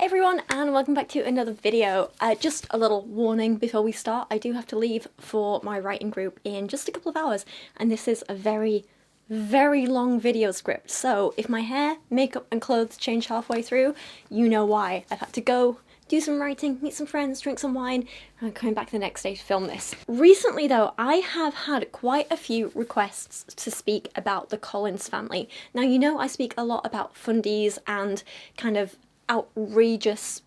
Hey everyone, and welcome back to another video. Just a little warning before we start, I do have to leave for my writing group in just a couple of hours, and this is a very long video script, so if my hair, makeup and clothes change halfway through, you know why. I've had to go, do some writing, meet some friends, drink some wine, and I'm coming back the next day to film this. Recently though, I have had quite a few requests to speak about the Collins family. Now you know I speak a lot about fundies and kind of outrageous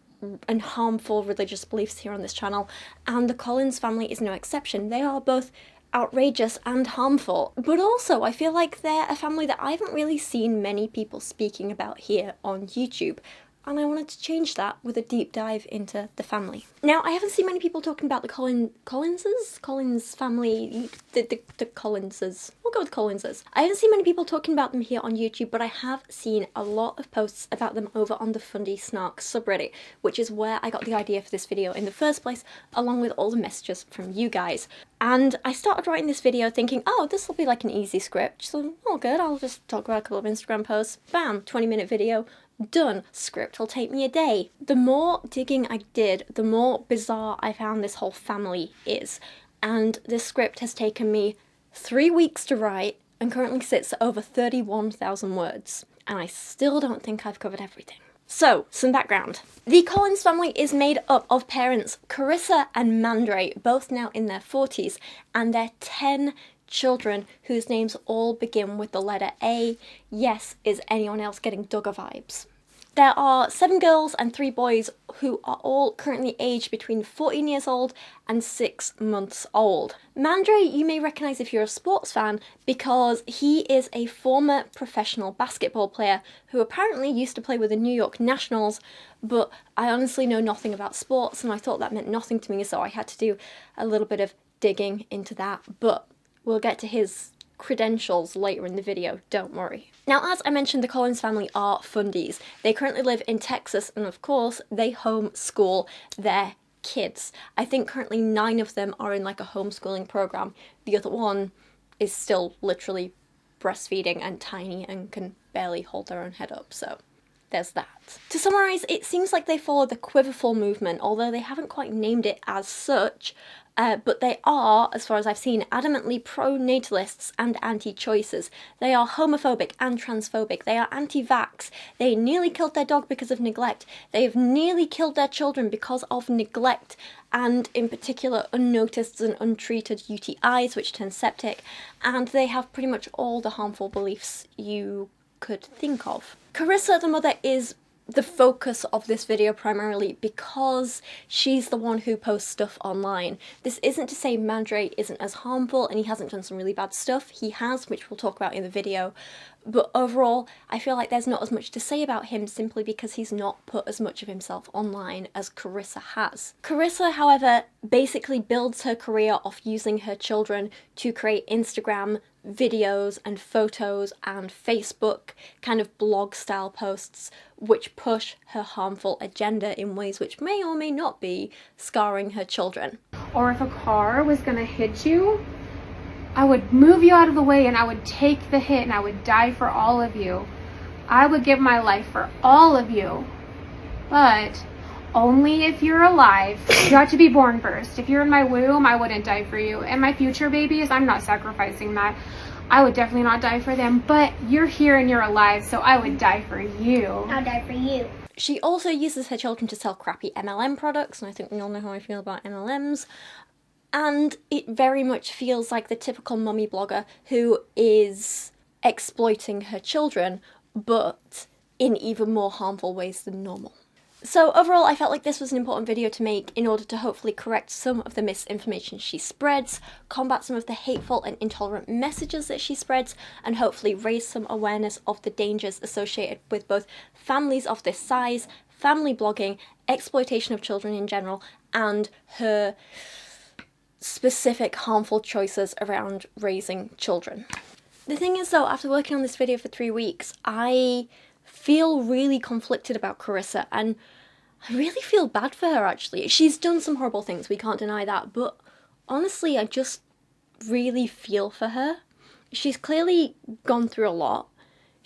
and harmful religious beliefs here on this channel, and the Collins family is no exception. They are both outrageous and harmful, but also I feel like they're a family that I haven't really seen many people speaking about here on YouTube, and I wanted to change that with a deep dive into the family. Now, I haven't seen many people talking about the Collins family, the Collinses. We'll go with Collinses. I haven't seen many people talking about them here on YouTube, but I have seen a lot of posts about them over on the Fundy Snark subreddit, which is where I got the idea for this video in the first place, along with all the messages from you guys. And I started writing this video thinking, oh, this will be like an easy script, so all good, I'll just talk about a couple of Instagram posts, bam, 20-minute video, done. Script will take me a day. The more digging I did, the more bizarre I found this whole family is. And this script has taken me 3 weeks to write and currently sits at over 31,000 words. And I still don't think I've covered everything. So, some background. The Collins family is made up of parents Karissa and Mandre, both now in their 40s, and their 10 children whose names all begin with the letter A. Yes, is anyone else getting Duggar vibes? There are 7 girls and 3 boys who are all currently aged between 14 years old and 6 months old. Mandre you may recognise if you're a sports fan, because he is a former professional basketball player who apparently used to play with the New York Nationals, but I honestly know nothing about sports and I thought that meant nothing to me, so I had to do a little bit of digging into that, but we'll get to his credentials later in the video, don't worry. Now, as I mentioned, the Collins family are fundies. They currently live in Texas, and of course, they homeschool their kids. I think currently 9 of them are in like a homeschooling program. The other one is still literally breastfeeding and tiny and can barely hold their own head up, so there's that. To summarise, it seems like they follow the Quiverful movement, although they haven't quite named it as such. But they are, as far as I've seen, adamantly pro-natalists and anti-choices. They are homophobic and transphobic. They are anti-vax. They nearly killed their dog because of neglect. They have nearly killed their children because of neglect, and in particular unnoticed and untreated UTIs, which turn septic. And they have pretty much all the harmful beliefs you could think of. Karissa, the mother, is the focus of this video primarily because she's the one who posts stuff online. This isn't to say Mandre isn't as harmful and he hasn't done some really bad stuff. He has, which we'll talk about in the video. But overall, I feel like there's not as much to say about him simply because he's not put as much of himself online as Karissa has. Karissa, however, basically builds her career off using her children to create Instagram videos and photos and Facebook kind of blog style posts which push her harmful agenda in ways which may or may not be scarring her children. Or if a car was gonna hit you, I would move you out of the way and I would take the hit and I would die for all of you. I would give my life for all of you, but only if you're alive. You have to be born first. If you're in my womb, I wouldn't die for you. And my future babies, I'm not sacrificing that. I would definitely not die for them, but you're here and you're alive, so I would die for you. I'll die for you. She also uses her children to sell crappy MLM products, and I think we all know how I feel about MLMs. And it very much feels like the typical mummy blogger who is exploiting her children, but in even more harmful ways than normal. So overall, I felt like this was an important video to make in order to hopefully correct some of the misinformation she spreads, combat some of the hateful and intolerant messages that she spreads, and hopefully raise some awareness of the dangers associated with both families of this size, family blogging, exploitation of children in general, and her specific harmful choices around raising children. The thing is though, after working on this video for 3 weeks, I feel really conflicted about Karissa, and I really feel bad for her actually. She's done some horrible things, we can't deny that, but honestly I just really feel for her. She's clearly gone through a lot.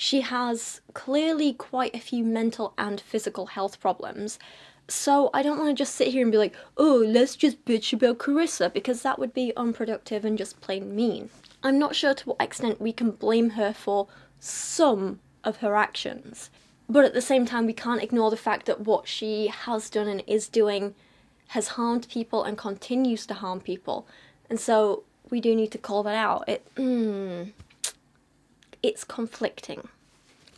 She has clearly quite a few mental and physical health problems. So I don't want to just sit here and be like, oh, let's just bitch about Karissa, because that would be unproductive and just plain mean. I'm not sure to what extent we can blame her for some of her actions. But at the same time, we can't ignore the fact that what she has done and is doing has harmed people and continues to harm people. And so we do need to call that out. It's conflicting.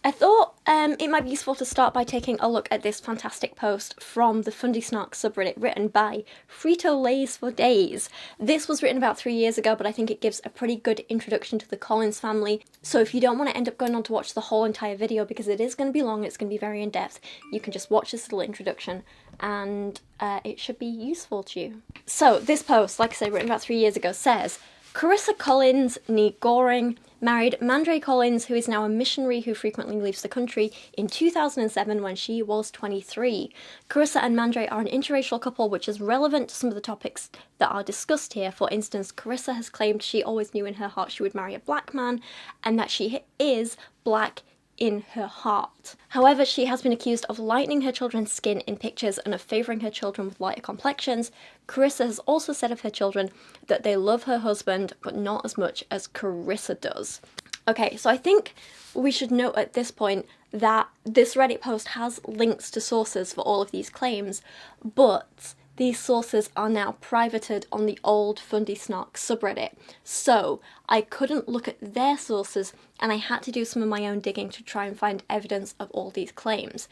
I thought it might be useful to start by taking a look at this fantastic post from the Fundy Snark subreddit written by Frito-Lays for Days. This was written about 3 years ago, but I think it gives a pretty good introduction to the Collins family. So if you don't want to end up going on to watch the whole entire video, because it is going to be long, it's going to be very in-depth, you can just watch this little introduction and it should be useful to you. So this post, like I said, written about 3 years ago, says, Karissa Collins, nee Goring, married Mandre Collins, who is now a missionary who frequently leaves the country, in 2007 when she was 23. Karissa and Mandre are an interracial couple, which is relevant to some of the topics that are discussed here. For instance, Karissa has claimed she always knew in her heart she would marry a black man, and that she is black in her heart. However, she has been accused of lightening her children's skin in pictures and of favouring her children with lighter complexions. Karissa has also said of her children that they love her husband, but not as much as Karissa does. Okay, so I think we should note at this point that this Reddit post has links to sources for all of these claims, but these sources are now privated on the old Fundy Snark subreddit, so I couldn't look at their sources and I had to do some of my own digging to try and find evidence of all these claims.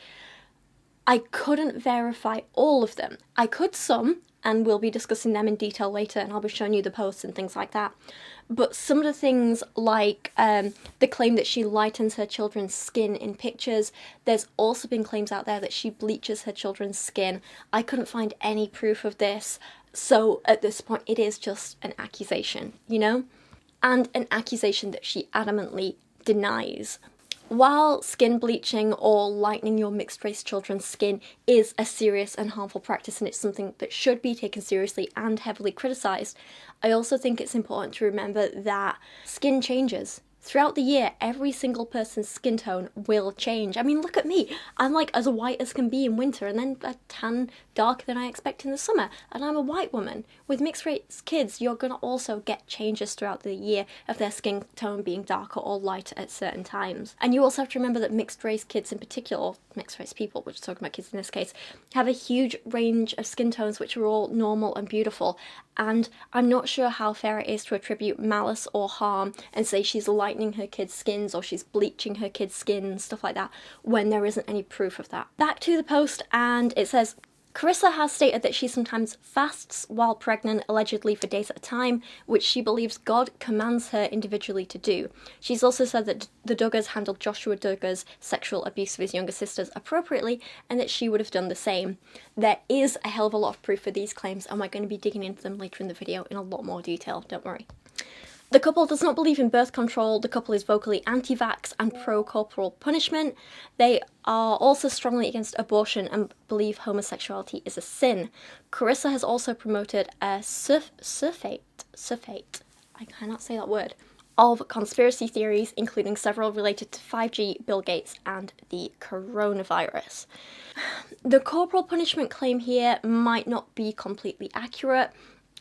I couldn't verify all of them. I could some, and we'll be discussing them in detail later, and I'll be showing you the posts and things like that. But some of the things like the claim that she lightens her children's skin in pictures, there's also been claims out there that she bleaches her children's skin. I couldn't find any proof of this, so at this point it is just an accusation, you know? And an accusation that she adamantly denies. While skin bleaching or lightening your mixed race children's skin is a serious and harmful practice and it's something that should be taken seriously and heavily criticised, I also think it's important to remember that skin changes. Throughout the year, every single person's skin tone will change. I mean, look at me. I'm like as white as can be in winter and then a tan darker than I expect in the summer. And I'm a white woman. With mixed race kids, you're going to also get changes throughout the year of their skin tone being darker or lighter at certain times. And you also have to remember that mixed race kids in particular, or mixed race people, which is talking about kids in this case, have a huge range of skin tones which are all normal and beautiful. And I'm not sure how fair it is to attribute malice or harm and say she's lightening her kids' skins or she's bleaching her kids' skin, stuff like that, when there isn't any proof of that. Back to the post, and it says, Karissa has stated that she sometimes fasts while pregnant, allegedly for days at a time, which she believes God commands her individually to do. She's also said that the Duggars handled Joshua Duggar's sexual abuse of his younger sisters appropriately, and that she would have done the same. There is a hell of a lot of proof for these claims, and we're going to be digging into them later in the video in a lot more detail, don't worry. The couple does not believe in birth control. The couple is vocally anti-vax and pro-corporal punishment. They are also strongly against abortion and believe homosexuality is a sin. Karissa has also promoted a surfeit, I cannot say that word, of conspiracy theories, including several related to 5G, Bill Gates, and the coronavirus. The corporal punishment claim here might not be completely accurate.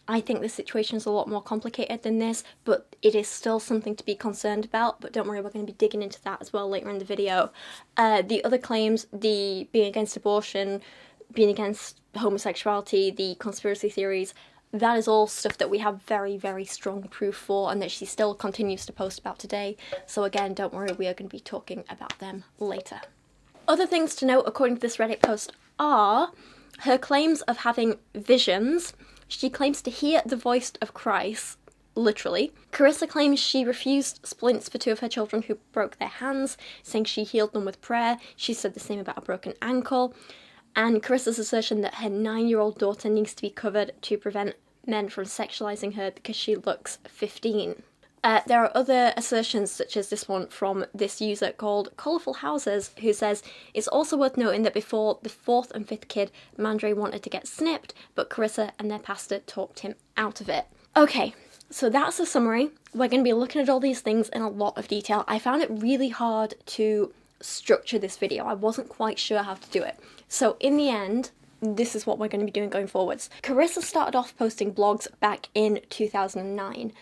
I think the situation is a lot more complicated than this, but it is still something to be concerned about. But don't worry, we're going to be digging into that as well later in the video. The other claims, the being against abortion, being against homosexuality, the conspiracy theories, that is all stuff that we have very, very strong proof for and that she still continues to post about today. So again, don't worry, we are going to be talking about them later. Other things to note according to this Reddit post are her claims of having visions. She claims to hear the voice of Christ, literally. Karissa claims she refused splints for two of her children who broke their hands, saying she healed them with prayer. She said the same about a broken ankle. And Karissa's assertion that her 9-year-old daughter needs to be covered to prevent men from sexualizing her because she looks 15. There are other assertions, such as this one from this user called Colourful Houses, who says, it's also worth noting that before the 4th and 5th kid, Mandre wanted to get snipped, but Karissa and their pastor talked him out of it. Okay, So that's the summary. We're going to be looking at all these things in a lot of detail. I found it really hard to structure this video. I wasn't quite sure how to do it. So in the end, this is what we're going to be doing going forwards. Karissa started off posting blogs back in 2009.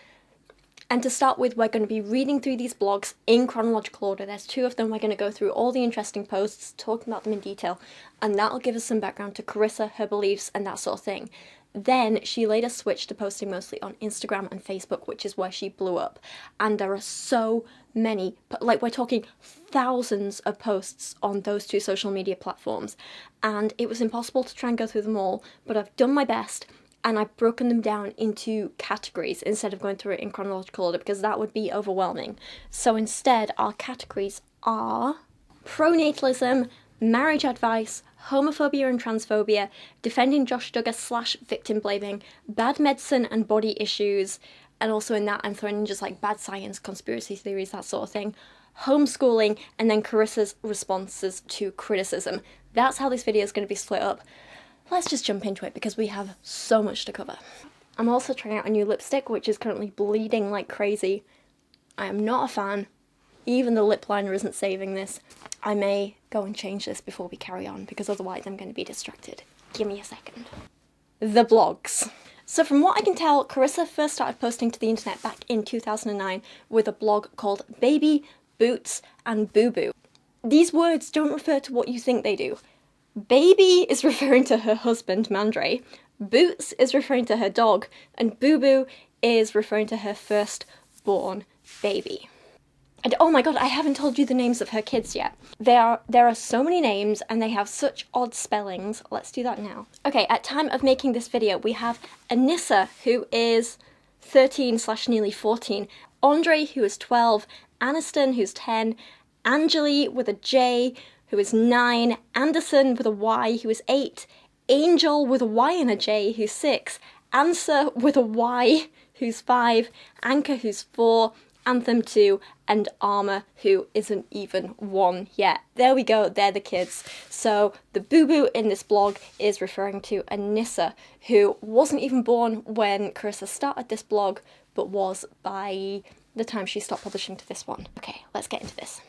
And to start with, we're going to be reading through these blogs in chronological order. There's 2 of them. We're going to go through all the interesting posts, talking about them in detail, and that'll give us some background to Karissa, her beliefs, and that sort of thing. Then she later switched to posting mostly on Instagram and Facebook, which is where she blew up. And there are so many, like we're talking thousands of posts on those 2 social media platforms. And it was impossible to try and go through them all, but I've done my best. And I've broken them down into categories instead of going through it in chronological order, because that would be overwhelming. So instead, our categories are ProNatalism, marriage advice, homophobia and transphobia, defending Josh Duggar / victim blaming, bad medicine and body issues, and also in that I'm throwing in just like bad science, conspiracy theories, that sort of thing, homeschooling, and then Karissa's responses to criticism. That's how this video is going to be split up. Let's just jump into it because we have so much to cover. I'm also trying out a new lipstick, which is currently bleeding like crazy. I am not a fan. Even the lip liner isn't saving this. I may go and change this before we carry on, because otherwise I'm going to be distracted. Give me a second. The blogs. So from what I can tell, Karissa first started posting to the internet back in 2009 with a blog called Baby, Boots, and Boo Boo. These words don't refer to what you think they do. Baby is referring to her husband, Mandre, Boots is referring to her dog, and Boo Boo is referring to her firstborn baby. And oh my god, I haven't told you the names of her kids yet. There are so many names and they have such odd spellings. Let's do that now. Okay, at time of making this video, we have Anissa, who is 13 / nearly 14, Andre, who is 12, Aniston, who's 10, Angeli with a J, who is 9, Anderson with a Y, who is 8, Angel with a Y and a J, who's 6, Answer with a Y, who's 5, Anchor, who's 4, Anthem 2, and Armour, who isn't even 1 yet. There we go, they're the kids. So the boo-boo in this blog is referring to Anissa, who wasn't even born when Karissa started this blog, but was by the time she stopped publishing to this one. Okay, let's get into this.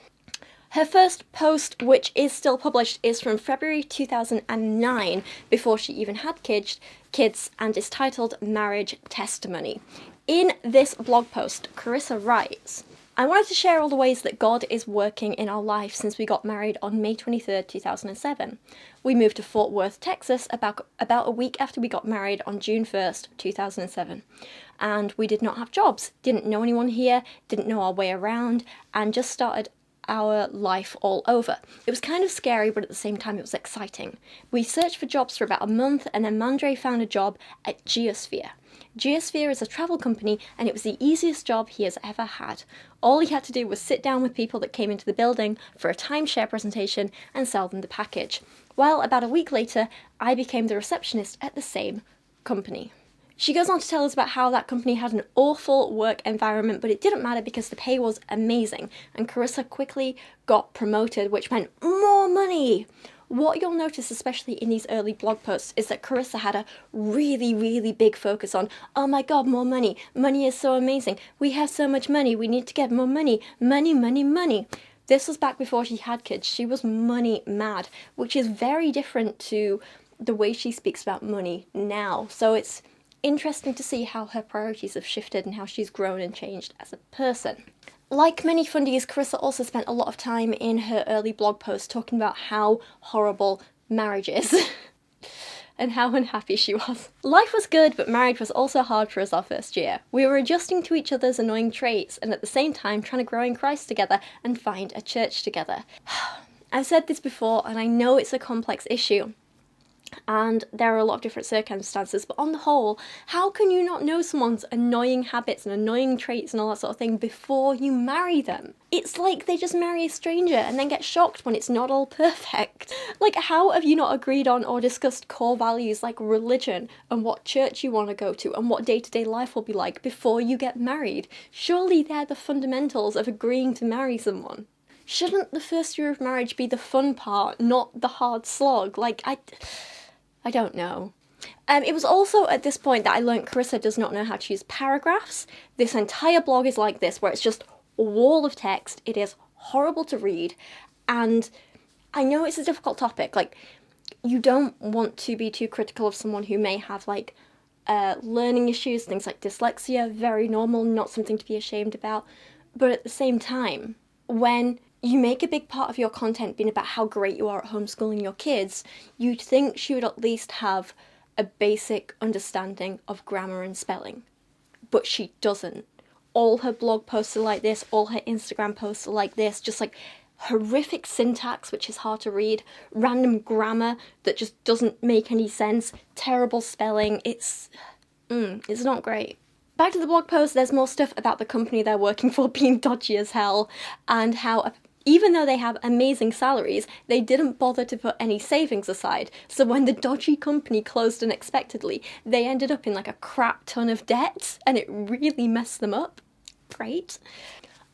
Her first post, which is still published, is from February 2009, before she even had kids, and is titled Marriage Testimony. In this blog post, Karissa writes, I wanted to share all the ways that God is working in our life since we got married on May 23rd, 2007. We moved to Fort Worth, Texas about a week after we got married on June 1st, 2007. And we did not have jobs, didn't know anyone here, didn't know our way around, and just started our life all over. It was kind of scary, but at the same time it was exciting. We searched for jobs for about a month, and then Mandre found a job at Geosphere. Geosphere is a travel company, and it was the easiest job he has ever had. All he had to do was sit down with people that came into the building for a timeshare presentation and sell them the package. Well, about a week later, I became the receptionist at the same company. She goes on to tell us about how that company had an awful work environment, but it didn't matter because the pay was amazing, and Karissa quickly got promoted, which meant more money. What you'll notice, especially in these early blog posts, is that Karissa had a really, really big focus on, oh my god, more money. Money is so amazing. We have so much money. We need to get more money. Money, money, money. This was back before she had kids. She was money mad, which is very different to the way she speaks about money now. So it's interesting to see how her priorities have shifted and how she's grown and changed as a person. Like many fundies, Karissa also spent a lot of time in her early blog posts talking about how horrible marriage is and how unhappy she was. Life was good, but marriage was also hard for us our first year. We were adjusting to each other's annoying traits and at the same time trying to grow in Christ together and find a church together. I've said this before and I know it's a complex issue, and there are a lot of different circumstances, but on the whole, how can you not know someone's annoying habits and annoying traits and all that sort of thing before you marry them? It's like they just marry a stranger and then get shocked when it's not all perfect. Like, how have you not agreed on or discussed core values like religion and what church you want to go to and what day-to-day life will be like before you get married? Surely they're the fundamentals of agreeing to marry someone. Shouldn't the first year of marriage be the fun part, not the hard slog? Like, I don't know. It was also at this point that I learned Karissa does not know how to use paragraphs. This entire blog is like this, where it's just a wall of text. It is horrible to read, and I know it's a difficult topic. Like, you don't want to be too critical of someone who may have, like, learning issues, things like dyslexia, very normal, not something to be ashamed about. But at the same time, when you make a big part of your content being about how great you are at homeschooling your kids, you'd think she would at least have a basic understanding of grammar and spelling. But she doesn't. All her blog posts are like this, all her Instagram posts are like this, just like horrific syntax, which is hard to read, random grammar that just doesn't make any sense, terrible spelling. It's not great. Back to the blog post, there's more stuff about the company they're working for being dodgy as hell, and how even though they have amazing salaries, they didn't bother to put any savings aside. So when the dodgy company closed unexpectedly, they ended up in like a crap ton of debt, and it really messed them up. Great.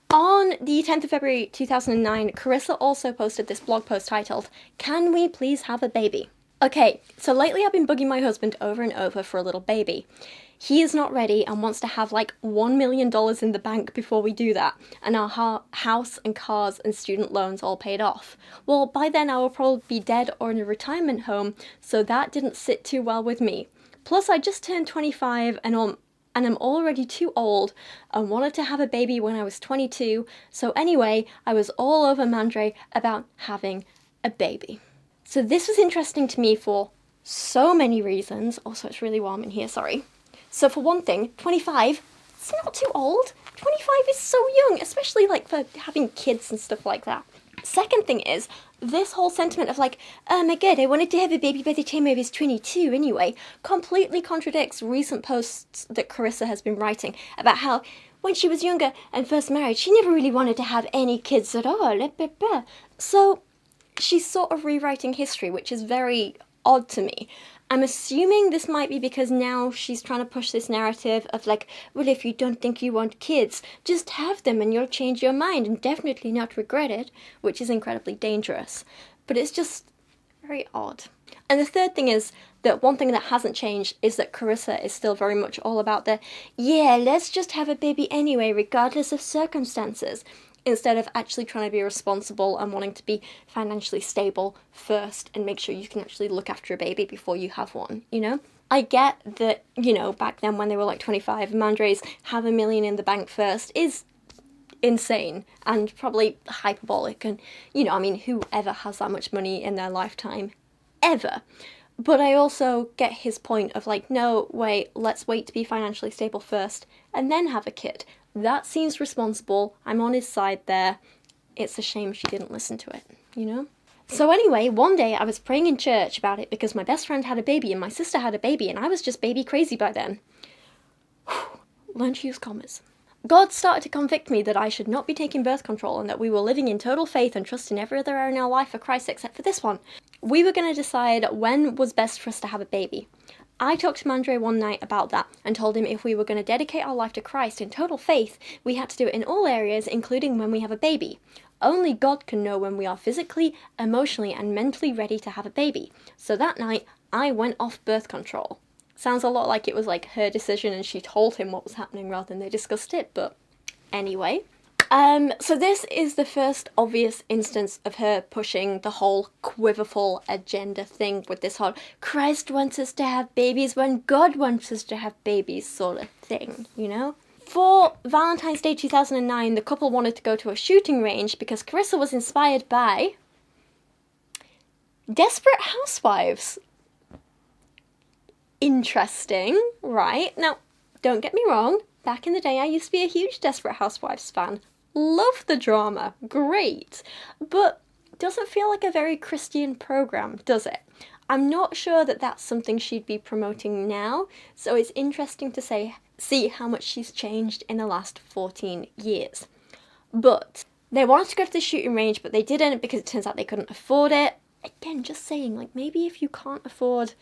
On the 10th of February 2009, Karissa also posted this blog post titled, "Can we please have a baby?" Okay, so lately I've been bugging my husband over and over for a little baby. He is not ready and wants to have like $1 million in the bank before we do that, and our house and cars and student loans all paid off. Well, by then I will probably be dead or in a retirement home, so that didn't sit too well with me. Plus I just turned 25 and I'm already too old and wanted to have a baby when I was 22, so anyway, I was all over Mandre about having a baby. So this was interesting to me for so many reasons. Also, it's really warm in here, sorry. So for one thing, 25, it's not too old. 25 is so young, especially like for having kids and stuff like that. Second thing is, this whole sentiment of like, oh my god, I wanted to have a baby by the time I was 22 anyway, completely contradicts recent posts that Karissa has been writing about how when she was younger and first married, she never really wanted to have any kids at all. So she's sort of rewriting history, which is very odd to me. I'm assuming this might be because now she's trying to push this narrative of like, well, if you don't think you want kids, just have them and you'll change your mind and definitely not regret it, which is incredibly dangerous. But it's just very odd. And the third thing is that one thing that hasn't changed is that Karissa is still very much all about the, yeah, let's just have a baby anyway, regardless of circumstances, instead of actually trying to be responsible and wanting to be financially stable first and make sure you can actually look after a baby before you have one, you know? I get that, you know, back then when they were like 25, Mandre's have $1 million in the bank first is insane and probably hyperbolic, and, you know, I mean, whoever has that much money in their lifetime, ever? But I also get his point of like, no, wait, let's wait to be financially stable first and then have a kid. That seems responsible. I'm on his side there. It's a shame she didn't listen to it, you know? So anyway, one day I was praying in church about it because my best friend had a baby and my sister had a baby and I was just baby crazy by then. Learn to use commas. God started to convict me that I should not be taking birth control and that we were living in total faith and trust in every other area in our life for Christ except for this one. We were going to decide when was best for us to have a baby. I talked to Mandre one night about that and told him if we were going to dedicate our life to Christ in total faith, we had to do it in all areas, including when we have a baby. Only God can know when we are physically, emotionally, and mentally ready to have a baby. So that night, I went off birth control. Sounds a lot like it was like her decision and she told him what was happening rather than they discussed it, but anyway. So this is the first obvious instance of her pushing the whole quiverful agenda thing with this whole Christ wants us to have babies when God wants us to have babies sort of thing, you know? For Valentine's Day 2009, the couple wanted to go to a shooting range because Karissa was inspired by Desperate Housewives. Interesting, right? Now, don't get me wrong, back in the day I used to be a huge Desperate Housewives fan. Love the drama, great, but doesn't feel like a very Christian program, does it? I'm not sure that that's something she'd be promoting now, so it's interesting to see how much she's changed in the last 14 years. But they wanted to go to the shooting range, but they didn't because it turns out they couldn't afford it. Again, just saying, like, maybe if you can't afford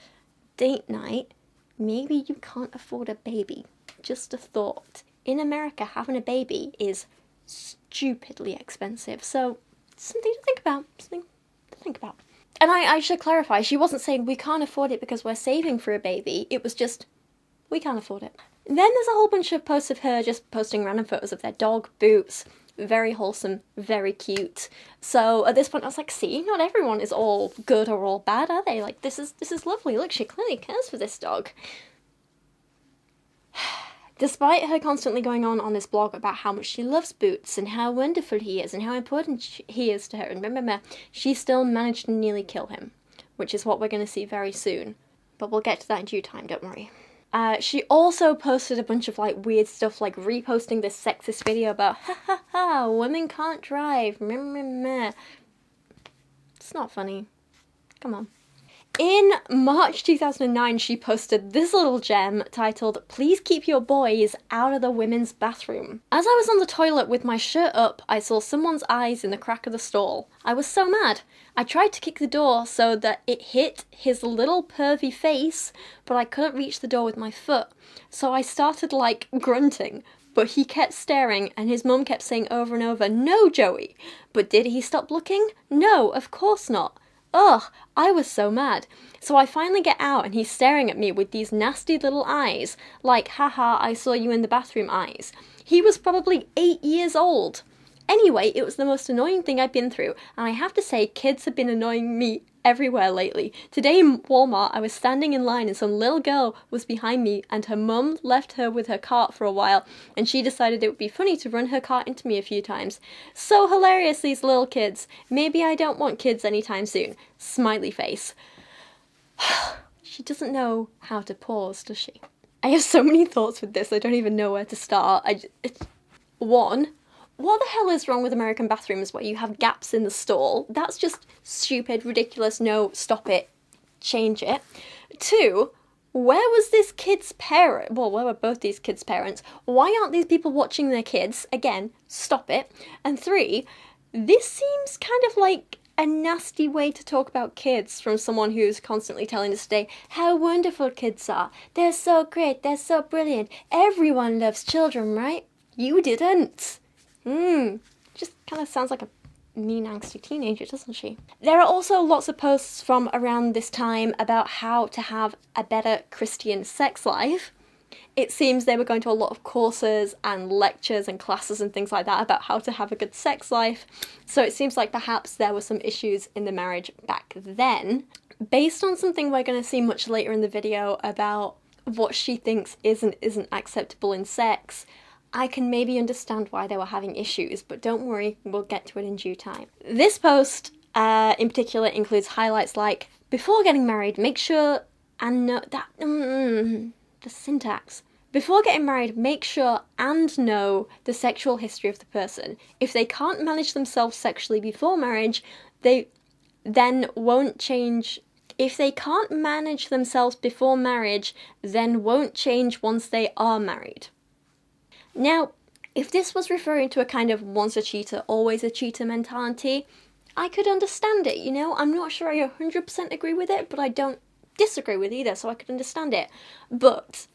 date night, maybe you can't afford a baby. Just a thought. In America, having a baby is stupidly expensive, so something to think about. And I should clarify, she wasn't saying we can't afford it because we're saving for a baby. It was just, we can't afford it. Then there's a whole bunch of posts of her just posting random photos of their dog, Boots. Very wholesome, very cute. So at this point I was like, see, not everyone is all good or all bad, are they? Like, this is lovely. Look, she clearly cares for this dog. Despite her constantly going on this blog about how much she loves Boots and how wonderful he is and how important he is to her, and remember, she still managed to nearly kill him, which is what we're going to see very soon. But we'll get to that in due time, don't worry. She also posted a bunch of like weird stuff, like reposting this sexist video about women can't drive. It's not funny. Come on. In March 2009, she posted this little gem titled, "Please keep your boys out of the women's bathroom." As I was on the toilet with my shirt up, I saw someone's eyes in the crack of the stall. I was so mad. I tried to kick the door so that it hit his little pervy face, but I couldn't reach the door with my foot. So I started like grunting, but he kept staring and his mum kept saying over and over, "No, Joey." But did he stop looking? No, of course not. Ugh, I was so mad. So I finally get out and he's staring at me with these nasty little eyes, like, haha, I saw you in the bathroom eyes. He was probably 8 years old. Anyway, it was the most annoying thing I've been through, and I have to say, kids have been annoying me everywhere lately. Today in Walmart, I was standing in line and some little girl was behind me and her mum left her with her cart for a while and she decided it would be funny to run her cart into me a few times. So hilarious, these little kids. Maybe I don't want kids anytime soon. Smiley face. She doesn't know how to pause, does she? I have so many thoughts with this, I don't even know where to start. One, what the hell is wrong with American bathrooms where you have gaps in the stall? That's just stupid, ridiculous, no, stop it, change it. Two, where was this kid's parent? Well, where were both these kids' parents? Why aren't these people watching their kids? Again, stop it. And three, this seems kind of like a nasty way to talk about kids from someone who's constantly telling us today how wonderful kids are. They're so great, they're so brilliant. Everyone loves children, right? You didn't. Just kind of sounds like a mean, angsty teenager, doesn't she? There are also lots of posts from around this time about how to have a better Christian sex life. It seems they were going to a lot of courses and lectures and classes and things like that about how to have a good sex life. So it seems like perhaps there were some issues in the marriage back then. Based on something we're going to see much later in the video about what she thinks is and isn't acceptable in sex, I can maybe understand why they were having issues, but don't worry, we'll get to it in due time. This post in particular includes highlights like, before getting married, make sure and know that, the syntax. Before getting married, make sure and know the sexual history of the person. If they can't manage themselves sexually before marriage, they then won't change. If they can't manage themselves before marriage, then won't change once they are married. Now, if this was referring to a kind of once a cheater, always a cheater mentality, I could understand it, you know? I'm not sure I 100% agree with it, but I don't disagree with either, so I could understand it. But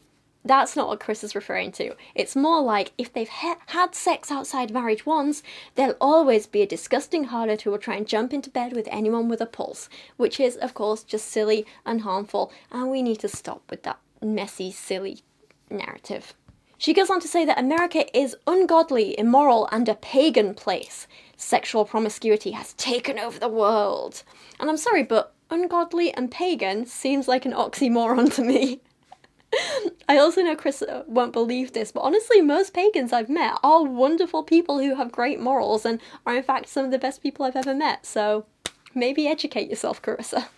that's not what Chris is referring to. It's more like, if they've had sex outside marriage once, there'll always be a disgusting harlot who will try and jump into bed with anyone with a pulse, which is, of course, just silly and harmful, and we need to stop with that messy, silly narrative. She goes on to say that America is ungodly, immoral, and a pagan place. Sexual promiscuity has taken over the world. And I'm sorry, but ungodly and pagan seems like an oxymoron to me. I also know Chris won't believe this, but honestly, most pagans I've met are wonderful people who have great morals and are in fact some of the best people I've ever met, so maybe educate yourself, Karissa.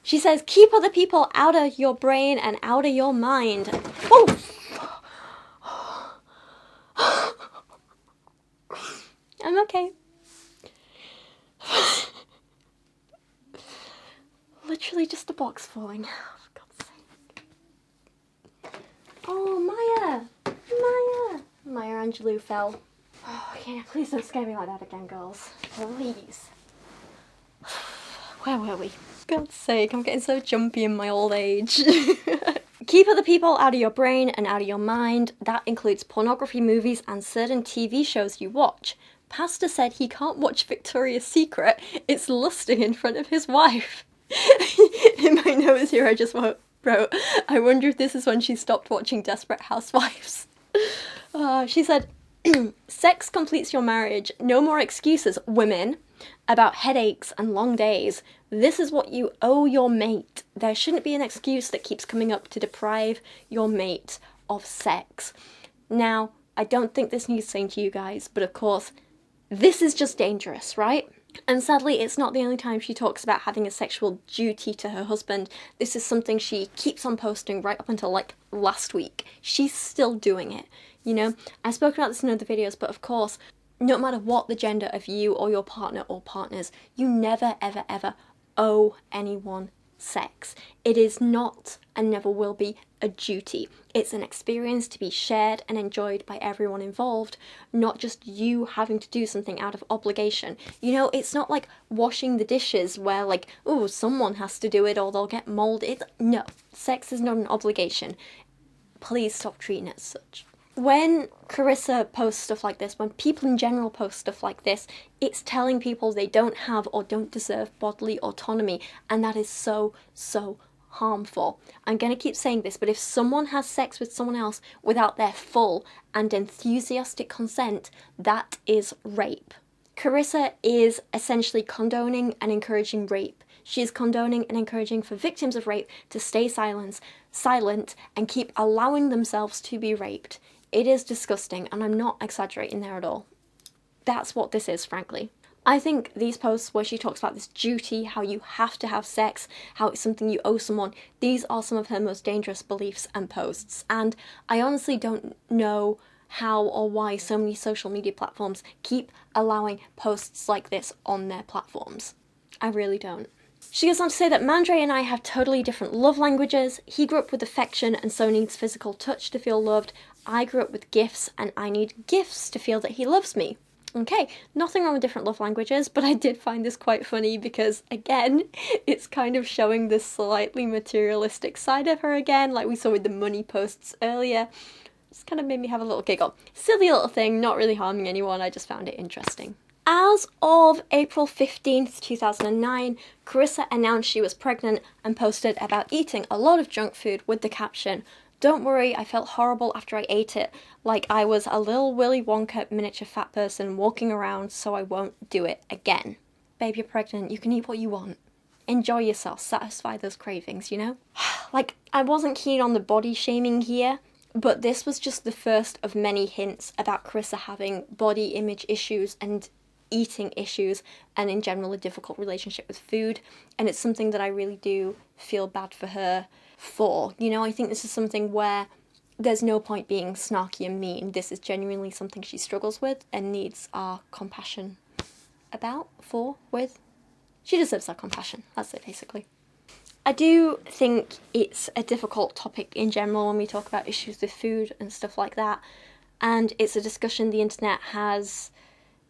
She says, keep other people out of your brain and out of your mind. Oh! I'm okay. Literally just a box falling. For God's sake. Oh, Maya! Maya Angelou fell. Oh, okay, please don't scare me like that again, girls. Please. Where were we? For God's sake, I'm getting so jumpy in my old age. Keep other people out of your brain and out of your mind. That includes pornography, movies, and certain TV shows you watch. Pastor said he can't watch Victoria's Secret. It's lusting in front of his wife. In my notes here, I just wrote, I wonder if this is when she stopped watching Desperate Housewives. She said, sex completes your marriage. No more excuses, women, about headaches and long days. This is what you owe your mate. There shouldn't be an excuse that keeps coming up to deprive your mate of sex. Now, I don't think this needs saying to you guys, but of course, this is just dangerous, right? And sadly, it's not the only time she talks about having a sexual duty to her husband. This is something she keeps on posting right up until, like, last week. She's still doing it, you know? I've spoken about this in other videos, but of course, no matter what the gender of you or your partner or partners, you never, ever, ever owe anyone sex. It is not and never will be a duty. It's an experience to be shared and enjoyed by everyone involved, not just you having to do something out of obligation. You know, it's not like washing the dishes where, like, oh, someone has to do it or they'll get molded. No, sex is not an obligation. Please stop treating it as such. When Karissa posts stuff like this, when people in general post stuff like this, it's telling people they don't have or don't deserve bodily autonomy, and that is so, so harmful. I'm going to keep saying this, but if someone has sex with someone else without their full and enthusiastic consent, that is rape. Karissa is essentially condoning and encouraging rape. She is condoning and encouraging for victims of rape to stay silent and keep allowing themselves to be raped. It is disgusting, and I'm not exaggerating there at all. That's what this is, frankly. I think these posts where she talks about this duty, how you have to have sex, how it's something you owe someone, these are some of her most dangerous beliefs and posts. And I honestly don't know how or why so many social media platforms keep allowing posts like this on their platforms. I really don't. She goes on to say that Mandre and I have totally different love languages. He grew up with affection and so needs physical touch to feel loved. I grew up with gifts and I need gifts to feel that he loves me. Okay, nothing wrong with different love languages, but I did find this quite funny because, again, it's kind of showing this slightly materialistic side of her again, like we saw with the money posts earlier. Just kind of made me have a little giggle. Silly little thing, not really harming anyone, I just found it interesting. As of April 15th, 2009, Karissa announced she was pregnant and posted about eating a lot of junk food with the caption, "Don't worry, I felt horrible after I ate it, like I was a little Willy Wonka miniature fat person walking around, so I won't do it again." Babe, you're pregnant, you can eat what you want. Enjoy yourself, satisfy those cravings, you know? Like, I wasn't keen on the body shaming here, but this was just the first of many hints about Karissa having body image issues and eating issues, and in general a difficult relationship with food, and it's something that I really do feel bad for her for. You know, I think this is something where there's no point being snarky and mean. This is genuinely something she struggles with and needs our compassion with. She deserves our compassion, that's it basically. I do think it's a difficult topic in general when we talk about issues with food and stuff like that, and it's a discussion the internet has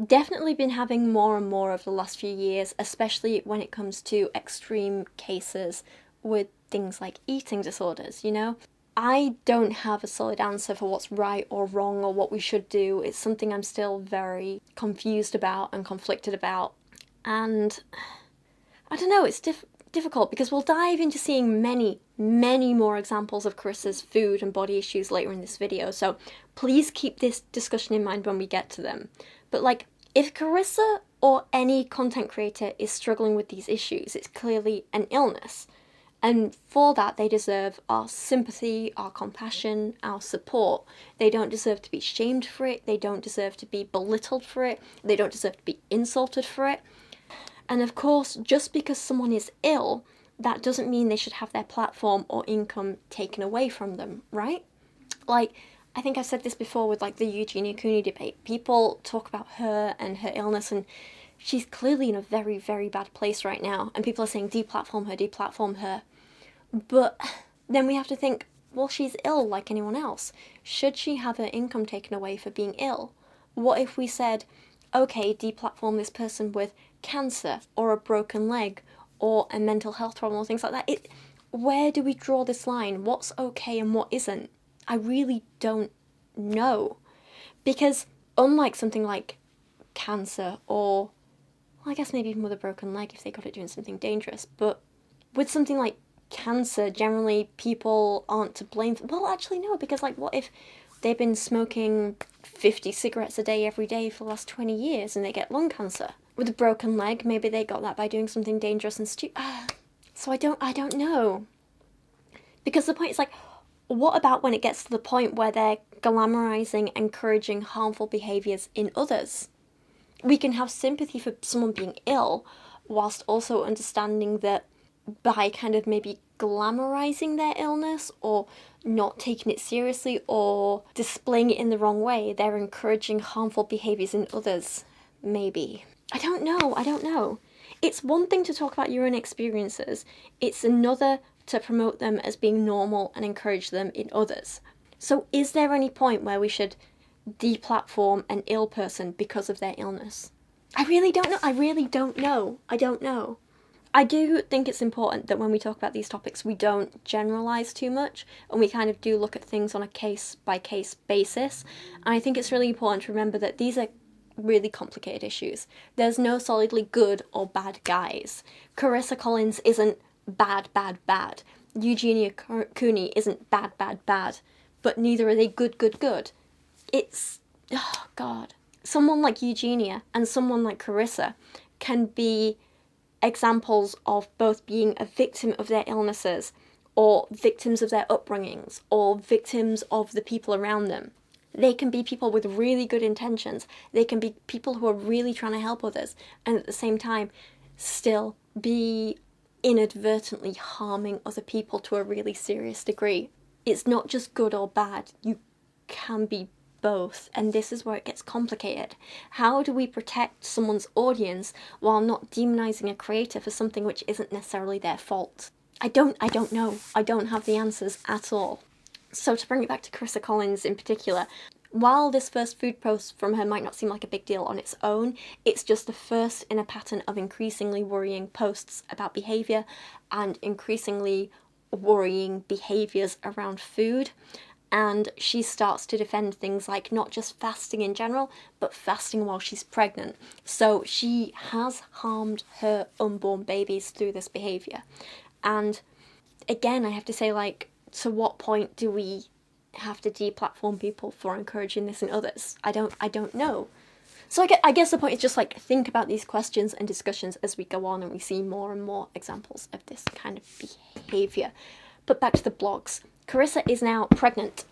definitely been having more and more over the last few years, especially when it comes to extreme cases with things like eating disorders, you know? I don't have a solid answer for what's right or wrong or what we should do. It's something I'm still very confused about and conflicted about. And I don't know, it's difficult because we'll dive into seeing many, many more examples of Karissa's food and body issues later in this video, so please keep this discussion in mind when we get to them. But like, if Karissa or any content creator is struggling with these issues, it's clearly an illness. And for that, they deserve our sympathy, our compassion, our support. They don't deserve to be shamed for it. They don't deserve to be belittled for it. They don't deserve to be insulted for it. And of course, just because someone is ill, that doesn't mean they should have their platform or income taken away from them, right? Like, I think I've said this before with like the Eugenia Cooney debate. People talk about her and her illness, and she's clearly in a very, very bad place right now. And people are saying deplatform her. But then we have to think, well, she's ill like anyone else. Should she have her income taken away for being ill? What if we said, okay, deplatform this person with cancer or a broken leg or a mental health problem or things like that? Where do we draw this line? What's okay and what isn't? I really don't know. Because unlike something like cancer, or, well, I guess maybe even with a broken leg if they got it doing something dangerous, but with something like cancer, generally people aren't to blame. Well, actually no, because like what if they've been smoking 50 cigarettes a day every day for the last 20 years and they get lung cancer? With a broken leg, maybe they got that by doing something dangerous and stupid. So I don't know. Because the point is like, what about when it gets to the point where they're glamorizing, encouraging harmful behaviours in others? We can have sympathy for someone being ill, whilst also understanding that by kind of maybe glamorizing their illness or not taking it seriously or displaying it in the wrong way, they're encouraging harmful behaviours in others, maybe. I don't know. It's one thing to talk about your own experiences, it's another to promote them as being normal and encourage them in others. So is there any point where we should deplatform an ill person because of their illness? I really don't know. I don't know. I do think it's important that when we talk about these topics, we don't generalize too much, and we kind of do look at things on a case-by-case basis. And I think it's really important to remember that these are really complicated issues. There's no solidly good or bad guys. Karissa Collins isn't bad. Eugenia Cooney isn't bad. But neither are they good. It's, oh God. Someone like Eugenia and someone like Karissa can be examples of both being a victim of their illnesses, or victims of their upbringings, or victims of the people around them. They can be people with really good intentions. They can be people who are really trying to help others, and at the same time still be inadvertently harming other people to a really serious degree. It's not just good or bad. You can be both, and this is where it gets complicated. How do we protect someone's audience while not demonizing a creator for something which isn't necessarily their fault? I don't know. I don't have the answers at all. So to bring it back to Karissa Collins in particular, while this first food post from her might not seem like a big deal on its own, it's just the first in a pattern of increasingly worrying posts about behaviour and increasingly worrying behaviours around food. And she starts to defend things like not just fasting in general, but fasting while she's pregnant. So she has harmed her unborn babies through this behaviour. And again, I have to say, like, to what point do we have to deplatform people for encouraging this in others? I don't know. So I guess the point is just like think about these questions and discussions as we go on and we see more and more examples of this kind of behaviour. But back to the blogs. Karissa is now pregnant.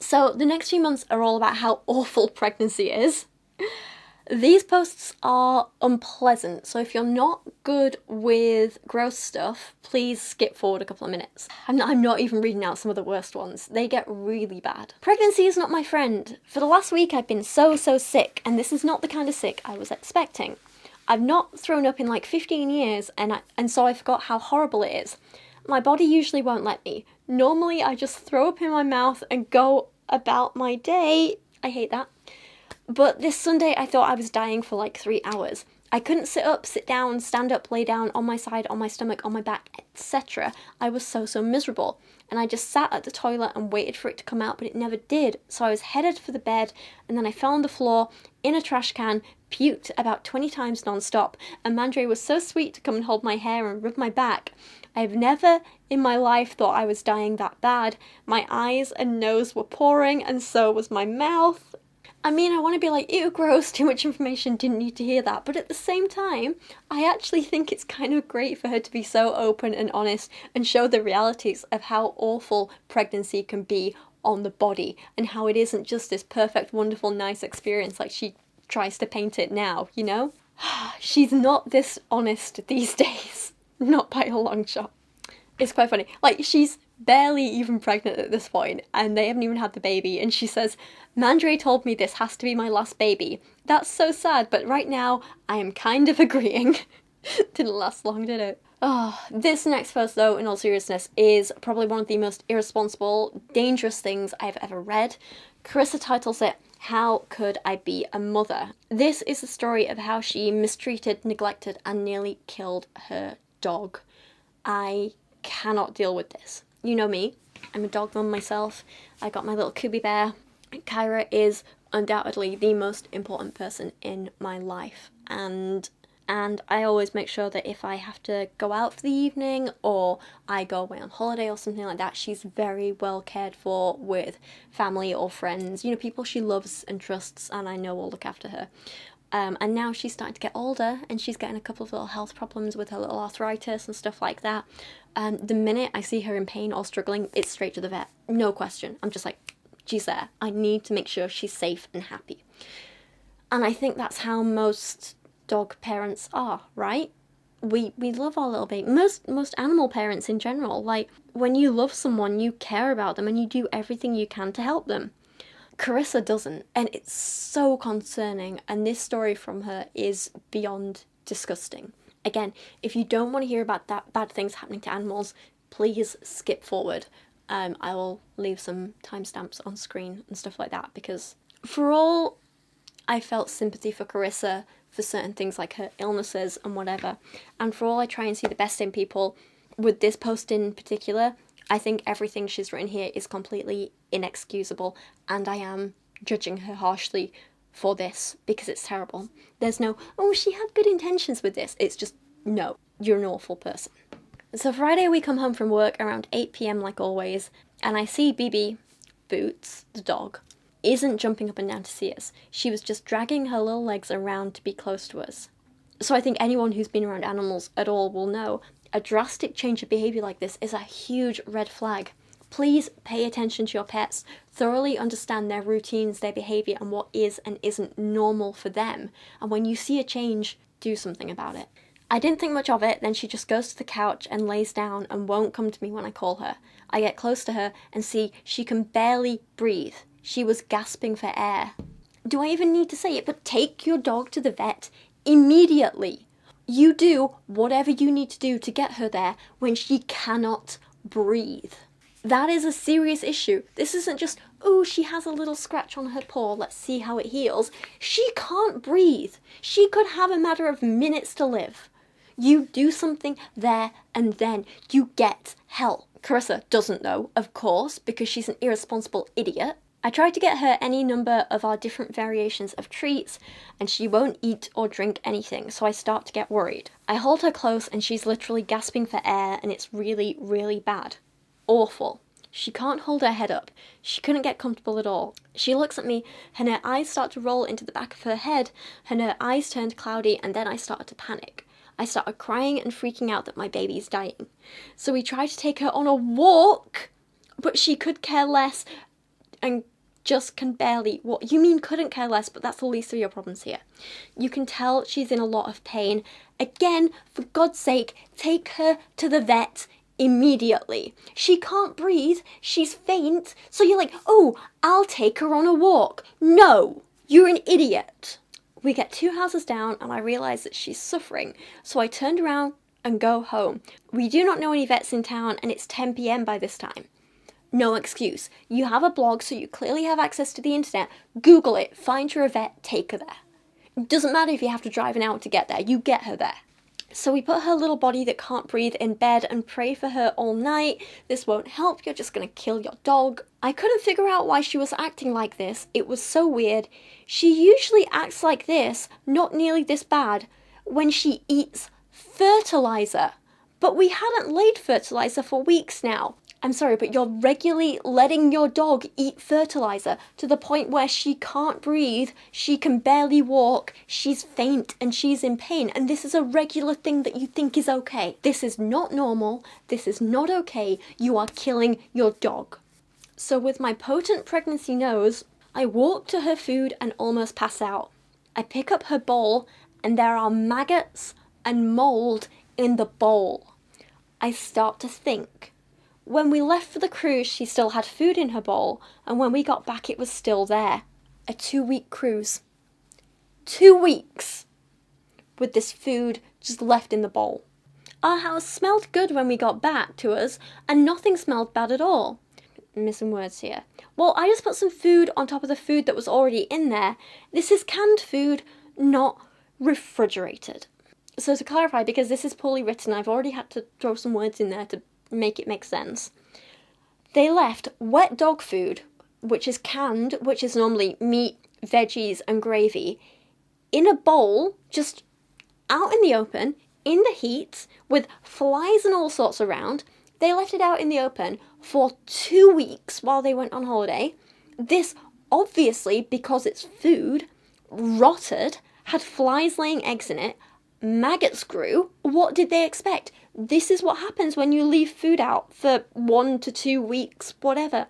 So the next few months are all about how awful pregnancy is. These posts are unpleasant, so if you're not good with gross stuff, please skip forward a couple of minutes. I'm not even reading out some of the worst ones. They get really bad. Pregnancy is not my friend. For the last week I've been so sick, and this is not the kind of sick I was expecting. I've not thrown up in like 15 years, and so I forgot how horrible it is. My body usually won't let me. Normally I just throw up in my mouth and go about my day. I hate that. But this Sunday I thought I was dying for like 3 hours. I couldn't sit up, sit down, stand up, lay down, on my side, on my stomach, on my back, etc. I was so miserable. And I just sat at the toilet and waited for it to come out, but it never did. So I was headed for the bed, and then I fell on the floor, in a trash can, puked about 20 times non-stop. And Mandre was so sweet to come and hold my hair and rub my back. I've never in my life thought I was dying that bad. My eyes and nose were pouring, and so was my mouth. I mean, I want to be like, ew, gross, too much information, didn't need to hear that. But at the same time, I actually think it's kind of great for her to be so open and honest and show the realities of how awful pregnancy can be on the body and how it isn't just this perfect, wonderful, nice experience like she tries to paint it now, you know? She's not this honest these days. Not by a long shot. It's quite funny. Like, she's barely even pregnant at this point, and they haven't even had the baby, and she says, Mandre told me this has to be my last baby. That's so sad, but right now, I am kind of agreeing. Didn't last long, did it? Oh, this next post, though, in all seriousness, is probably one of the most irresponsible, dangerous things I've ever read. Karissa titles it, How Could I Be a Mother? This is the story of how she mistreated, neglected, and nearly killed her dog. I cannot deal with this. You know me, I'm a dog mum myself. I got my little Kubi bear. Kyra is undoubtedly the most important person in my life, and I always make sure that if I have to go out for the evening or I go away on holiday or something like that, she's very well cared for with family or friends, you know, people she loves and trusts and I know will look after her. And now she's starting to get older and she's getting a couple of little health problems with her little arthritis and stuff like that. The minute I see her in pain or struggling, it's straight to the vet. No question. I'm just like, she's there. I need to make sure she's safe and happy. And I think that's how most dog parents are, right? We love our little baby. Most animal parents in general, like, when you love someone, you care about them and you do everything you can to help them. Karissa doesn't, and it's so concerning, and this story from her is beyond disgusting. Again, if you don't want to hear about that bad things happening to animals, please skip forward. I will leave some timestamps on screen and stuff like that, because for all I felt sympathy for Karissa for certain things like her illnesses and whatever, and for all I try and see the best in people, with this post in particular, I think everything she's written here is completely inexcusable, and I am judging her harshly for this because it's terrible. There's no, oh, she had good intentions with this. It's just, no, you're an awful person. So Friday we come home from work around 8 p.m. like always, and I see Bibi, Boots, the dog, isn't jumping up and down to see us. She was just dragging her little legs around to be close to us. So I think anyone who's been around animals at all will know a drastic change of behaviour like this is a huge red flag. Please pay attention to your pets, thoroughly understand their routines, their behaviour, and what is and isn't normal for them. And when you see a change, do something about it. I didn't think much of it, then she just goes to the couch and lays down and won't come to me when I call her. I get close to her and see she can barely breathe. She was gasping for air. Do I even need to say it? But take your dog to the vet immediately. You do whatever you need to do to get her there when she cannot breathe. That is a serious issue. This isn't just, oh, she has a little scratch on her paw, let's see how it heals. She can't breathe. She could have a matter of minutes to live. You do something there and then. You get help. Karissa doesn't though, of course, because she's an irresponsible idiot. I tried to get her any number of our different variations of treats, and she won't eat or drink anything, so I start to get worried. I hold her close and she's literally gasping for air, and it's really, really bad. Awful. She can't hold her head up. She couldn't get comfortable at all. She looks at me, and her eyes start to roll into the back of her head, and her eyes turned cloudy, and then I started to panic. I started crying and freaking out that my baby's dying. So we tried to take her on a walk, but she could care less and just can barely walk. You mean couldn't care less, but that's the least of your problems here. You can tell she's in a lot of pain. Again, for God's sake, take her to the vet immediately. She can't breathe, she's faint, so you're like, oh, I'll take her on a walk. No, you're an idiot. We get 2 houses down and I realise that she's suffering, so I turned around and go home. We do not know any vets in town and it's 10 p.m. by this time. No excuse. You have a blog, so you clearly have access to the internet. Google it, find her a vet, take her there. It doesn't matter if you have to drive an hour to get there, you get her there. So we put her little body that can't breathe in bed and pray for her all night. This won't help, you're just gonna kill your dog. I couldn't figure out why she was acting like this. It was so weird. She usually acts like this, not nearly this bad, when she eats fertilizer. But we hadn't laid fertilizer for weeks now. I'm sorry, but you're regularly letting your dog eat fertilizer to the point where she can't breathe, she can barely walk, she's faint and she's in pain, and this is a regular thing that you think is okay. This is not normal, this is not okay, you are killing your dog. So with my potent pregnancy nose, I walk to her food and almost pass out. I pick up her bowl and there are maggots and mold in the bowl. I start to think. When we left for the cruise, she still had food in her bowl, and when we got back, it was still there. A 2-week cruise. 2 weeks! With this food just left in the bowl. Our house smelled good when we got back to us, and nothing smelled bad at all. Missing words here. Well, I just put some food on top of the food that was already in there. This is canned food, not refrigerated. So to clarify, because this is poorly written, I've already had to throw some words in there to make it make sense. They left wet dog food which is canned, which is normally meat, veggies, and gravy, in a bowl, just out in the open, in the heat, with flies and all sorts around. They left it out in the open for 2 weeks while they went on holiday. This, obviously, because it's food, rotted, had flies laying eggs in it, maggots grew. What did they expect? This is what happens when you leave food out for 1 to 2 weeks, whatever.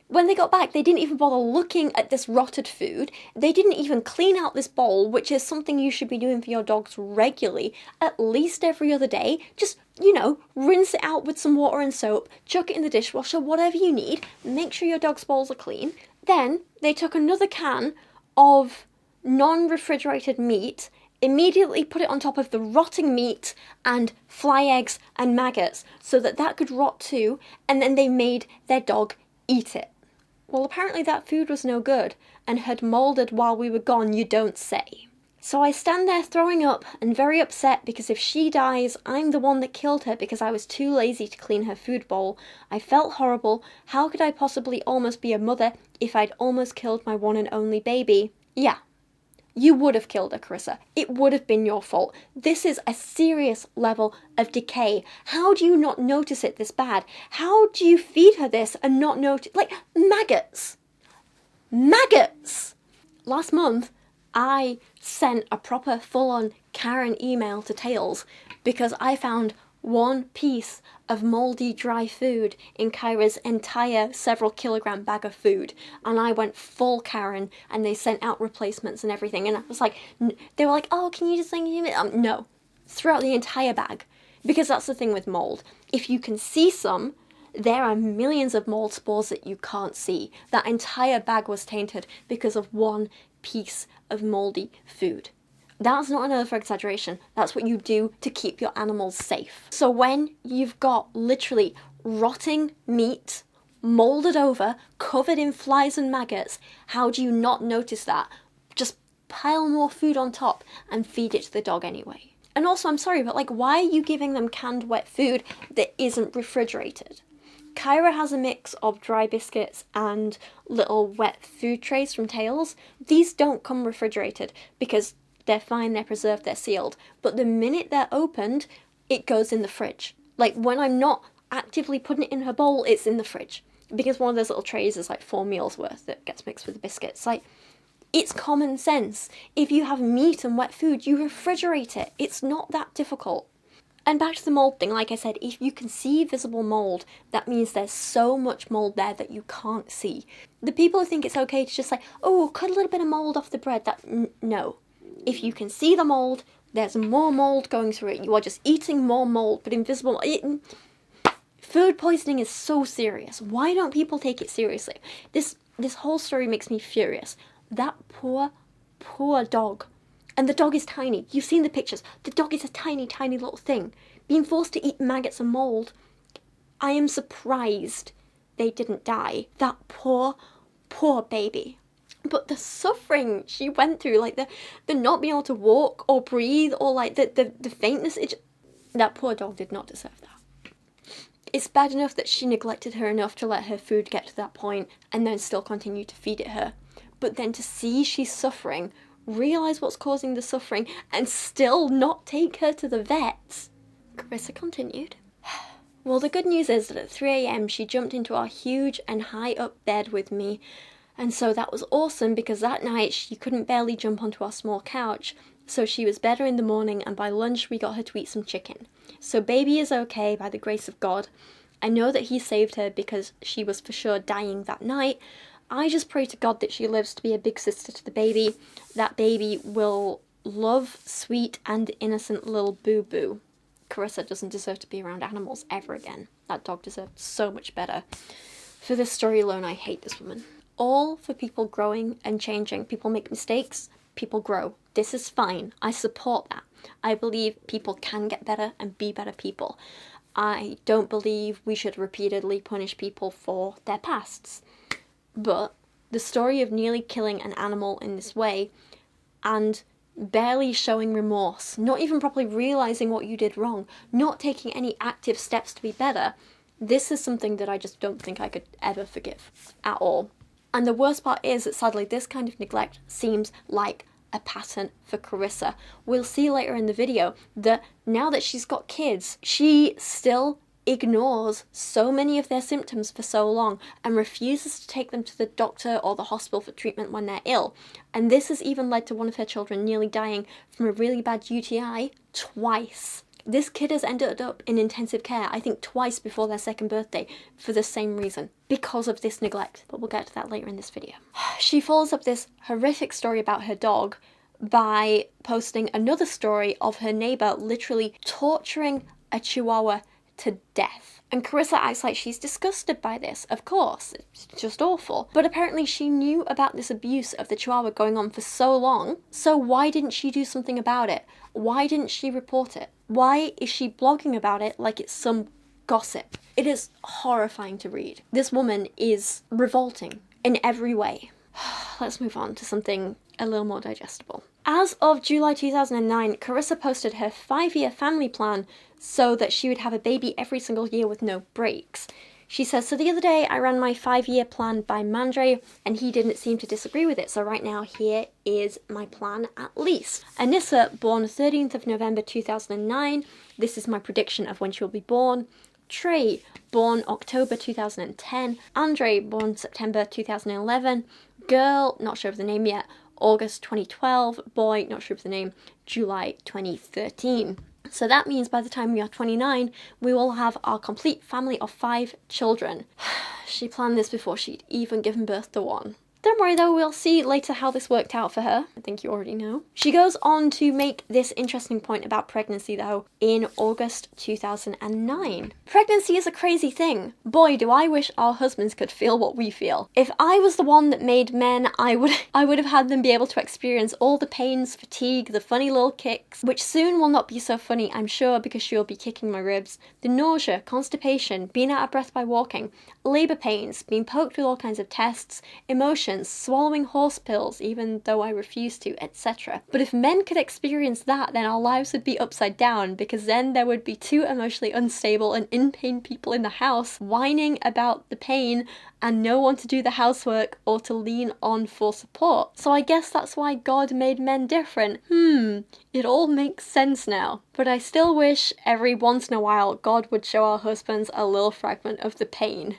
When they got back, they didn't even bother looking at this rotted food. They didn't even clean out this bowl, which is something you should be doing for your dogs regularly, at least every other day. Just, rinse it out with some water and soap, chuck it in the dishwasher, whatever you need. Make sure your dog's bowls are clean. Then they took another can of non-refrigerated meat, immediately put it on top of the rotting meat and fly eggs and maggots so that could rot too, and then they made their dog eat it. Well, apparently that food was no good and had moulded while we were gone, you don't say. So I stand there throwing up and very upset because if she dies, I'm the one that killed her because I was too lazy to clean her food bowl. I felt horrible. How could I possibly almost be a mother if I'd almost killed my one and only baby? Yeah. You would have killed her, Karissa. It would have been your fault. This is a serious level of decay. How do you not notice it this bad? How do you feed her this and not notice? Like, maggots. Maggots! Last month, I sent a proper full-on Karen email to Tails because I found one piece of mouldy dry food in Kyra's entire several kilogram bag of food, and I went full Karen, and they sent out replacements and everything, and I was like, they were like, oh, can you just think no, throughout the entire bag, because that's the thing with mold. If you can see some, there are millions of mold spores that you can't see. That entire bag was tainted because of one piece of mouldy food. That's not another exaggeration. That's what you do to keep your animals safe. So when you've got literally rotting meat, moulded over, covered in flies and maggots, how do you not notice that? Just pile more food on top and feed it to the dog anyway. And also, I'm sorry, but why are you giving them canned wet food that isn't refrigerated? Kyra has a mix of dry biscuits and little wet food trays from Tails. These don't come refrigerated because they're fine, they're preserved, they're sealed. But the minute they're opened, it goes in the fridge. When I'm not actively putting it in her bowl, it's in the fridge. Because one of those little trays is 4 meals worth that gets mixed with the biscuits. It's common sense. If you have meat and wet food, you refrigerate it. It's not that difficult. And back to the mold thing, like I said, if you can see visible mold, that means there's so much mold there that you can't see. The people who think it's okay to just oh, cut a little bit of mold off the bread, no. If you can see the mold, there's more mold going through it. You are just eating more mold, but invisible. Food poisoning is so serious. Why don't people take it seriously? This whole story makes me furious. That poor dog. And the dog is tiny. You've seen the pictures. The dog is a tiny, tiny little thing. Being forced to eat maggots and mold. I am surprised they didn't die. That poor baby. But the suffering she went through, the not being able to walk or breathe, or the faintness, that poor dog did not deserve that. It's bad enough that she neglected her enough to let her food get to that point and then still continue to feed it her. But then to see she's suffering, realise what's causing the suffering, and still not take her to the vets. Karissa continued. Well, the good news is that at 3 a.m. she jumped into our huge and high up bed with me. And so that was awesome because that night she couldn't barely jump onto our small couch. So she was better in the morning, and by lunch we got her to eat some chicken. So baby is okay by the grace of God. I know that he saved her because she was for sure dying that night. I just pray to God that she lives to be a big sister to the baby. That baby will love sweet and innocent little boo-boo. Karissa doesn't deserve to be around animals ever again. That dog deserved so much better. For this story alone, I hate this woman. All for people growing and changing. People make mistakes, people grow. This is fine. I support that. I believe people can get better and be better people. I don't believe we should repeatedly punish people for their pasts. But the story of nearly killing an animal in this way and barely showing remorse, not even properly realising what you did wrong, not taking any active steps to be better, this is something that I just don't think I could ever forgive at all. And the worst part is that sadly this kind of neglect seems like a pattern for Karissa. We'll see later in the video that now that she's got kids, she still ignores so many of their symptoms for so long and refuses to take them to the doctor or the hospital for treatment when they're ill. And this has even led to one of her children nearly dying from a really bad UTI twice. This kid has ended up in intensive care, I think twice before their second birthday, for the same reason, because of this neglect. But we'll get to that later in this video. She follows up this horrific story about her dog by posting another story of her neighbour literally torturing a chihuahua to death. And Karissa acts like she's disgusted by this. Of course, it's just awful. But apparently she knew about this abuse of the chihuahua going on for so long, so why didn't she do something about it? Why didn't she report it? Why is she blogging about it like it's some gossip? It is horrifying to read. This woman is revolting in every way. Let's move on to something a little more digestible. As of July 2009, Karissa posted her 5-year family plan so that she would have a baby every single year with no breaks. She says, so the other day I ran my 5-year plan by Mandre and he didn't seem to disagree with it. So right now here is my plan at least. Anissa, born 13th of November 2009. This is my prediction of when she will be born. Trey, born October 2010. Andre, born September 2011. Girl, not sure of the name yet. August 2012. Boy, not sure of the name. July 2013. So that means by the time we are 29, we will have our complete family of 5 children. She planned this before she'd even given birth to one. Don't worry though, we'll see later how this worked out for her. I think you already know. She goes on to make this interesting point about pregnancy though in August 2009. Pregnancy is a crazy thing. Boy, do I wish our husbands could feel what we feel. If I was the one that made men, I would have had them be able to experience all the pains, fatigue, the funny little kicks, which soon will not be so funny, I'm sure, because she'll be kicking my ribs, the nausea, constipation, being out of breath by walking, labour pains, being poked with all kinds of tests, emotions, swallowing horse pills even though I refuse to, etc. But if men could experience that, then our lives would be upside down, because then there would be 2 emotionally unstable and in pain people in the house whining about the pain and no one to do the housework or to lean on for support. So I guess that's why God made men different. It all makes sense now. But I still wish every once in a while God would show our husbands a little fragment of the pain.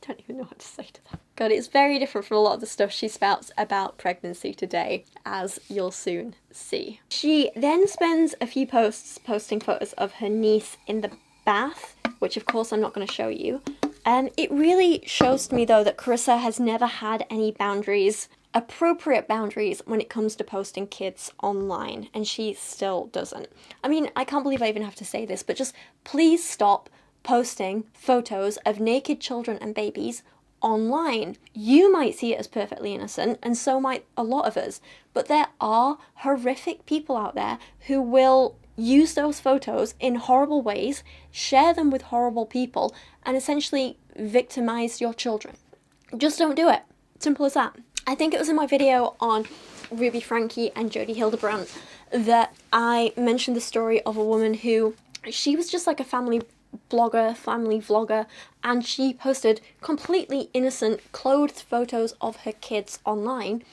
Don't even know what to say to that. God, it's very different from a lot of the stuff she spouts about pregnancy today, as you'll soon see. She then spends a few posts posting photos of her niece in the bath, which of course I'm not going to show you. It really shows to me though that Karissa has never had any boundaries, appropriate boundaries, when it comes to posting kids online, and she still doesn't. I mean, I can't believe I even have to say this, but just please stop posting photos of naked children and babies online. You might see it as perfectly innocent, and so might a lot of us, but there are horrific people out there who will use those photos in horrible ways, share them with horrible people, and essentially victimize your children. Just don't do it. Simple as that. I think it was in my video on Ruby Frankie and Jodie Hildebrandt that I mentioned the story of a woman who, she was just like a family blogger, family vlogger, and she posted completely innocent clothed photos of her kids online,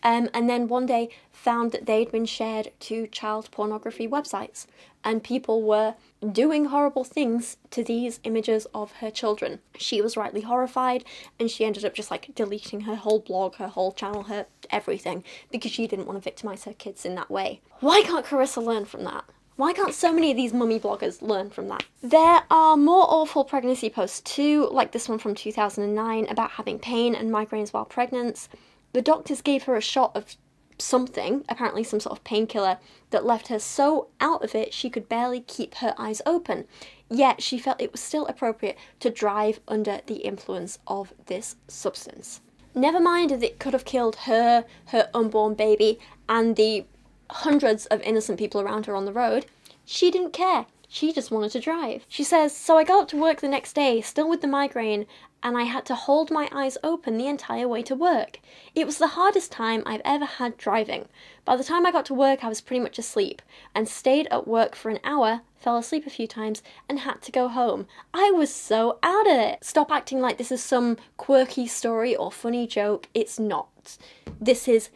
and then one day found that they'd been shared to child pornography websites, and people were doing horrible things to these images of her children. She was rightly horrified, and she ended up just like deleting her whole blog, her whole channel, her everything, because she didn't want to victimize her kids in that way. Why can't Karissa learn from that? Why can't so many of these mummy bloggers learn from that? There are more awful pregnancy posts too, like this one from 2009 about having pain and migraines while pregnant. The doctors gave her a shot of something, apparently some sort of painkiller, that left her so out of it she could barely keep her eyes open. Yet she felt it was still appropriate to drive under the influence of this substance. Never mind that it could have killed her, her unborn baby, and the hundreds of innocent people around her on the road. She didn't care. She just wanted to drive. She says, so I got up to work the next day, still with the migraine, and I had to hold my eyes open the entire way to work. It was the hardest time I've ever had driving. By the time I got to work, I was pretty much asleep, and stayed at work for an hour fell asleep a few times, and had to go home. I was so out of it. Stop acting like this is some quirky story or funny joke. It's not. This is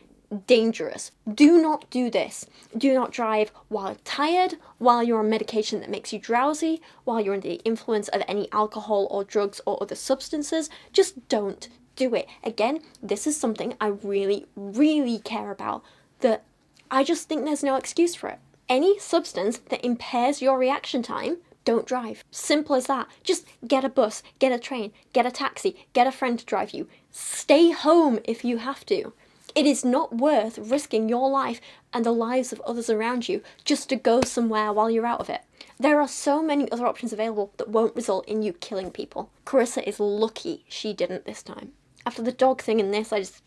dangerous. Do not do this. Do not drive while tired, while you're on medication that makes you drowsy, while you're under the influence of any alcohol or drugs or other substances. Just don't do it. Again, this is something I really, really care about, that I just think there's no excuse for it. Any substance that impairs your reaction time, don't drive. Simple as that. Just get a bus, get a train, get a taxi, get a friend to drive you. Stay home if you have to. It is not worth risking your life and the lives of others around you just to go somewhere while you're out of it. There are so many other options available that won't result in you killing people. Karissa is lucky she didn't this time. After the dog thing and this, I just...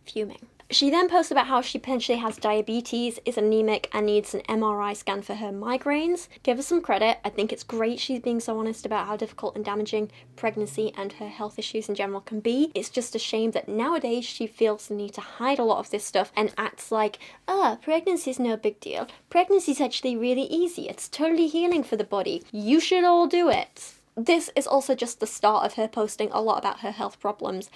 fuming. She then posted about how she potentially has diabetes, is anemic, and needs an MRI scan for her migraines. Give her some credit. I think it's great she's being so honest about how difficult and damaging pregnancy and her health issues in general can be. It's just a shame that nowadays she feels the need to hide a lot of this stuff and acts like, pregnancy is no big deal. Pregnancy is actually really easy. It's totally healing for the body. You should all do it. This is also just the start of her posting a lot about her health problems.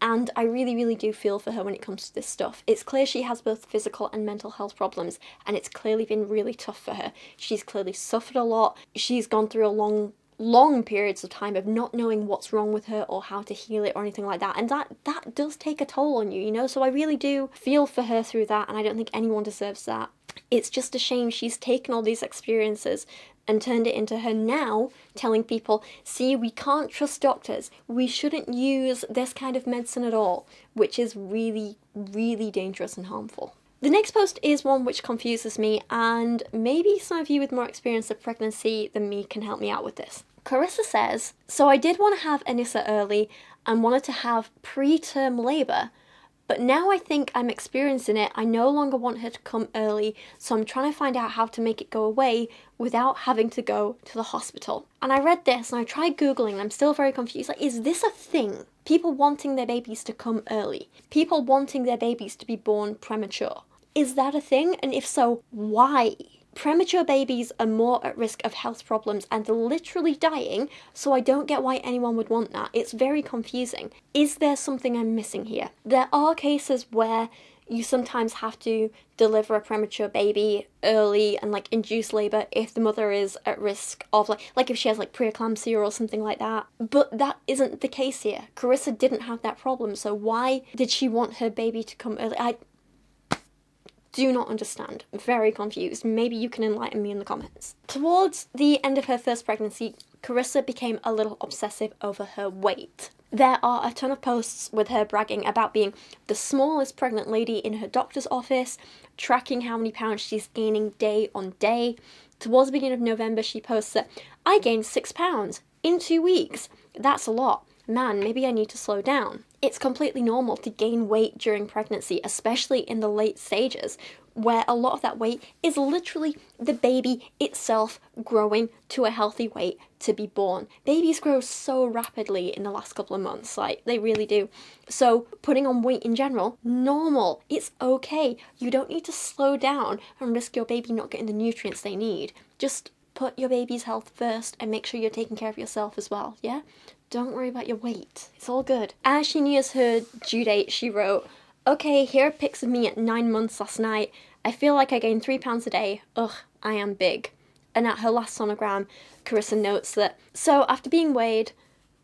And I really, really do feel for her when it comes to this stuff. It's clear she has both physical and mental health problems, and it's clearly been really tough for her. She's clearly suffered a lot. She's gone through a long periods of time of not knowing what's wrong with her or how to heal it or anything like that. And that does take a toll on you, you know? So I really do feel for her through that, and I don't think anyone deserves that. It's just a shame she's taken all these experiences and turned it into her now telling people, see, we can't trust doctors. We shouldn't use this kind of medicine at all, which is really, really dangerous and harmful. The next post is one which confuses me, and maybe some of you with more experience of pregnancy than me can help me out with this. Karissa says, so I did want to have Anissa early and wanted to have preterm labour, but now I think I'm experiencing it. I no longer want her to come early, so I'm trying to find out how to make it go away without having to go to the hospital. And I read this and I tried Googling and I'm still very confused. Like, is this a thing? People wanting their babies to come early. People wanting their babies to be born premature. Is that a thing? And if so, why? Premature babies are more at risk of health problems and literally dying, so I don't get why anyone would want that. It's very confusing. Is there something I'm missing here? There are cases where you sometimes have to deliver a premature baby early and induce labour if the mother is at risk of like if she has preeclampsia or something like that. But that isn't the case here. Karissa didn't have that problem, so why did she want her baby to come early? I do not understand. I'm very confused. Maybe you can enlighten me in the comments. Towards the end of her first pregnancy, Karissa became a little obsessive over her weight. There are a ton of posts with her bragging about being the smallest pregnant lady in her doctor's office, tracking how many pounds she's gaining day on day. Towards the beginning of November, she posts that, I gained 6 pounds in 2 weeks. That's a lot. Man, maybe I need to slow down. It's completely normal to gain weight during pregnancy, especially in the late stages, where a lot of that weight is literally the baby itself growing to a healthy weight to be born. Babies grow so rapidly in the last couple of months, they really do. So putting on weight in general, normal. It's okay. You don't need to slow down and risk your baby not getting the nutrients they need. Just put your baby's health first and make sure you're taking care of yourself as well, yeah? Don't worry about your weight. It's all good. As she nears her due date, she wrote, okay, here are pics of me at 9 months last night. I feel like I gained 3 pounds a day. Ugh, I am big. And at her last sonogram, Karissa notes that, so after being weighed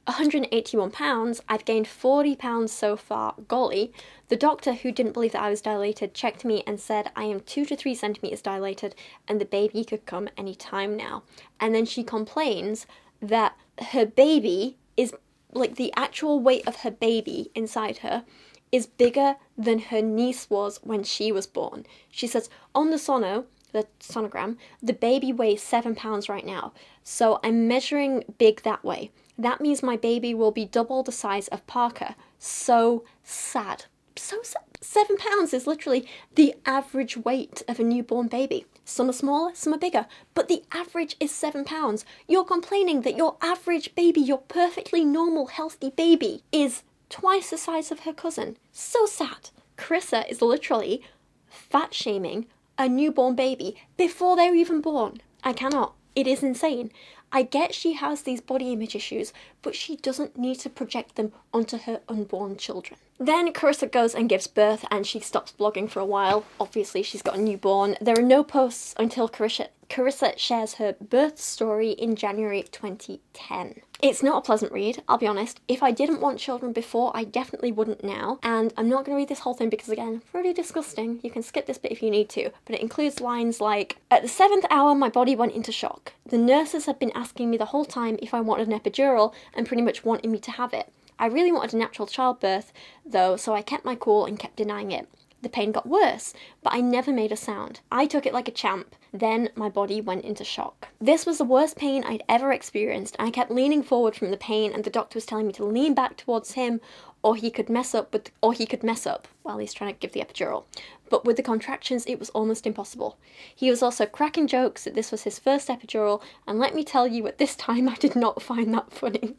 181 pounds, I've gained 40 pounds so far. Golly. The doctor, who didn't believe that I was dilated, checked me and said I am 2 to 3 centimeters dilated and the baby could come any time now. And then she complains that her baby is, the actual weight of her baby inside her is bigger than her niece was when she was born. She says, on the sonogram, the baby weighs 7 pounds right now, so I'm measuring big that way. That means my baby will be double the size of Parker. So sad. So sad. 7 pounds is literally the average weight of a newborn baby. Some are smaller, some are bigger, but the average is 7 pounds. You're complaining that your average baby, your perfectly normal, healthy baby, is twice the size of her cousin. So sad. Karissa is literally fat shaming a newborn baby before they're even born. I cannot. It is insane. I get she has these body image issues, but she doesn't need to project them onto her unborn children. Then Karissa goes and gives birth, and she stops blogging for a while. Obviously, she's got a newborn. There are no posts until Karissa shares her birth story in January 2010. It's not a pleasant read, I'll be honest. If I didn't want children before, I definitely wouldn't now. And I'm not going to read this whole thing because, again, pretty disgusting. You can skip this bit if you need to. But it includes lines like, "At the 7th hour, my body went into shock. The nurses had been asking me the whole time if I wanted an epidural and pretty much wanting me to have it. I really wanted a natural childbirth, though, so I kept my cool and kept denying it. The pain got worse, but I never made a sound. I took it like a champ. Then my body went into shock. This was the worst pain I'd ever experienced, and I kept leaning forward from the pain, and the doctor was telling me to lean back towards him, or he could mess up while he's trying to give the epidural. But with the contractions, it was almost impossible. He was also cracking jokes that this was his first epidural, and let me tell you, at this time, I did not find that funny."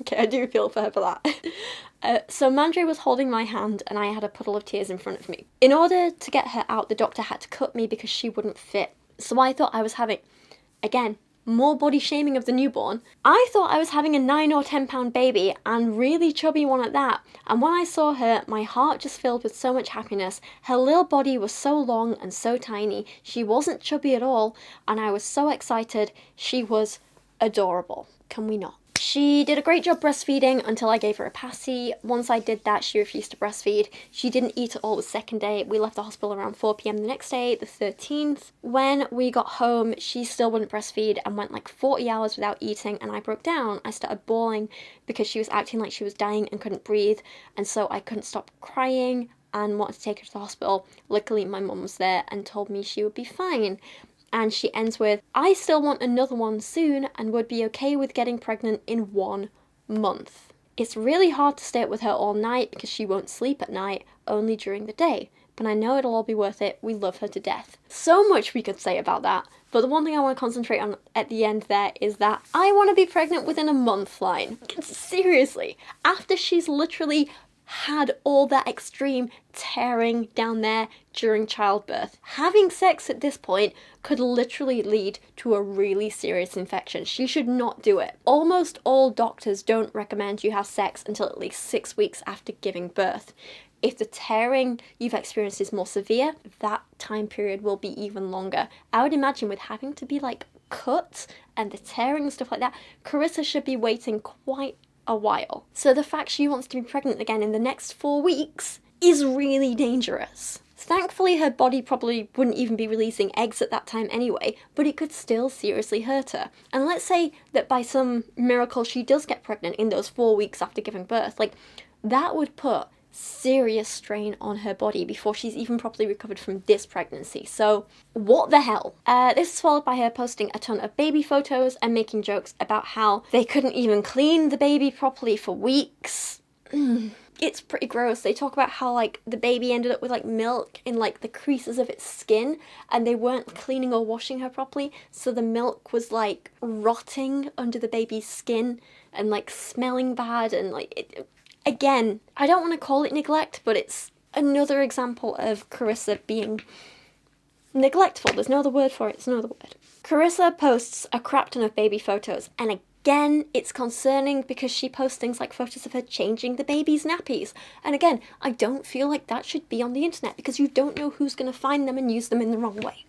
Okay, I do feel for her for that. So Mandre was holding my hand and I had a puddle of tears in front of me. In order to get her out, the doctor had to cut me because she wouldn't fit. So I thought I was having, again, more body shaming of the newborn. I thought I was having a 9 or 10 pound baby, and really chubby one at that. And when I saw her, my heart just filled with so much happiness. Her little body was so long and so tiny. She wasn't chubby at all, and I was so excited. She was adorable. Can we not? She did a great job breastfeeding until I gave her a passy. Once I did that, she refused to breastfeed. She didn't eat at all the second day. We left the hospital around 4 p.m. the next day, the 13th. When we got home, she still wouldn't breastfeed and went like 40 hours without eating, and I broke down. I started bawling because she was acting like she was dying and couldn't breathe, and so I couldn't stop crying and wanted to take her to the hospital. Luckily, my mum was there and told me she would be fine. And she ends with, "I still want another one soon and would be okay with getting pregnant in 1 month. It's really hard to stay up with her all night because she won't sleep at night, only during the day. But I know it'll all be worth it. We love her to death." So much we could say about that. But the one thing I want to concentrate on at the end there is that I want to be pregnant within a month line. Seriously. After she's literally had all that extreme tearing down there during childbirth. Having sex at this point could literally lead to a really serious infection. She should not do it. Almost all doctors don't recommend you have sex until at least 6 weeks after giving birth. If the tearing you've experienced is more severe, that time period will be even longer. I would imagine with having to be like cut and the tearing and stuff like that, Karissa should be waiting quite a while. So the fact she wants to be pregnant again in the next 4 weeks is really dangerous. Thankfully, her body probably wouldn't even be releasing eggs at that time anyway, but it could still seriously hurt her. And let's say that by some miracle she does get pregnant in those 4 weeks after giving birth, like, that would put serious strain on her body before she's even properly recovered from this pregnancy. So what the hell? This is followed by her posting a ton of baby photos and making jokes about how they couldn't even clean the baby properly for weeks. It's pretty gross. They talk about how like the baby ended up with like milk in like the creases of its skin, and they weren't cleaning or washing her properly, so the milk was like rotting under the baby's skin and like smelling bad, and like again, I don't want to call it neglect, but it's another example of Karissa being neglectful. There's no other word for it. It's no other word. Karissa posts a crap ton of baby photos, and again, it's concerning because she posts things like photos of her changing the baby's nappies. And again, I don't feel like that should be on the internet because you don't know who's going to find them and use them in the wrong way.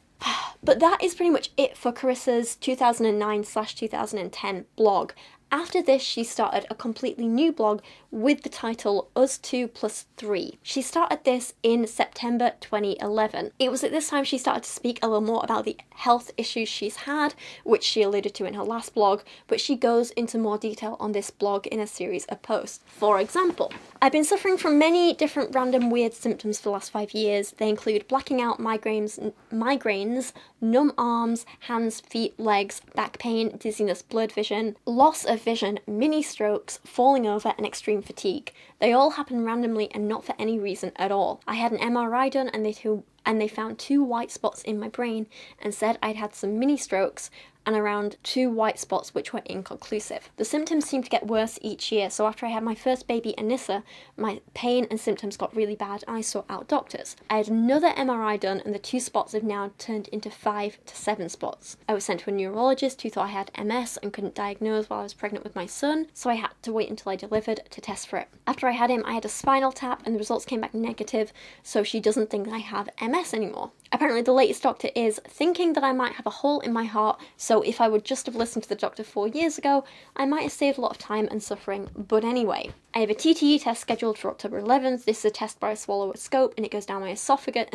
But that is pretty much it for Karissa's 2009/2010 blog. After this, she started a completely new blog with the title Us 2 Plus 3. She started this in September 2011. It was at this time she started to speak a little more about the health issues she's had, which she alluded to in her last blog, but she goes into more detail on this blog in a series of posts. For example, "I've been suffering from many different random weird symptoms for the last 5 years. They include blacking out, migraines, numb arms, hands, feet, legs, back pain, dizziness, blurred vision, loss of vision, mini strokes, falling over, and extreme fatigue. They all happen randomly and not for any reason at all. I had an MRI done and they found 2 white spots in my brain and said I'd had some mini strokes and around 2 white spots which were inconclusive. The symptoms seemed to get worse each year, so after I had my first baby, Anissa, my pain and symptoms got really bad and I sought out doctors. I had another MRI done and the 2 spots have now turned into 5 to 7 spots. I was sent to a neurologist who thought I had MS and couldn't diagnose while I was pregnant with my son, so I had to wait until I delivered to test for it. After I had him, I had a spinal tap and the results came back negative, so she doesn't think I have MS anymore. Apparently the latest doctor is thinking that I might have a hole in my heart, so if I would just have listened to the doctor 4 years ago, I might have saved a lot of time and suffering. But anyway, I have a TTE test scheduled for October 11th. This is a test where I swallow a scope and it goes down my esophagus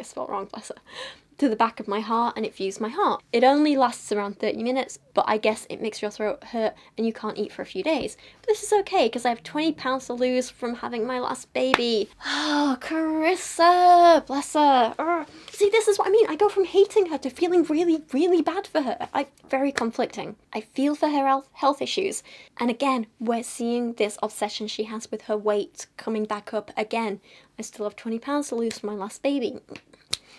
spelled wrong, bless her, to the back of my heart and it views my heart. It only lasts around 30 minutes, but I guess it makes your throat hurt and you can't eat for a few days. But this is okay because I have 20 pounds to lose from having my last baby. Oh, Karissa, bless her. Urgh. See, this is what I mean. I go from hating her to feeling really, really bad for her. Very conflicting. I feel for her health issues. And again, we're seeing this obsession she has with her weight coming back up again. I still have 20 pounds to lose from my last baby.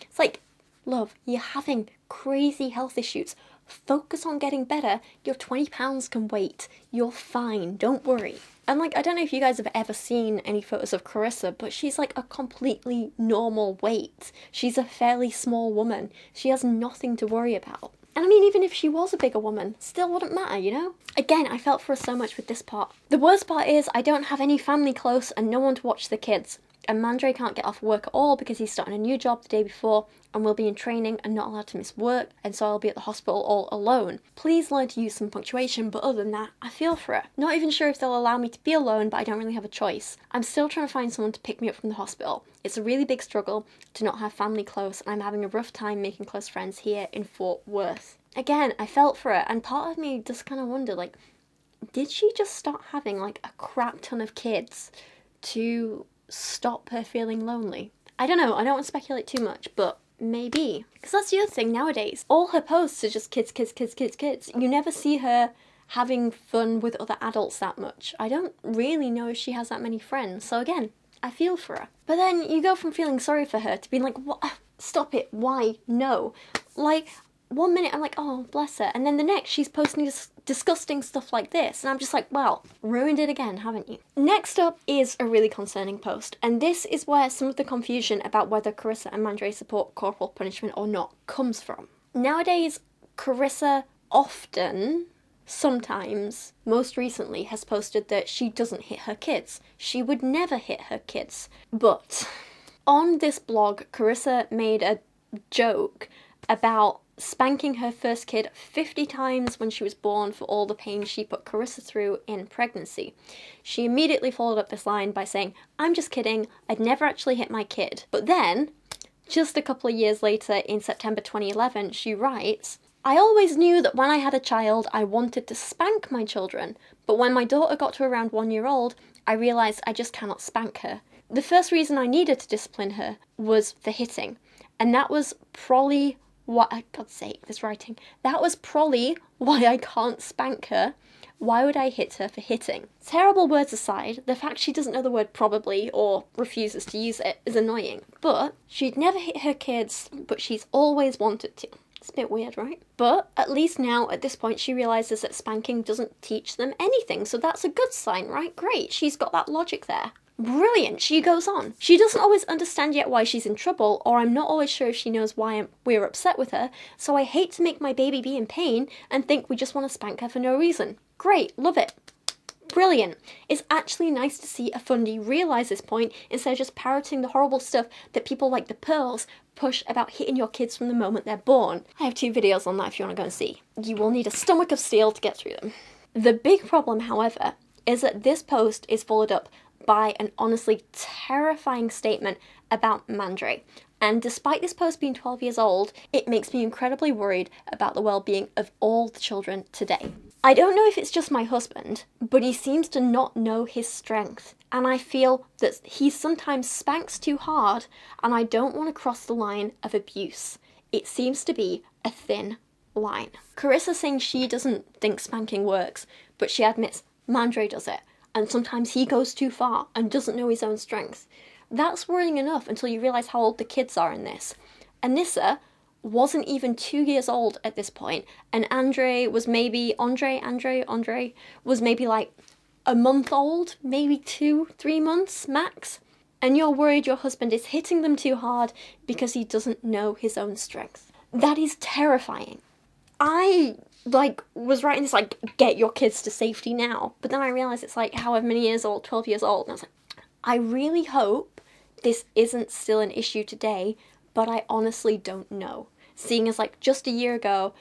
It's like, love, you're having crazy health issues. Focus on getting better. Your 20 pounds can wait. You're fine. Don't worry. And I don't know if you guys have ever seen any photos of Karissa, but she's like a completely normal weight. She's a fairly small woman. She has nothing to worry about. And I mean, even if she was a bigger woman, still wouldn't matter, you know? Again, I felt for her so much with this part. The worst part is I don't have any family close and no one to watch the kids. And Mandre can't get off work at all because he's starting a new job the day before and will be in training and not allowed to miss work, and so I'll be at the hospital all alone. Please learn to use some punctuation, but other than that, I feel for her. Not even sure if they'll allow me to be alone, but I don't really have a choice. I'm still trying to find someone to pick me up from the hospital. It's a really big struggle to not have family close, and I'm having a rough time making close friends here in Fort Worth. Again, I felt for her, and part of me just kind of wondered, did she just start having, a crap ton of kids to stop her feeling lonely? I don't know, I don't want to speculate too much, but maybe. Because that's the other thing nowadays. All her posts are just kids, kids, kids, kids, kids. You never see her having fun with other adults that much. I don't really know if she has that many friends, so again, I feel for her. But then you go from feeling sorry for her to being like, what? Stop it, why? No. 1 minute I'm like, oh, bless her, and then the next she's posting this disgusting stuff like this, and I'm just like, well, ruined it again, haven't you? Next up is a really concerning post, and this is where some of the confusion about whether Karissa and Mandre support corporal punishment or not comes from. Nowadays, Karissa often, sometimes, most recently, has posted that she doesn't hit her kids. She would never hit her kids. But on this blog, Karissa made a joke about spanking her first kid 50 times when she was born for all the pain she put Karissa through in pregnancy. She immediately followed up this line by saying, "I'm just kidding, I'd never actually hit my kid." But then, just a couple of years later, in September 2011, she writes, "I always knew that when I had a child, I wanted to spank my children, but when my daughter got to around 1 year old, I realised I just cannot spank her. The first reason I needed to discipline her was for hitting, and that was probably God's sake, this writing. That was probably why I can't spank her. Why would I hit her for hitting?" Terrible words aside, the fact she doesn't know the word probably or refuses to use it is annoying. But she'd never hit her kids, but she's always wanted to. It's a bit weird, right? But at least now, at this point, she realises that spanking doesn't teach them anything, so that's a good sign, right? Great, she's got that logic there. Brilliant, she goes on. "She doesn't always understand yet why she's in trouble, or I'm not always sure if she knows why we're upset with her, so I hate to make my baby be in pain and think we just want to spank her for no reason." Great, love it. Brilliant. It's actually nice to see a fundie realise this point instead of just parroting the horrible stuff that people like the Pearls push about hitting your kids from the moment they're born. I have 2 videos on that if you want to go and see. You will need a stomach of steel to get through them. The big problem, however, is that this post is followed up by an honestly terrifying statement about Mandre. And despite this post being 12 years old, it makes me incredibly worried about the well-being of all the children today. I don't know if it's just my husband, but he seems to not know his strength. And I feel that he sometimes spanks too hard, and I don't want to cross the line of abuse. It seems to be a thin line. Karissa saying she doesn't think spanking works, but she admits Mandre does it. And sometimes he goes too far and doesn't know his own strength. That's worrying enough until you realise how old the kids are in this. Anissa wasn't even 2 years old at this point, and Andre was maybe like a month old, maybe 2-3 months max, and you're worried your husband is hitting them too hard because he doesn't know his own strength. That is terrifying. I was writing this get your kids to safety now, but then I realized it's however many years old, 12 years old, and I was like, I really hope this isn't still an issue today, but I honestly don't know. Seeing as just a year ago,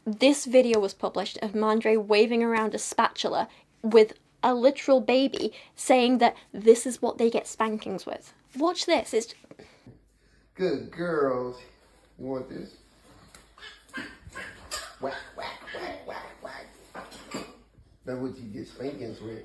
this video was published of Mandre waving around a spatula with a literal baby, saying that this is what they get spankings with. Watch this. It's good girls. You want this? Whack, whack, whack, whack, whack. That's what you get spankings with.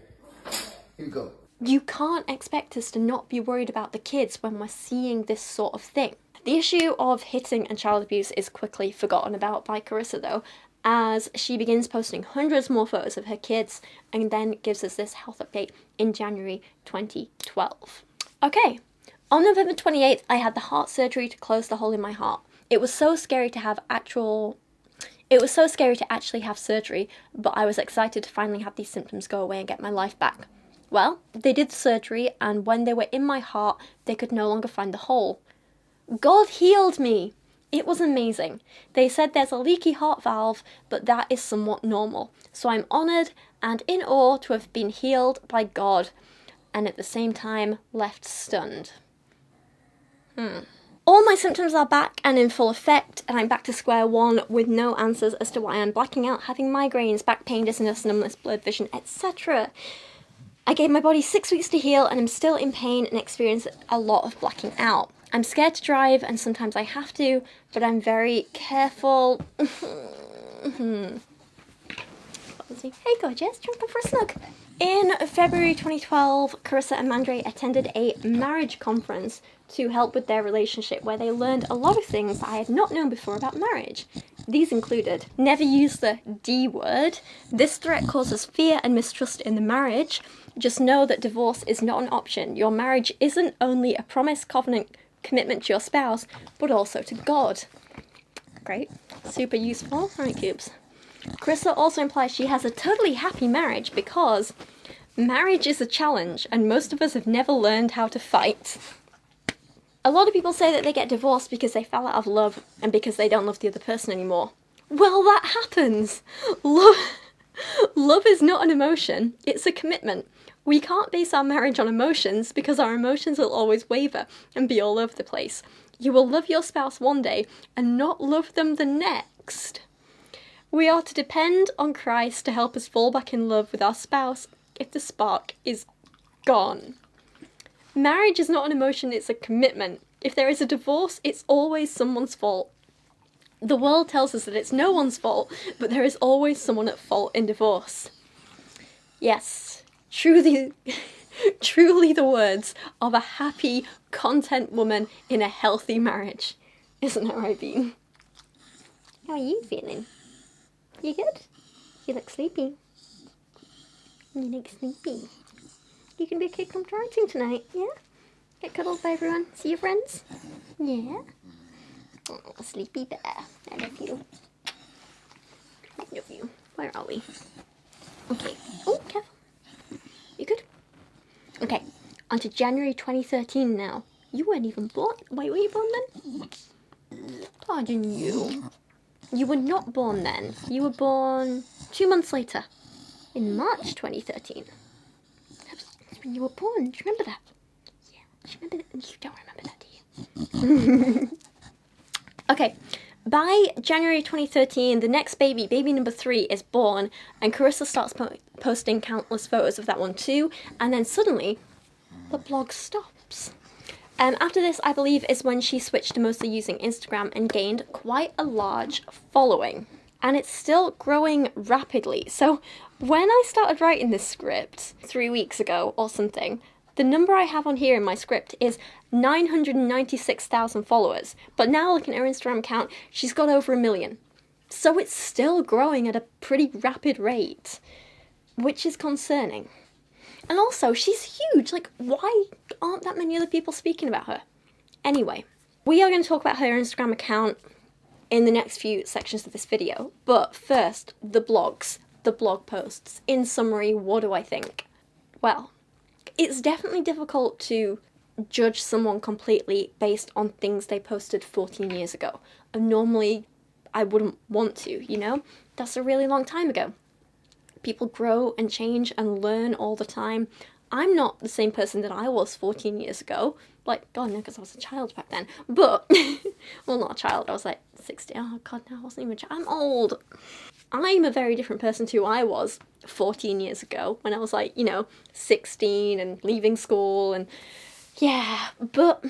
Here you go. You can't expect us to not be worried about the kids when we're seeing this sort of thing. The issue of hitting and child abuse is quickly forgotten about by Karissa, though, as she begins posting hundreds more photos of her kids and then gives us this health update in January 2012. Okay, on November 28th, I had the heart surgery to close the hole in my heart. It was so scary to actually have surgery, but I was excited to finally have these symptoms go away and get my life back. Well, they did the surgery, and when they were in my heart, they could no longer find the hole. God healed me! It was amazing. They said there's a leaky heart valve, but that is somewhat normal. So I'm honoured and in awe to have been healed by God, and at the same time left stunned. All my symptoms are back and in full effect, and I'm back to square one with no answers as to why I'm blacking out, having migraines, back pain, dizziness, numbness, blurred vision, etc. I gave my body 6 weeks to heal, and I'm still in pain and experience a lot of blacking out. I'm scared to drive, and sometimes I have to, but I'm very careful. Hey gorgeous, do you want to come for a snug? In February 2012, Karissa and Mandre attended a marriage conference to help with their relationship, where they learned a lot of things that I had not known before about marriage. These included, never use the D word. This threat causes fear and mistrust in the marriage. Just know that divorce is not an option. Your marriage isn't only a promise, covenant, commitment to your spouse, but also to God. Great. Super useful. Alright, cubes. Karissa also implies she has a totally happy marriage because marriage is a challenge and most of us have never learned how to fight. A lot of people say that they get divorced because they fell out of love and because they don't love the other person anymore. Well, that happens! Love is not an emotion, it's a commitment. We can't base our marriage on emotions because our emotions will always waver and be all over the place. You will love your spouse one day and not love them the next. We are to depend on Christ to help us fall back in love with our spouse if the spark is gone. Marriage is not an emotion, it's a commitment. If there is a divorce, it's always someone's fault. The world tells us that it's no one's fault, but there is always someone at fault in divorce. Yes, truly the words of a happy, content woman in a healthy marriage. Isn't that right, Bean? How are you feeling? You good? You look sleepy. You look sleepy. You can be a kid come writing tonight, yeah? Get cuddled by everyone. See your friends? Yeah? Oh, sleepy bear. I love you. I love you. Where are we? Okay. Oh, careful. You good? Okay. On to January 2013 now. You weren't even born. Wait, were you born then? Pardon you. You were not born then. You were born 2 months later. In March 2013. That's when you were born. Do you remember that? Yeah. Do you remember that? You don't remember that, do you? Okay. By January 2013, the next baby number 3, is born, and Karissa starts posting countless photos of that one too, and then suddenly, the blog stops. After this, I believe, is when she switched to mostly using Instagram and gained quite a large following. And it's still growing rapidly. So when I started writing this script 3 weeks ago or something, the number I have on here in my script is 996,000 followers. But now looking at her Instagram account, she's got over 1 million. So it's still growing at a pretty rapid rate, which is concerning. And also, she's huge. Like, why aren't that many other people speaking about her? Anyway, we are going to talk about her Instagram account in the next few sections of this video. But first, the blogs, the blog posts. In summary, what do I think? Well, it's definitely difficult to judge someone completely based on things they posted 14 years ago. And normally, I wouldn't want to, you know? That's a really long time ago. People grow and change and learn all the time. I'm not the same person that I was 14 years ago. Like, God, no, because I was a child back then. But, well, not a child, I was like 16. Oh, God, no, I wasn't even a child. I'm old. I'm a very different person to who I was 14 years ago when I was like, you know, 16 and leaving school and yeah, but,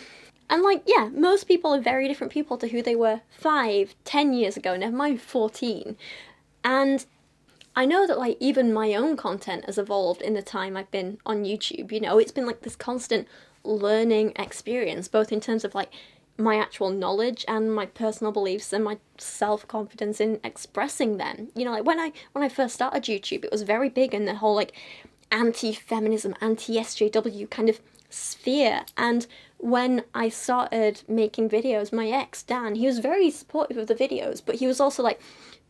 and like, yeah, most people are very different people to who they were 5, 10 years ago, never mind 14. And I know that like even my own content has evolved in the time I've been on YouTube, you know, it's been like this constant learning experience, both in terms of like my actual knowledge and my personal beliefs and my self-confidence in expressing them. You know, like when I first started YouTube, it was very big in the whole like anti-feminism, anti-SJW kind of sphere. And when I started making videos, my ex, Dan, he was very supportive of the videos, but he was also like,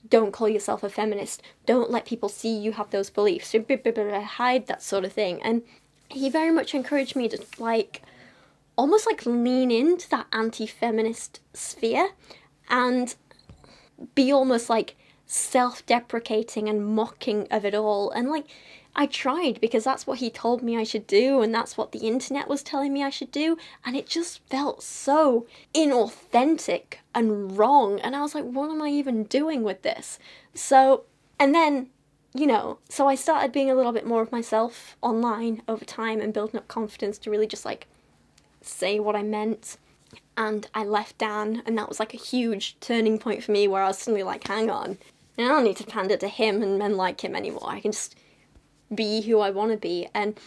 don't call yourself a feminist, don't let people see you have those beliefs, hide that sort of thing. And he very much encouraged me to like almost like lean into that anti-feminist sphere and be almost like self-deprecating and mocking of it all. And like I tried, because that's what he told me I should do, and that's what the internet was telling me I should do, and it just felt so inauthentic and wrong, and I was like, what am I even doing with this? So, and then, you know, so I started being a little bit more of myself online over time and building up confidence to really just like say what I meant. And I left Dan, and that was like a huge turning point for me, where I was suddenly like, hang on, I don't need to pander to him and men like him anymore. I can just be who I want to be. And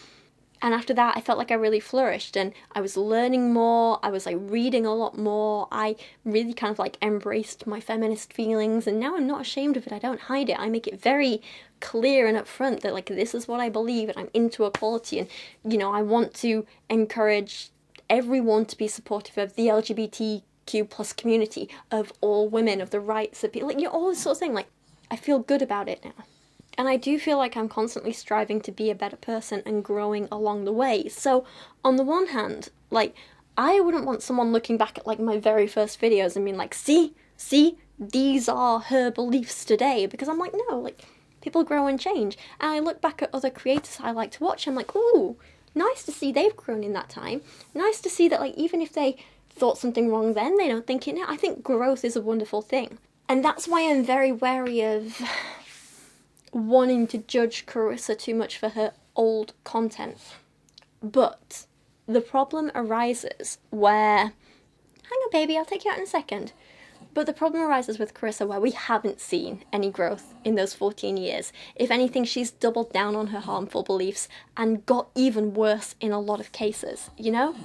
after that, I felt like I really flourished, and I was learning more, I was like reading a lot more, I really kind of like embraced my feminist feelings, and now I'm not ashamed of it, I don't hide it, I make it very clear and upfront that like this is what I believe, and I'm into equality, and you know, I want to encourage everyone to be supportive of the LGBTQ plus community, of all women, of the rights of people, like, you know, all this sort of thing. Like, I feel good about it now. And I do feel like I'm constantly striving to be a better person and growing along the way. So, on the one hand, like, I wouldn't want someone looking back at, like, my very first videos and being like, see, these are her beliefs today. Because I'm like, no, like, people grow and change. And I look back at other creators I like to watch, I'm like, ooh, nice to see they've grown in that time. Nice to see that, like, even if they thought something wrong then, they don't think it now. I think growth is a wonderful thing. And that's why I'm very wary of wanting to judge Karissa too much for her old content. But the problem arises where, hang on baby, I'll take you out in a second. But the problem arises with Karissa where we haven't seen any growth in those 14 years. If anything, she's doubled down on her harmful beliefs and got even worse in a lot of cases, you know?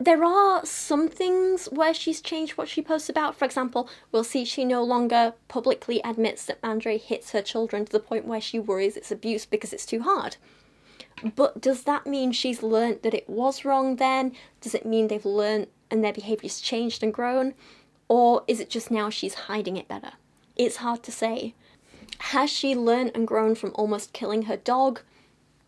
There are some things where she's changed what she posts about. For example, we'll see she no longer publicly admits that Andre hits her children to the point where she worries it's abuse because it's too hard. But does that mean she's learnt that it was wrong then? Does it mean they've learnt and their behaviour's changed and grown? Or is it just now she's hiding it better? It's hard to say. Has she learnt and grown from almost killing her dog?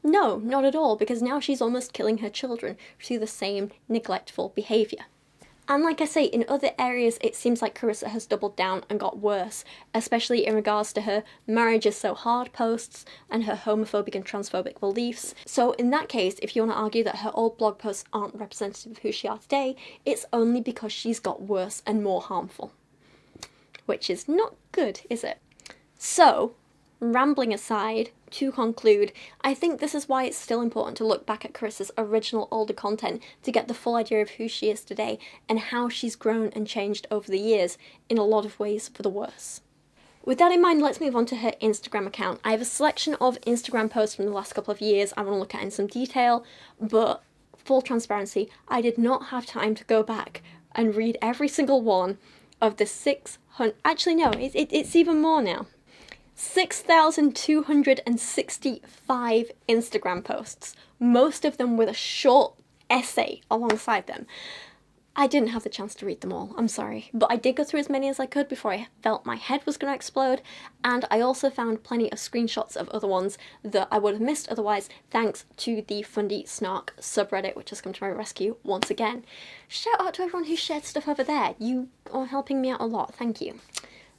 No, not at all, because now she's almost killing her children through the same neglectful behaviour. And like I say, in other areas it seems like Karissa has doubled down and got worse, especially in regards to her marriage is so hard posts and her homophobic and transphobic beliefs. So in that case, if you want to argue that her old blog posts aren't representative of who she is today, it's only because she's got worse and more harmful. Which is not good, is it? So, rambling aside, to conclude, I think this is why it's still important to look back at Karissa's original older content to get the full idea of who she is today and how she's grown and changed over the years, in a lot of ways for the worse. With that in mind, let's move on to her Instagram account. I have a selection of Instagram posts from the last couple of years I want to look at in some detail, but full transparency, I did not have time to go back and read every single one of the 600, actually no, it's even more now. 6,265 Instagram posts, most of them with a short essay alongside them. I didn't have the chance to read them all, I'm sorry, but I did go through as many as I could before I felt my head was going to explode, and I also found plenty of screenshots of other ones that I would have missed otherwise, thanks to the Fundy Snark subreddit, which has come to my rescue once again. Shout out to everyone who shared stuff over there, you are helping me out a lot, thank you.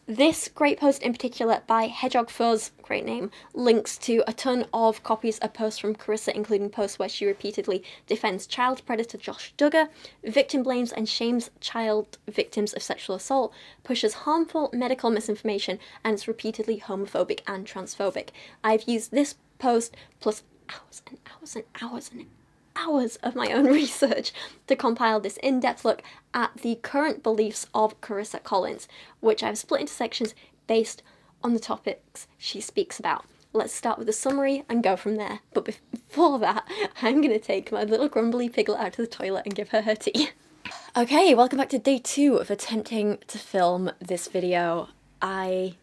This great post in particular by Hedgehog Fuzz, great name, links to a ton of copies of posts from Karissa, including posts where she repeatedly defends child predator Josh Duggar, victim blames and shames child victims of sexual assault, pushes harmful medical misinformation, and is repeatedly homophobic and transphobic. I've used this post plus hours and hours and hours and hours of my own research to compile this in-depth look at the current beliefs of Karissa Collins, which I've split into sections based on the topics she speaks about. Let's start with a summary and go from there. But before that, I'm going to take my little grumbly piglet out to the toilet and give her her tea. Okay, welcome back to day 2 of attempting to film this video. I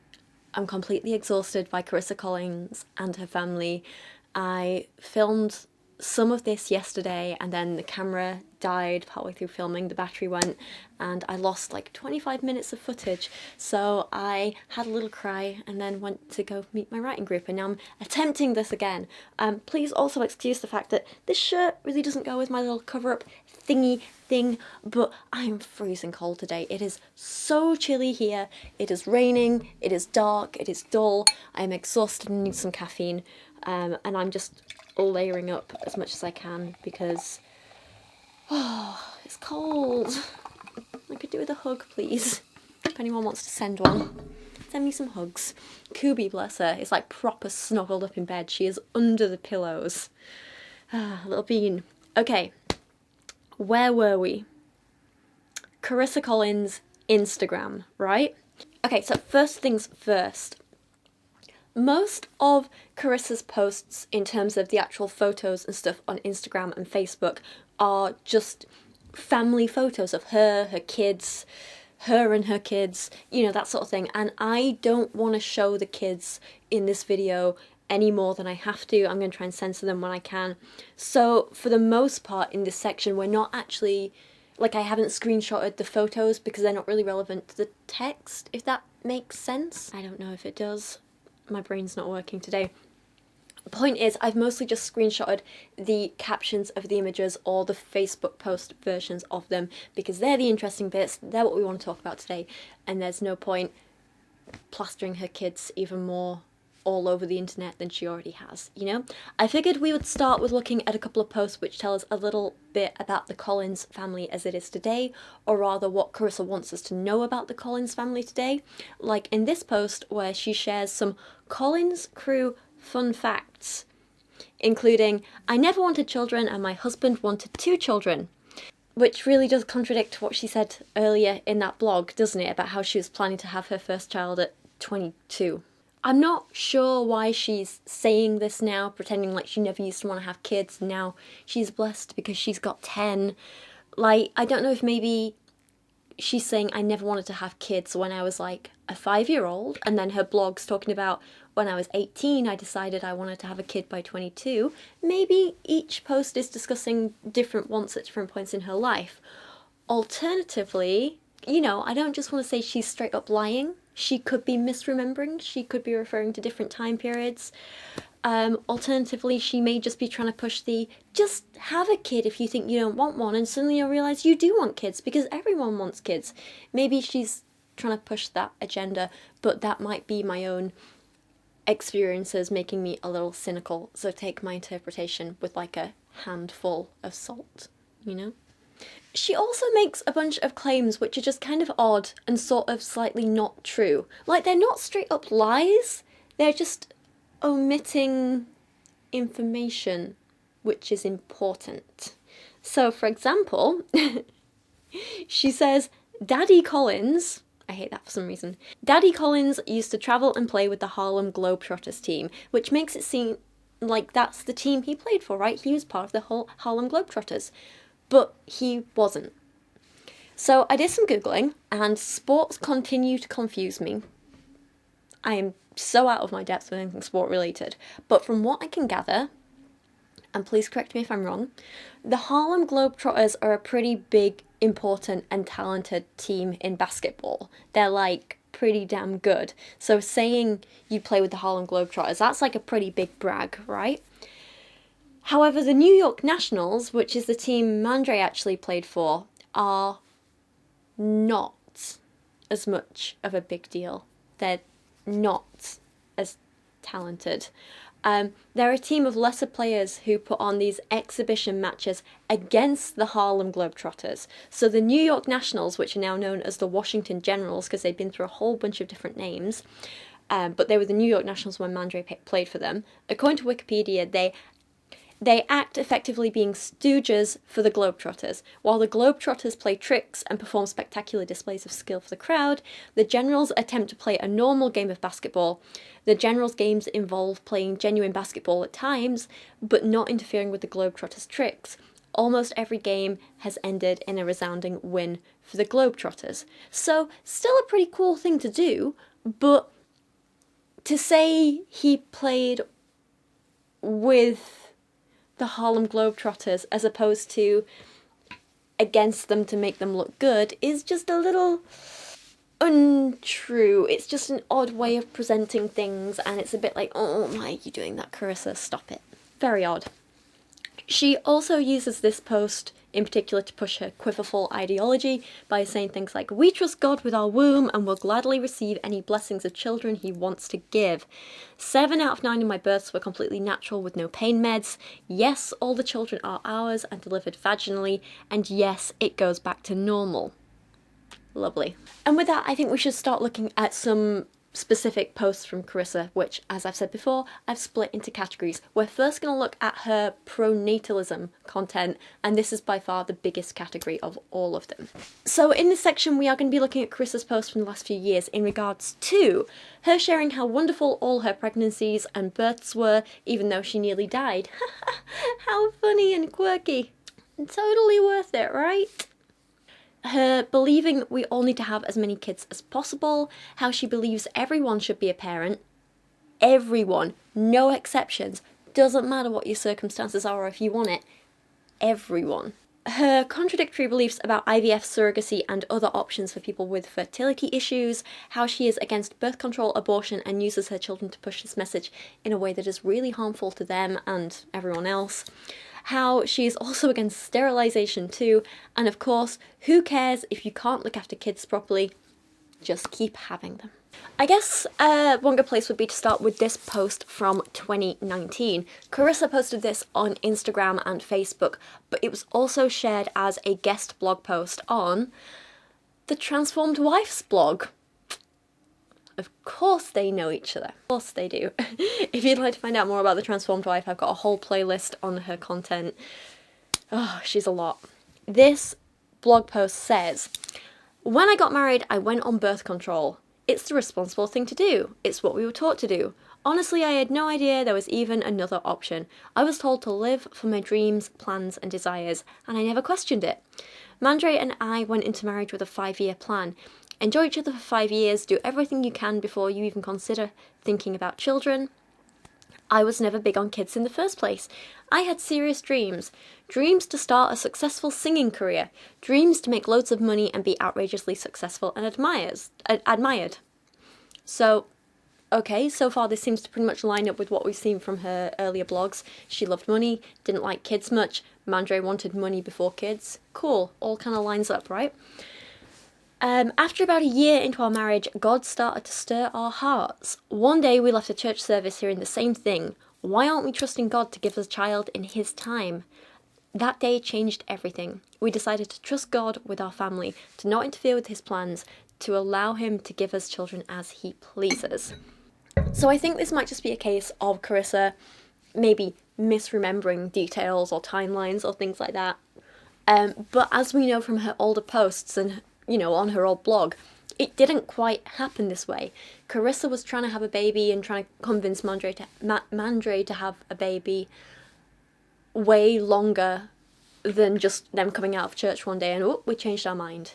am completely exhausted by Karissa Collins and her family. I filmed some of this yesterday and then the camera died partway through filming, the battery went, and I lost like 25 minutes of footage, so I had a little cry and then went to go meet my writing group, and now I'm attempting this again. Please also excuse the fact that this shirt really doesn't go with my little cover-up thingy thing, but I'm freezing cold today. It is so chilly here, it is raining, it is dark, it is dull, I am exhausted and need some caffeine, and I'm just layering up as much as I can because it's cold. I could do with a hug, please. If anyone wants to send one, send me some hugs. Kubi, bless her, is like proper snuggled up in bed. She is under the pillows. Little bean. Okay, where were we? Karissa Collins' Instagram, right? Okay, so first things first. Most of Karissa's posts in terms of the actual photos and stuff on Instagram and Facebook are just family photos of her, her kids, her and her kids, you know, that sort of thing. And I don't want to show the kids in this video any more than I have to. I'm going to try and censor them when I can. So for the most part in this section, we're not actually, like, I haven't screenshotted the photos because they're not really relevant to the text, if that makes sense. I don't know if it does. My brain's not working today. The point is, I've mostly just screenshotted the captions of the images or the Facebook post versions of them because they're the interesting bits, they're what we want to talk about today, and there's no point plastering her kids even more all over the internet than she already has, you know? I figured we would start with looking at a couple of posts which tell us a little bit about the Collins family as it is today, or rather what Karissa wants us to know about the Collins family today, like in this post where she shares some Collins crew fun facts, including, I never wanted children and my husband wanted 2 children, which really does contradict what she said earlier in that blog, doesn't it, about how she was planning to have her first child at 22. I'm not sure why she's saying this now, pretending like she never used to want to have kids. Now she's blessed because she's got 10. Like, I don't know if maybe she's saying I never wanted to have kids when I was like a 5-year-old, and then her blog's talking about when I was 18 I decided I wanted to have a kid by 22. Maybe each post is discussing different wants at different points in her life. Alternatively, you know, I don't just want to say she's straight up lying. She could be misremembering, she could be referring to different time periods. Alternatively, she may just be trying to push the, just have a kid if you think you don't want one, and suddenly you'll realise you do want kids, because everyone wants kids. Maybe she's trying to push that agenda, but that might be my own experiences making me a little cynical, so take my interpretation with like a handful of salt, you know? She also makes a bunch of claims which are just kind of odd and sort of slightly not true. Like, they're not straight up lies, they're just omitting information which is important. So, for example, she says, Daddy Collins, I hate that for some reason, Daddy Collins used to travel and play with the Harlem Globetrotters team, which makes it seem like that's the team he played for, right? He was part of the whole Harlem Globetrotters. But he wasn't. So I did some Googling, and sports continue to confuse me. I am so out of my depth with anything sport related. But from what I can gather, and please correct me if I'm wrong, the Harlem Globetrotters are a pretty big, important, and talented team in basketball. They're like pretty damn good. So saying you play with the Harlem Globetrotters, that's like a pretty big brag, right? However, the New York Nationals, which is the team Mandre actually played for, are not as much of a big deal. They're not as talented. They're a team of lesser players who put on these exhibition matches against the Harlem Globetrotters. So the New York Nationals, which are now known as the Washington Generals because they've been through a whole bunch of different names, but they were the New York Nationals when Mandre played for them. According to Wikipedia, they act effectively being stooges for the Globetrotters. While the Globetrotters play tricks and perform spectacular displays of skill for the crowd, the Generals attempt to play a normal game of basketball. The Generals' games involve playing genuine basketball at times, but not interfering with the Globetrotters' tricks. Almost every game has ended in a resounding win for the Globetrotters. So, still a pretty cool thing to do, but to say he played with the Harlem Globetrotters as opposed to against them to make them look good is just a little untrue. It's just an odd way of presenting things, and it's a bit like, oh, why are you doing that, Karissa? Stop it. Very odd. She also uses this post in particular to push her quiverful ideology by saying things like, "We trust God with our womb and will gladly receive any blessings of children he wants to give. 7 out of 9 of my births were completely natural with no pain meds. Yes, all the children are ours and delivered vaginally. And yes, it goes back to normal." Lovely. And with that, I think we should start looking at some specific posts from Karissa, which, as I've said before, I've split into categories. We're first going to look at her ProNatalism content, and this is by far the biggest category of all of them. So in this section, we are going to be looking at Karissa's posts from the last few years in regards to her sharing how wonderful all her pregnancies and births were, even though she nearly died. How funny and quirky. And totally worth it, right? Her believing that we all need to have as many kids as possible, how she believes everyone should be a parent. Everyone, no exceptions, doesn't matter what your circumstances are or if you want it, everyone. Her contradictory beliefs about IVF, surrogacy and other options for people with fertility issues, how she is against birth control, abortion and uses her children to push this message in a way that is really harmful to them and everyone else. How she is also against sterilisation too, and of course, who cares if you can't look after kids properly, just keep having them. I guess one good place would be to start with this post from 2019. Karissa posted this on Instagram and Facebook, but it was also shared as a guest blog post on the Transformed Wife's blog. Of course they know each other. Of course they do. If you'd like to find out more about the Transformed Wife, I've got a whole playlist on her content. Oh, she's a lot. This blog post says, "When I got married, I went on birth control. It's the responsible thing to do. It's what we were taught to do. Honestly, I had no idea there was even another option. I was told to live for my dreams, plans and desires, and I never questioned it. Mandre and I went into marriage with a 5-year plan. Enjoy each other for 5 years, do everything you can before you even consider thinking about children. I was never big on kids in the first place. I had serious dreams. Dreams to start a successful singing career. Dreams to make loads of money and be outrageously successful and admired." So, okay, so far this seems to pretty much line up with what we've seen from her earlier blogs. She loved money, didn't like kids much. Mandre wanted money before kids. Cool, all kind of lines up, right? After about a year into our marriage, God started to stir our hearts. One day we left a church service hearing the same thing. Why aren't we trusting God to give us a child in His time? That day changed everything. We decided to trust God with our family, to not interfere with His plans, to allow Him to give us children as He pleases. So I think this might just be a case of Karissa maybe misremembering details or timelines or things like that. But as we know from her older posts and on her old blog, it didn't quite happen this way. Karissa was trying to have a baby and trying to convince Mandre to have a baby way longer than just them coming out of church one day and, oh, we changed our mind,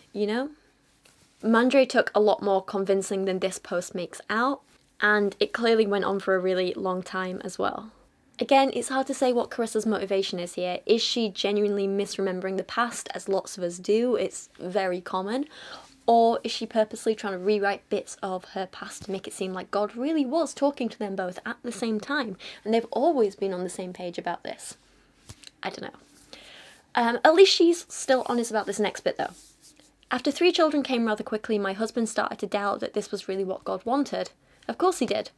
Mandre took a lot more convincing than this post makes out, and it clearly went on for a really long time as well. Again, it's hard to say what Karissa's motivation is here. Is she genuinely misremembering the past, as lots of us do? It's very common. Or is she purposely trying to rewrite bits of her past to make it seem like God really was talking to them both at the same time, and they've always been on the same page about this? I don't know. At least she's still honest about this next bit, though. After 3 children came rather quickly, my husband started to doubt that this was really what God wanted. Of course he did.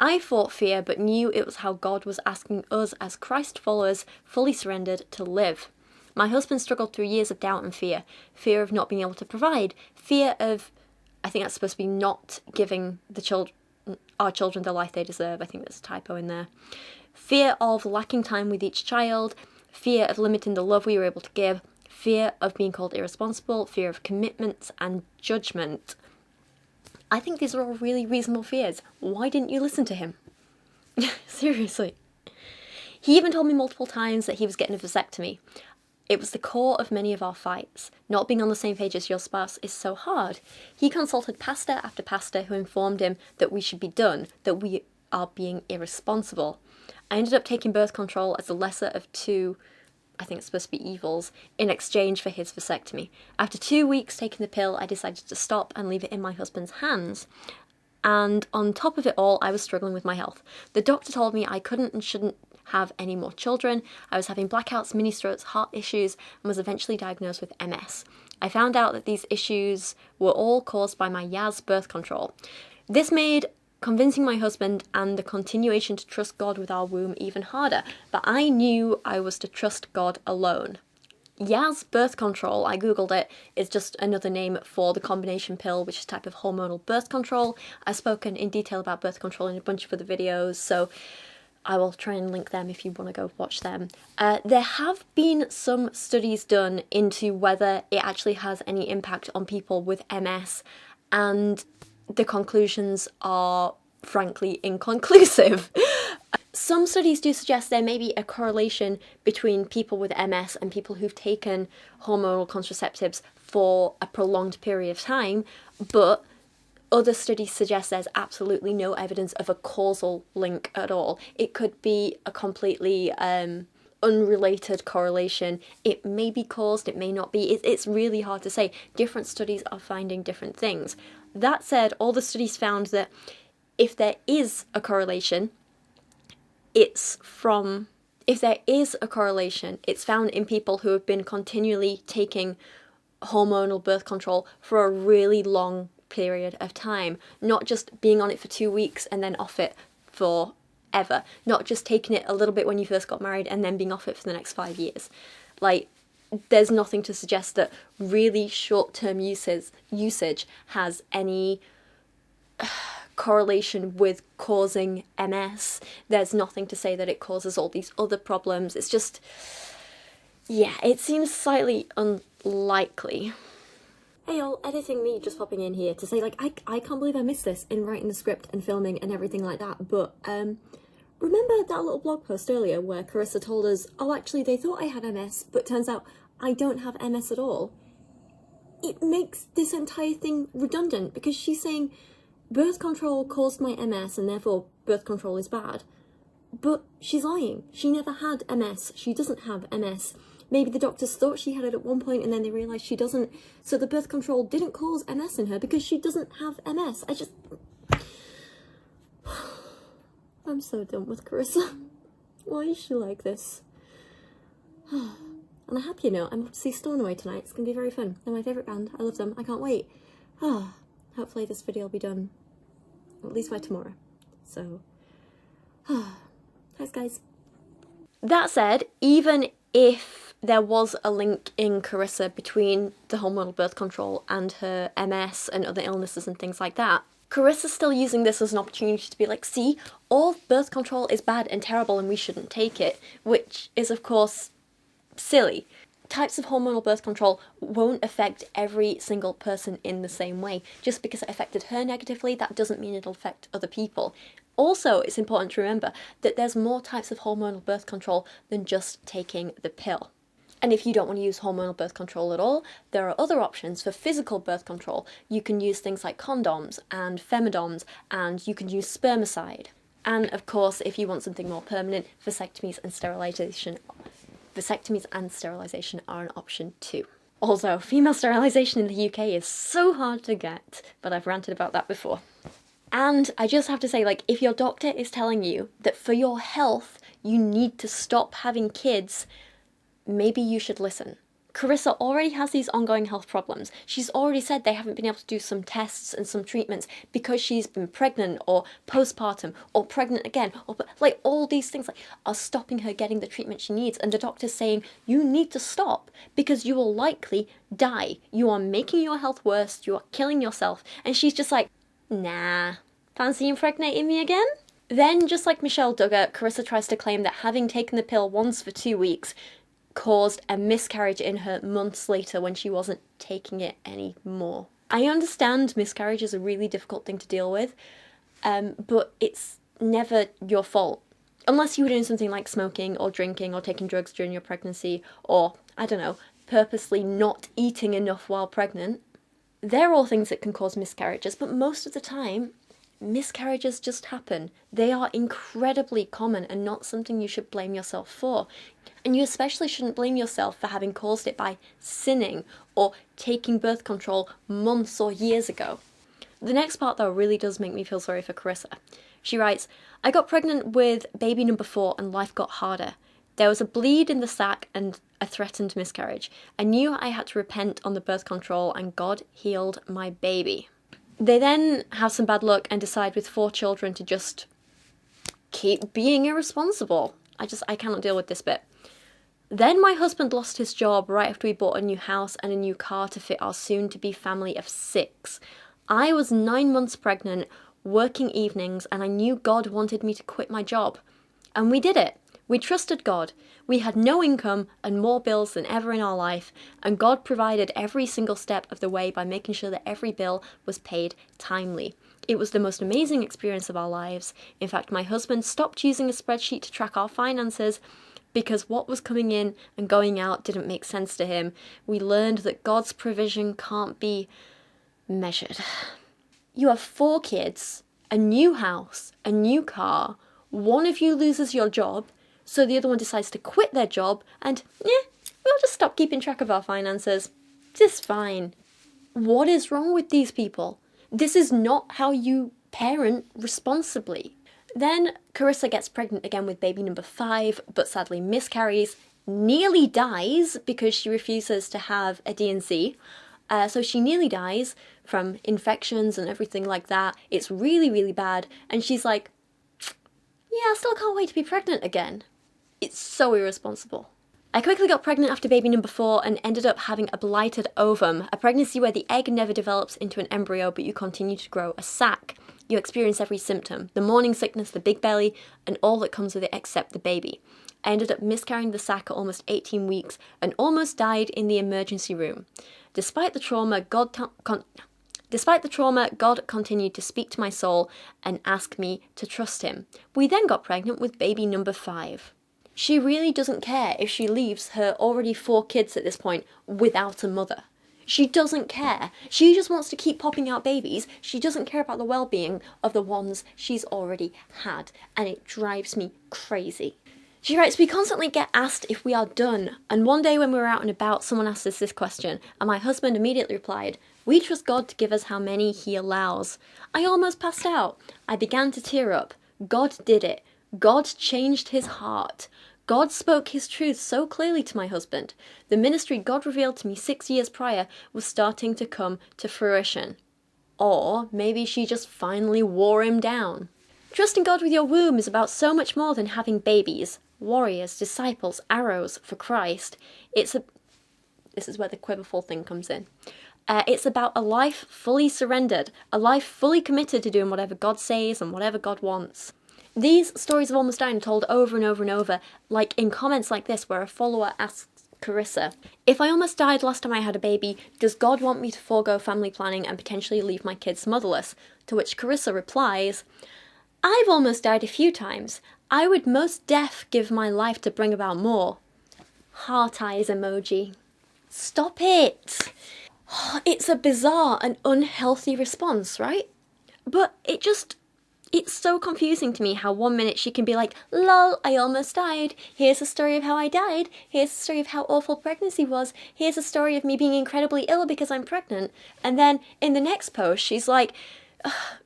I fought fear, but knew it was how God was asking us as Christ followers, fully surrendered, to live. My husband struggled through years of doubt and fear. Fear of not being able to provide. Fear of, I think that's supposed to be not giving our children the life they deserve. I think there's a typo in there. Fear of lacking time with each child. Fear of limiting the love we were able to give. Fear of being called irresponsible. Fear of commitment and judgment. I think these are all really reasonable fears. Why didn't you listen to him? Seriously. He even told me multiple times that he was getting a vasectomy. It was the core of many of our fights. Not being on the same page as your spouse is so hard. He consulted pastor after pastor who informed him that we should be done, that we are being irresponsible. I ended up taking birth control as the lesser of 2, I think it's supposed to be evils, in exchange for his vasectomy. After 2 weeks taking the pill, I decided to stop and leave it in my husband's hands. And on top of it all, I was struggling with my health. The doctor told me I couldn't and shouldn't have any more children. I was having blackouts, mini strokes, heart issues, and was eventually diagnosed with MS. I found out that these issues were all caused by my Yaz birth control. This made convincing my husband and the continuation to trust God with our womb even harder, but I knew I was to trust God alone. Yaz birth control, I googled it, is just another name for the combination pill, which is a type of hormonal birth control. I've spoken in detail about birth control in a bunch of other videos, so I will try and link them if you want to go watch them. There have been some studies done into whether it actually has any impact on people with MS, and the conclusions are frankly inconclusive. Some studies do suggest there may be a correlation between people with MS and people who've taken hormonal contraceptives for a prolonged period of time, but other studies suggest there's absolutely no evidence of a causal link at all. It could be a completely unrelated correlation. It may be caused, it may not be. It's really hard to say. Different studies are finding different things. That said, all the studies found that if there is a correlation, it's found in people who have been continually taking hormonal birth control for a really long period of time, not just being on it for 2 weeks and then off it forever, not just taking it a little bit when you first got married and then being off it for the next 5 years. Like, there's nothing to suggest that really short-term usage has any correlation with causing MS. There's nothing to say that it causes all these other problems. It's just, yeah, it seems slightly unlikely. Hey y'all, editing me just popping in here to say, like, I can't believe I missed this in writing the script and filming and everything like that, but remember that little blog post earlier where Karissa told us, oh, actually they thought I had MS, but turns out I don't have MS at all? It makes this entire thing redundant, because she's saying birth control caused my MS and therefore birth control is bad. But she's lying. She never had MS. She doesn't have MS. Maybe the doctors thought she had it at one point and then they realised she doesn't. So the birth control didn't cause MS in her because she doesn't have MS. I'm so done with Karissa. Why is she like this? On a happier note, I'm off to see Stornoway tonight. It's going to be very fun. They're my favourite band. I love them. I can't wait. Hopefully this video will be done at least by tomorrow. So, thanks guys. That said, even if there was a link in Karissa between the hormonal birth control and her MS and other illnesses and things like that, Karissa's still using this as an opportunity to be like, see, all birth control is bad and terrible and we shouldn't take it, which is of course silly. Types of hormonal birth control won't affect every single person in the same way. Just because it affected her negatively, that doesn't mean it'll affect other people. Also, it's important to remember that there's more types of hormonal birth control than just taking the pill. And if you don't want to use hormonal birth control at all, there are other options for physical birth control. You can use things like condoms and femidoms, and you can use spermicide. And of course, if you want something more permanent, vasectomies and sterilization are an option too. Also, female sterilization in the UK is so hard to get, but I've ranted about that before. And I just have to say, like, if your doctor is telling you that for your health you need to stop having kids, maybe you should listen. Karissa already has these ongoing health problems. She's already said they haven't been able to do some tests and some treatments because she's been pregnant or postpartum or pregnant again, or like all these things like are stopping her getting the treatment she needs. And the doctor's saying you need to stop because you will likely die. You are making your health worse. You are killing yourself. And she's just like, nah, fancy impregnating me again? Then, just like Michelle Duggar, Karissa tries to claim that having taken the pill once for 2 weeks caused a miscarriage in her months later when she wasn't taking it anymore. I understand miscarriage is a really difficult thing to deal with, but it's never your fault. Unless you were doing something like smoking or drinking or taking drugs during your pregnancy or, I don't know, purposely not eating enough while pregnant. They're all things that can cause miscarriages, but most of the time, miscarriages just happen. They are incredibly common and not something you should blame yourself for. And you especially shouldn't blame yourself for having caused it by sinning or taking birth control months or years ago. The next part, though, really does make me feel sorry for Karissa. She writes, I got pregnant with baby number 4 and life got harder. There was a bleed in the sac and a threatened miscarriage. I knew I had to repent on the birth control and God healed my baby. They then have some bad luck and decide with 4 children to just keep being irresponsible. I cannot deal with this bit. Then my husband lost his job right after we bought a new house and a new car to fit our soon-to-be family of 6. I was 9 months pregnant, working evenings, and I knew God wanted me to quit my job. And we did it. We trusted God. We had no income and more bills than ever in our life, and God provided every single step of the way by making sure that every bill was paid timely. It was the most amazing experience of our lives. In fact, my husband stopped using a spreadsheet to track our finances because what was coming in and going out didn't make sense to him. We learned that God's provision can't be measured. You have 4 kids, a new house, a new car. One of you loses your job, so the other one decides to quit their job and, we'll just stop keeping track of our finances. Just fine. What is wrong with these people? This is not how you parent responsibly. Then Karissa gets pregnant again with baby number 5, but sadly miscarries, nearly dies because she refuses to have a D&C. So she nearly dies from infections and everything like that. It's really, really bad. And she's like, yeah, I still can't wait to be pregnant again. It's so irresponsible. I quickly got pregnant after baby number 4 and ended up having a blighted ovum, a pregnancy where the egg never develops into an embryo but you continue to grow a sac. You experience every symptom, the morning sickness, the big belly, and all that comes with it except the baby. I ended up miscarrying the sac at almost 18 weeks and almost died in the emergency room. Despite the trauma, God continued to speak to my soul and ask me to trust him. We then got pregnant with baby number 5. She really doesn't care if she leaves her already 4 kids at this point without a mother. She doesn't care. She just wants to keep popping out babies. She doesn't care about the well-being of the ones she's already had, and it drives me crazy. She writes, we constantly get asked if we are done, and one day when we were out and about, someone asked us this question, and my husband immediately replied, we trust God to give us how many he allows. I almost passed out. I began to tear up. God did it. God changed his heart. God spoke his truth so clearly to my husband. The ministry God revealed to me 6 years prior was starting to come to fruition. Or maybe she just finally wore him down. Trusting God with your womb is about so much more than having babies, warriors, disciples, arrows for Christ. This is where the quiverful thing comes in. It's about a life fully surrendered, a life fully committed to doing whatever God says and whatever God wants. These stories of almost dying are told over and over and over, like in comments like this where a follower asks Karissa, if I almost died last time I had a baby, does God want me to forego family planning and potentially leave my kids motherless? To which Karissa replies, I've almost died a few times. I would most def give my life to bring about more. Heart eyes emoji. Stop it! It's a bizarre and unhealthy response, right? But it It's so confusing to me how 1 minute she can be like, lol, I almost died. Here's a story of how I died. Here's a story of how awful pregnancy was. Here's a story of me being incredibly ill because I'm pregnant. And then in the next post, she's like,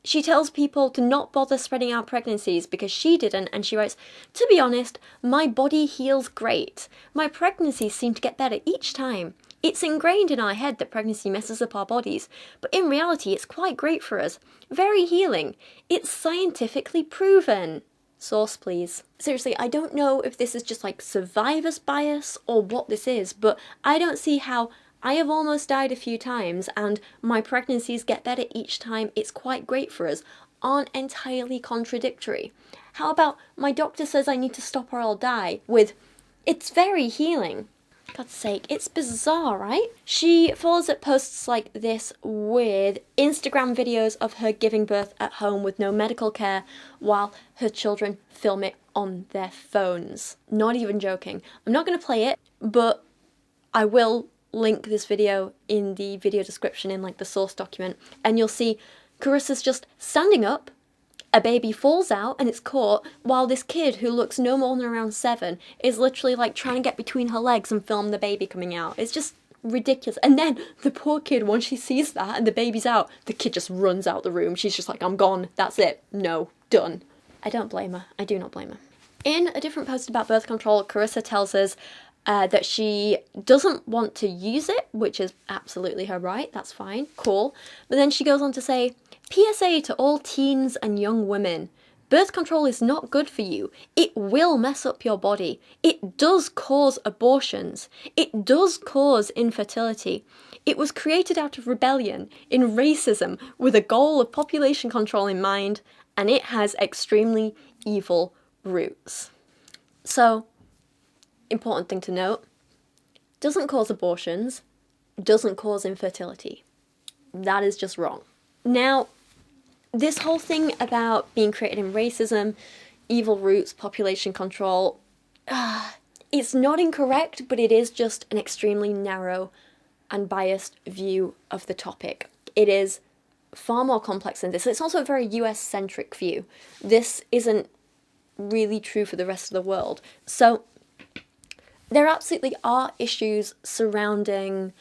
she tells people to not bother spreading out pregnancies because she didn't, and she writes, to be honest, my body heals great. My pregnancies seem to get better each time. It's ingrained in our head that pregnancy messes up our bodies, but in reality it's quite great for us. Very healing. It's scientifically proven. Source, please. Seriously, I don't know if this is just like survivor's bias or what this is, but I don't see how I have almost died a few times and my pregnancies get better each time, it's quite great for us, aren't entirely contradictory. How about my doctor says I need to stop or I'll die with, it's very healing. God's sake, it's bizarre, right? She follows up posts like this with Instagram videos of her giving birth at home with no medical care while her children film it on their phones. Not even joking. I'm not going to play it, but I will link this video in the video description in like the source document, and you'll see Karissa's just standing up, a baby falls out and it's caught, while this kid who looks no more than around 7 is literally like trying to get between her legs and film the baby coming out. It's just ridiculous. And then the poor kid, once she sees that and the baby's out, the kid just runs out the room. She's just like, I'm gone, that's it, no, done. I don't blame her. I do not blame her. In a different post about birth control, Karissa tells us that she doesn't want to use it, which is absolutely her right, that's fine, cool. But then she goes on to say, PSA to all teens and young women, birth control is not good for you. It will mess up your body. It does cause abortions. It does cause infertility. It was created out of rebellion, in racism, with a goal of population control in mind, and it has extremely evil roots. So, important thing to note, doesn't cause abortions, doesn't cause infertility. That is just wrong. Now, this whole thing about being created in racism, evil roots, population control, it's not incorrect, but it is just an extremely narrow and biased view of the topic. It is far more complex than this. It's also a very US-centric view. This isn't really true for the rest of the world. So, there absolutely are issues surrounding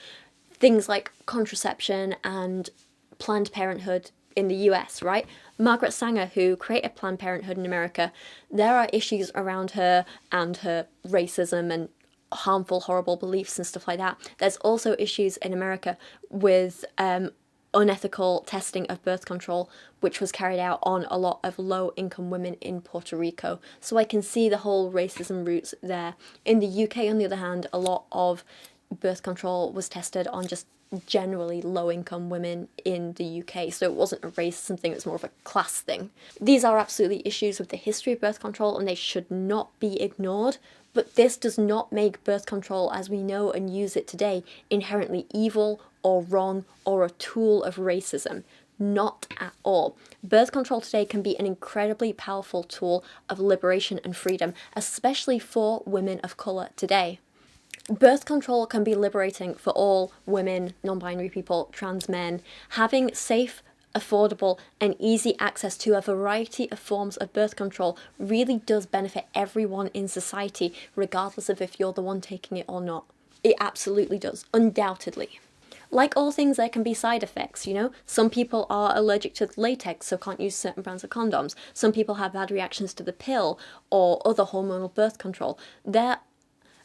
things like contraception and Planned Parenthood in the US, right? Margaret Sanger, who created Planned Parenthood in America, there are issues around her and her racism and harmful, horrible beliefs and stuff like that. There's also issues in America with unethical testing of birth control, which was carried out on a lot of low-income women in Puerto Rico. So I can see the whole racism roots there. In the UK, on the other hand, a lot of birth control was tested on just generally low-income women in the UK, so it wasn't a racism thing, it was more of a class thing. These are absolutely issues with the history of birth control, and they should not be ignored, but this does not make birth control as we know and use it today inherently evil or wrong or a tool of racism. Not at all. Birth control today can be an incredibly powerful tool of liberation and freedom, especially for women of colour today. Birth control can be liberating for all women, non-binary people, trans men. Having safe, affordable and easy access to a variety of forms of birth control really does benefit everyone in society, regardless of if you're the one taking it or not. It absolutely does, undoubtedly. Like all things, there can be side effects, you know? Some people are allergic to latex, so can't use certain brands of condoms. Some people have bad reactions to the pill or other hormonal birth control.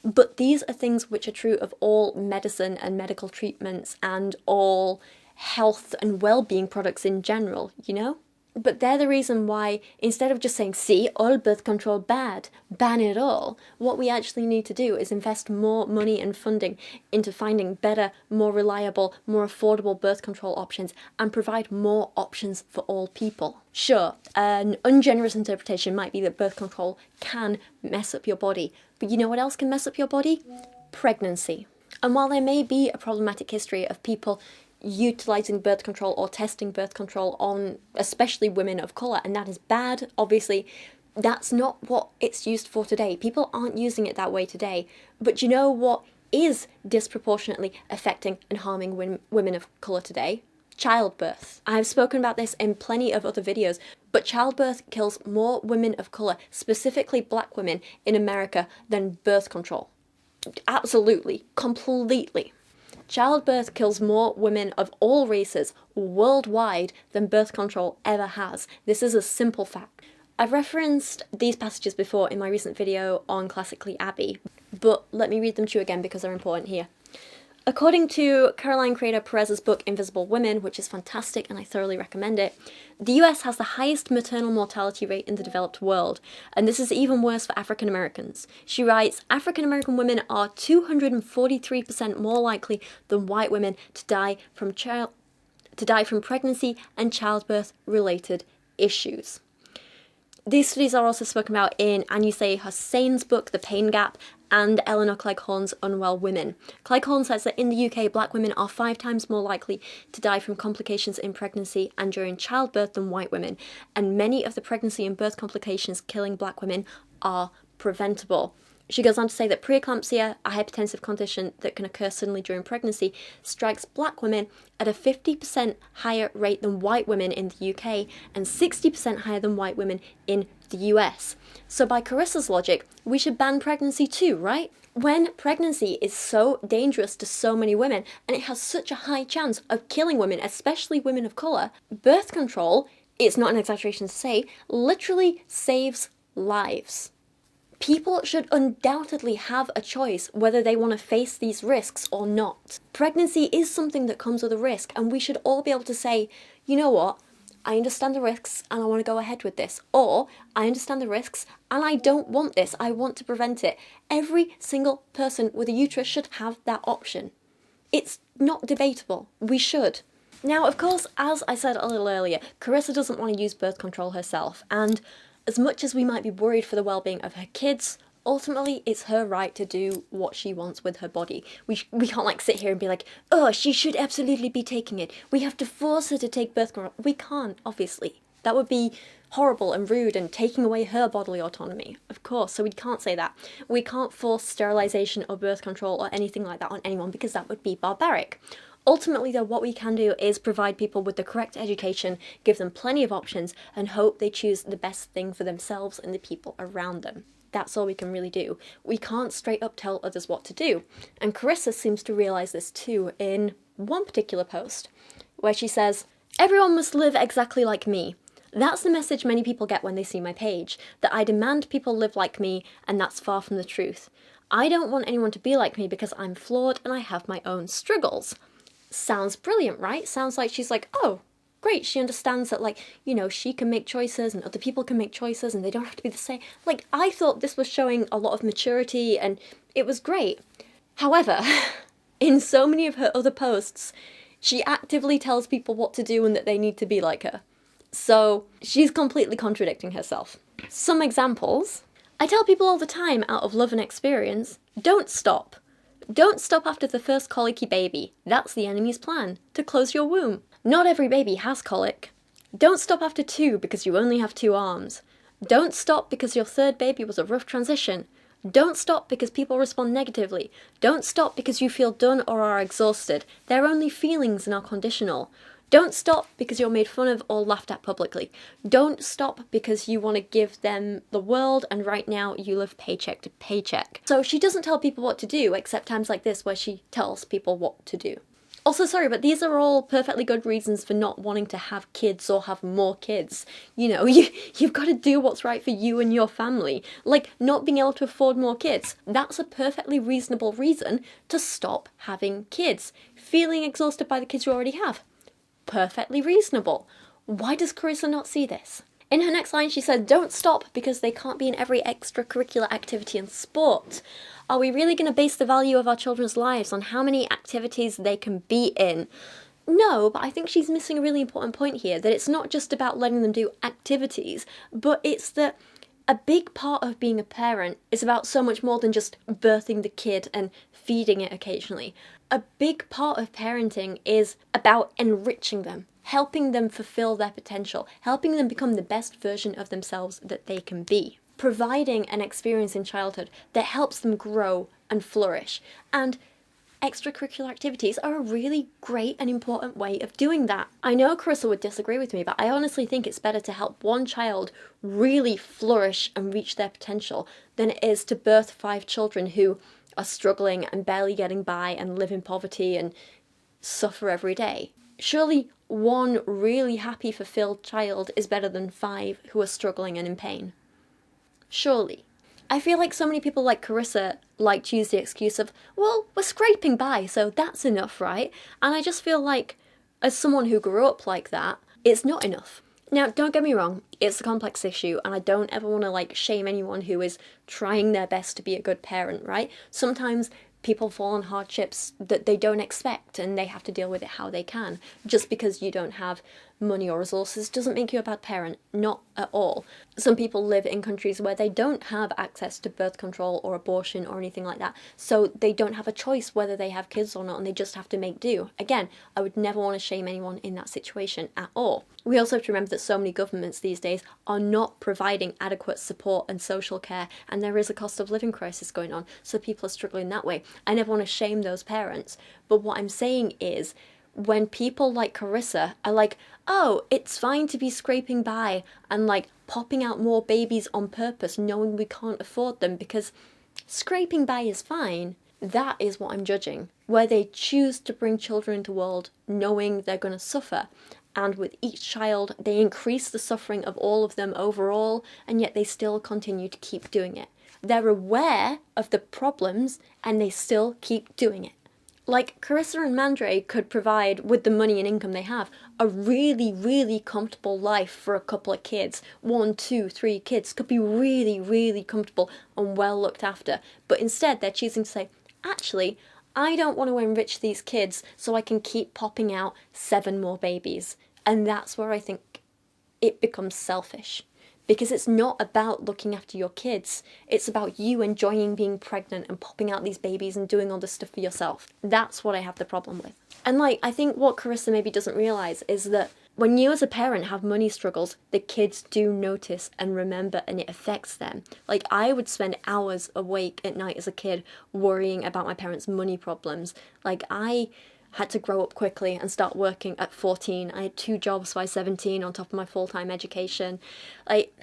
But these are things which are true of all medicine and medical treatments and all health and well-being products in general, you know? But they're the reason why, instead of just saying, see, all birth control bad, ban it all, what we actually need to do is invest more money and funding into finding better, more reliable, more affordable birth control options and provide more options for all people. Sure, an ungenerous interpretation might be that birth control can mess up your body, but you know what else can mess up your body? Pregnancy. And while there may be a problematic history of people utilising birth control or testing birth control on especially women of colour, and that is bad, obviously, that's not what it's used for today. People aren't using it that way today. But you know what is disproportionately affecting and harming women of colour today? Childbirth. I've spoken about this in plenty of other videos, but childbirth kills more women of colour, specifically black women, in America than birth control. Absolutely, completely. Childbirth kills more women of all races worldwide than birth control ever has. This is a simple fact. I've referenced these passages before in my recent video on Classically Abby, but let me read them to you again because they're important here. According to Caroline Crader Perez's book Invisible Women, which is fantastic and I thoroughly recommend it, the US has the highest maternal mortality rate in the developed world, and this is even worse for African Americans. She writes, African American women are 243% more likely than white women to die from pregnancy and childbirth related issues. These studies are also spoken about in Anusei Hussain's book, The Pain Gap, and Eleanor Cleghorn's Unwell Women. Cleghorn says that in the UK, black women are 5 times more likely to die from complications in pregnancy and during childbirth than white women, and many of the pregnancy and birth complications killing black women are preventable. She goes on to say that preeclampsia, a hypertensive condition that can occur suddenly during pregnancy, strikes black women at a 50% higher rate than white women in the UK and 60% higher than white women in the US. So by Karissa's logic, we should ban pregnancy too, right? When pregnancy is so dangerous to so many women and it has such a high chance of killing women, especially women of colour, birth control, it's not an exaggeration to say, literally saves lives. People should undoubtedly have a choice whether they want to face these risks or not. Pregnancy is something that comes with a risk, and we should all be able to say, you know what, I understand the risks and I want to go ahead with this. Or, I understand the risks and I don't want this, I want to prevent it. Every single person with a uterus should have that option. It's not debatable. We should. Now, of course, as I said a little earlier, Karissa doesn't want to use birth control herself, and as much as we might be worried for the well-being of her kids, ultimately it's her right to do what she wants with her body. We can't sit here and be like, oh, she should absolutely be taking it. We have to force her to take birth control. We can't, obviously. That would be horrible and rude and taking away her bodily autonomy, of course, so we can't say that. We can't force sterilisation or birth control or anything like that on anyone because that would be barbaric. Ultimately, though, what we can do is provide people with the correct education, give them plenty of options, and hope they choose the best thing for themselves and the people around them. That's all we can really do. We can't straight up tell others what to do. And Karissa seems to realise this too in one particular post, where she says, everyone must live exactly like me. That's the message many people get when they see my page, that I demand people live like me, and that's far from the truth. I don't want anyone to be like me because I'm flawed and I have my own struggles. Sounds brilliant, right? Sounds like she's like, oh, great, she understands that, she can make choices and other people can make choices and they don't have to be the same. I thought this was showing a lot of maturity and it was great. However, in so many of her other posts, she actively tells people what to do and that they need to be like her. So she's completely contradicting herself. Some examples. I tell people all the time out of love and experience, don't stop. Don't stop after the first colicky baby. That's the enemy's plan, to close your womb. Not every baby has colic. Don't stop after 2 because you only have 2 arms. Don't stop because your 3rd baby was a rough transition. Don't stop because people respond negatively. Don't stop because you feel done or are exhausted. They're only feelings and are conditional. Don't stop because you're made fun of or laughed at publicly. Don't stop because you want to give them the world and right now you live paycheck to paycheck. So she doesn't tell people what to do except times like this where she tells people what to do. Also, sorry, but these are all perfectly good reasons for not wanting to have kids or have more kids. You've got to do what's right for you and your family. Not being able to afford more kids. That's a perfectly reasonable reason to stop having kids. Feeling exhausted by the kids you already have. Perfectly reasonable. Why does Karissa not see this? In her next line she said, don't stop because they can't be in every extracurricular activity and sport. Are we really going to base the value of our children's lives on how many activities they can be in? No, but I think she's missing a really important point here, that it's not just about letting them do activities, but it's that a big part of being a parent is about so much more than just birthing the kid and feeding it occasionally. A big part of parenting is about enriching them, helping them fulfill their potential, helping them become the best version of themselves that they can be. Providing an experience in childhood that helps them grow and flourish. And extracurricular activities are a really great and important way of doing that. I know Karissa would disagree with me, but I honestly think it's better to help one child really flourish and reach their potential than it is to birth 5 children who are struggling and barely getting by and live in poverty and suffer every day. Surely one really happy, fulfilled child is better than 5 who are struggling and in pain. Surely. I feel like so many people like Karissa like to use the excuse of, well, we're scraping by, so that's enough, right? And I just feel like, as someone who grew up like that, it's not enough. Now, don't get me wrong, it's a complex issue, and I don't ever want to like shame anyone who is trying their best to be a good parent, right? Sometimes people fall on hardships that they don't expect and they have to deal with it how they can. Just because you don't have money or resources doesn't make you a bad parent, not at all. Some people live in countries where they don't have access to birth control or abortion or anything like that, so they don't have a choice whether they have kids or not, and they just have to make do. Again, I would never want to shame anyone in that situation at all. We also have to remember that so many governments these days are not providing adequate support and social care, and there is a cost of living crisis going on, so people are struggling that way. I never want to shame those parents, but what I'm saying is, when people like Karissa are like, oh, it's fine to be scraping by and like popping out more babies on purpose knowing we can't afford them because scraping by is fine, that is what I'm judging. Where they choose to bring children into the world knowing they're going to suffer, and with each child they increase the suffering of all of them overall, and yet they still continue to keep doing it. They're aware of the problems and they still keep doing it. Like, Karissa and Mandre could provide, with the money and income they have, a really, really comfortable life for a couple of kids. 1, 2, 3 kids could be really, really comfortable and well looked after. But instead, they're choosing to say, actually, I don't want to enrich these kids so I can keep popping out 7 more babies. And that's where I think it becomes selfish. Because it's not about looking after your kids, it's about you enjoying being pregnant and popping out these babies and doing all this stuff for yourself. That's what I have the problem with. And like, I think what Karissa maybe doesn't realise is that when you as a parent have money struggles, the kids do notice and remember, and it affects them. Like, I would spend hours awake at night as a kid worrying about my parents' money problems. Like, I had to grow up quickly and start working at 14. I had 2 jobs by 17 on top of my full-time education. Like,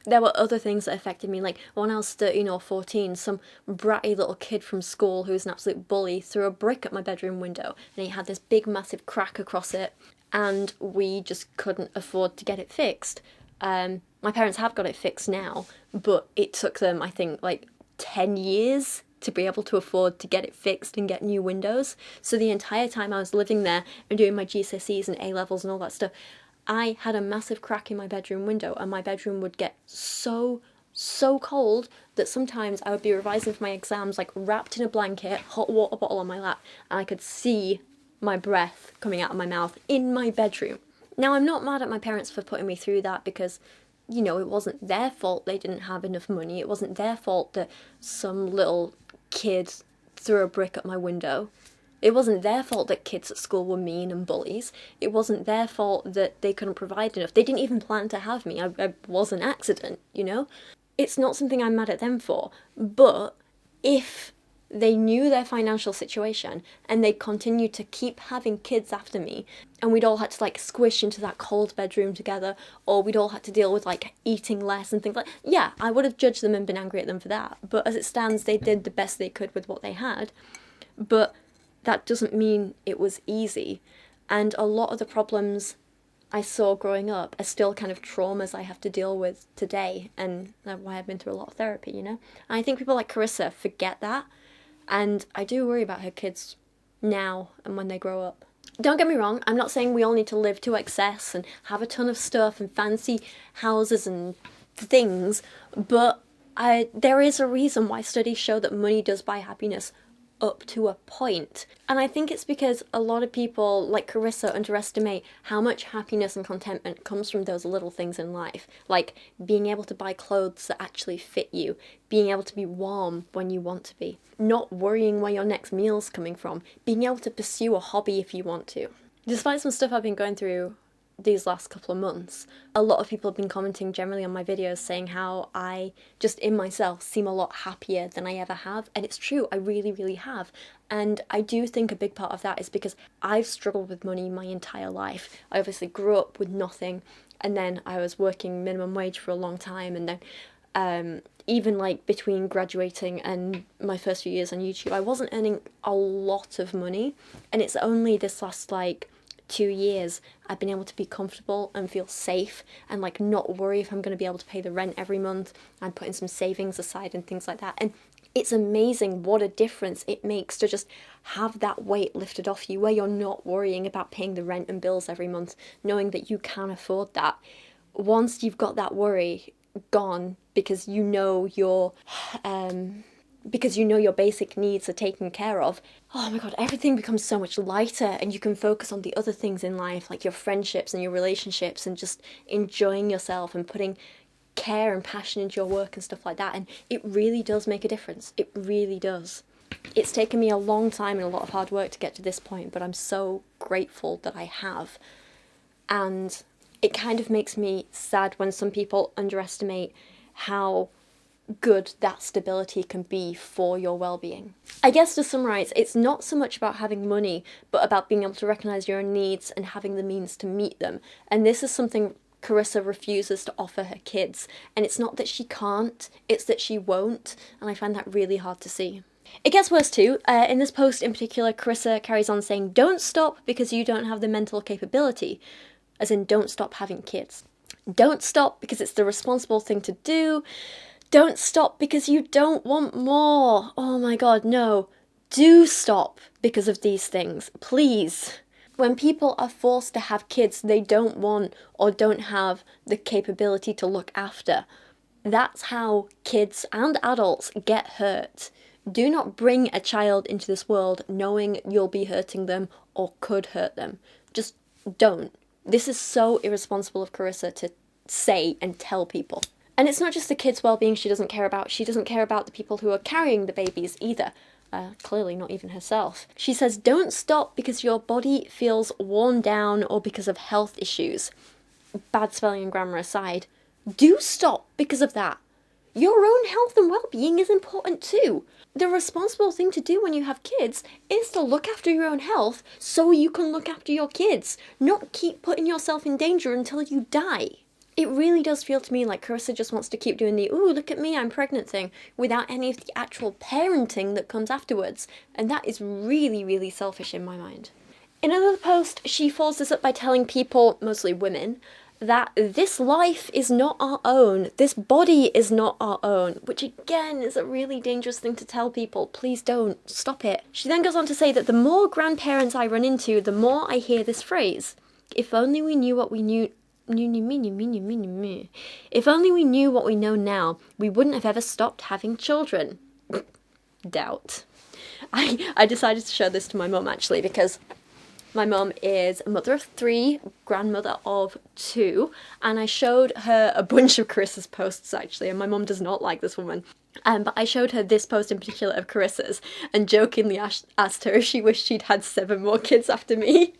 there were other things that affected me. Like, when I was 13 or 14, some bratty little kid from school who was an absolute bully threw a brick at my bedroom window, and it had this big massive crack across it, and we just couldn't afford to get it fixed. My parents have got it fixed now, but it took them, I think, like 10 years to be able to afford to get it fixed and get new windows. So the entire time I was living there and doing my GCSEs and A-levels and all that stuff, I had a massive crack in my bedroom window, and my bedroom would get so cold that sometimes I would be revising for my exams like wrapped in a blanket, hot water bottle on my lap, and I could see my breath coming out of my mouth in my bedroom. Now, I'm not mad at my parents for putting me through that because, you know, it wasn't their fault they didn't have enough money. It wasn't their fault that some little kid threw a brick at my window. It wasn't their fault that kids at school were mean and bullies. It wasn't their fault that they couldn't provide enough. They didn't even plan to have me. I was an accident, you know? It's not something I'm mad at them for. But if they knew their financial situation and they continued to keep having kids after me, and we'd all had to like squish into that cold bedroom together, or we'd all had to deal with like eating less and things like, yeah, I would have judged them and been angry at them for that. But as it stands, they did the best they could with what they had. But that doesn't mean it was easy. And a lot of the problems I saw growing up are still kind of traumas I have to deal with today, and that's why I've been through a lot of therapy, you know? And I think people like Karissa forget that. And I do worry about her kids now and when they grow up. Don't get me wrong, I'm not saying we all need to live to excess and have a ton of stuff and fancy houses and things, but there is a reason why studies show that money does buy happiness up to a point. And I think it's because a lot of people, like Karissa, underestimate how much happiness and contentment comes from those little things in life. Like being able to buy clothes that actually fit you, being able to be warm when you want to be, not worrying where your next meal's coming from, being able to pursue a hobby if you want to. Despite some stuff I've been going through these last couple of months. A lot of people have been commenting generally on my videos saying how I just in myself seem a lot happier than I ever have, and it's true, I really, really have. And I do think a big part of that is because I've struggled with money my entire life. I obviously grew up with nothing, and then I was working minimum wage for a long time, and then even like between graduating and my first few years on YouTube, I wasn't earning a lot of money, and it's only this last like 2 years I've been able to be comfortable and feel safe and like not worry if I'm going to be able to pay the rent every month. I'm putting some savings aside and things like that, and it's amazing what a difference it makes to just have that weight lifted off you, where you're not worrying about paying the rent and bills every month, knowing that you can afford that. Once you've got that worry gone, because you know your basic needs are taken care of, oh my god, everything becomes so much lighter, and you can focus on the other things in life, like your friendships and your relationships, and just enjoying yourself and putting care and passion into your work and stuff like that. And it really does make a difference. It really does. It's taken me a long time and a lot of hard work to get to this point, but I'm so grateful that I have. And it kind of makes me sad when some people underestimate how good that stability can be for your well-being. I guess to summarize, it's not so much about having money, but about being able to recognize your own needs and having the means to meet them. And this is something Karissa refuses to offer her kids. And it's not that she can't, it's that she won't. And I find that really hard to see. It gets worse too. In this post in particular, Karissa carries on saying, don't stop because you don't have the mental capability. As in, don't stop having kids. Don't stop because it's the responsible thing to do. Don't stop because you don't want more. Oh my god, no. Do stop because of these things, please. When people are forced to have kids they don't want or don't have the capability to look after, that's how kids and adults get hurt. Do not bring a child into this world knowing you'll be hurting them or could hurt them. Just don't. This is so irresponsible of Karissa to say and tell people. And it's not just the kids' well-being she doesn't care about. She doesn't care about the people who are carrying the babies either. Clearly not even herself. She says, don't stop because your body feels worn down or because of health issues. Bad spelling and grammar aside, do stop because of that. Your own health and well-being is important too. The responsible thing to do when you have kids is to look after your own health so you can look after your kids, not keep putting yourself in danger until you die. It really does feel to me like Karissa just wants to keep doing the, ooh, look at me, I'm pregnant thing, without any of the actual parenting that comes afterwards. And that is really, really selfish in my mind. In another post, she follows this up by telling people, mostly women, that this life is not our own, this body is not our own, which again is a really dangerous thing to tell people. Please don't, stop it. She then goes on to say that the more grandparents I run into, the more I hear this phrase. If only we knew what we knew. If only we knew what we know now, we wouldn't have ever stopped having children. Doubt. I decided to show this to my mum actually because my mum is a mother of 3, grandmother of 2, and I showed her a bunch of Karissa's posts actually, and my mum does not like this woman. But I showed her this post in particular of Karissa's and jokingly asked her if she wished she'd had 7 more kids after me.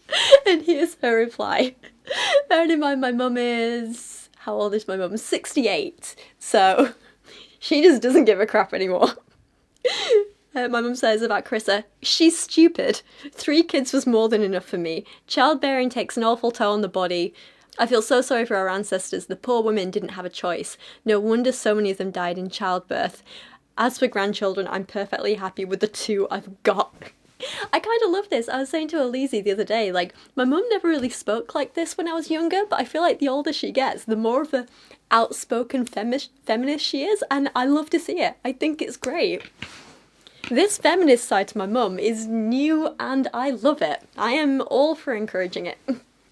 And here's her reply. Bearing in mind my mum is... How old is my mum? 68. So she just doesn't give a crap anymore. My mum says about Karissa, she's stupid. 3 kids was more than enough for me. Childbearing takes an awful toll on the body. I feel so sorry for our ancestors. The poor women didn't have a choice. No wonder so many of them died in childbirth. As for grandchildren, I'm perfectly happy with the 2 I've got. I kind of love this. I was saying to Elise the other day, like, my mum never really spoke like this when I was younger, but I feel like the older she gets, the more of a outspoken feminist she is, and I love to see it. I think it's great. This feminist side to my mum is new and I love it. I am all for encouraging it.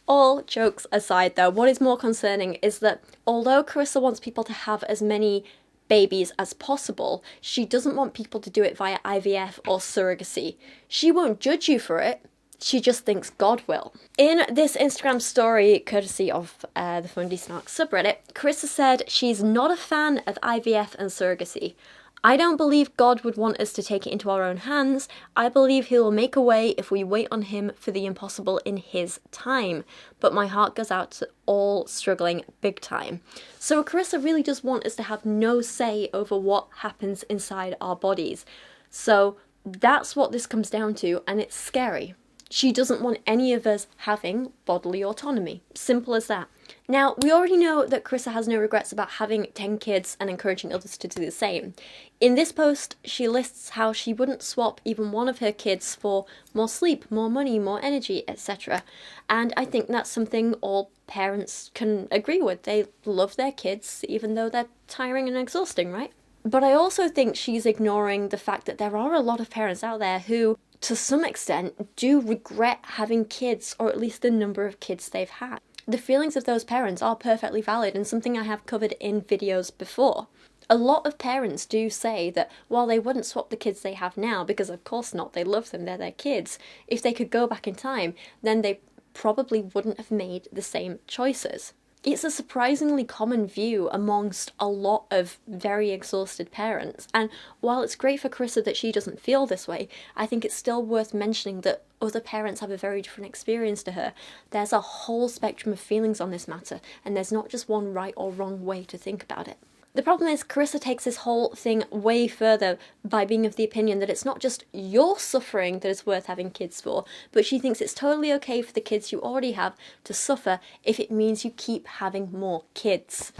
All jokes aside though, what is more concerning is that although Karissa wants people to have as many babies as possible, she doesn't want people to do it via IVF or surrogacy. She won't judge you for it, she just thinks God will. In this Instagram story, courtesy of the Fundy Snark subreddit, Karissa said she's not a fan of IVF and surrogacy. I don't believe God would want us to take it into our own hands. I believe he will make a way if we wait on him for the impossible in his time. But my heart goes out to all struggling big time. So Karissa really does want us to have no say over what happens inside our bodies. So that's what this comes down to, and it's scary. She doesn't want any of us having bodily autonomy. Simple as that. Now, we already know that Karissa has no regrets about having 10 kids and encouraging others to do the same. In this post, she lists how she wouldn't swap even one of her kids for more sleep, more money, more energy, etc. And I think that's something all parents can agree with. They love their kids, even though they're tiring and exhausting, right? But I also think she's ignoring the fact that there are a lot of parents out there who, to some extent, do regret having kids, or at least the number of kids they've had. The feelings of those parents are perfectly valid and something I have covered in videos before. A lot of parents do say that while they wouldn't swap the kids they have now, because of course not, they love them, they're their kids, if they could go back in time, then they probably wouldn't have made the same choices. It's a surprisingly common view amongst a lot of very exhausted parents, and while it's great for Karissa that she doesn't feel this way, I think it's still worth mentioning that other parents have a very different experience to her. There's a whole spectrum of feelings on this matter, and there's not just one right or wrong way to think about it. The problem is Karissa takes this whole thing way further by being of the opinion that it's not just your suffering that is worth having kids for, but she thinks it's totally okay for the kids you already have to suffer if it means you keep having more kids.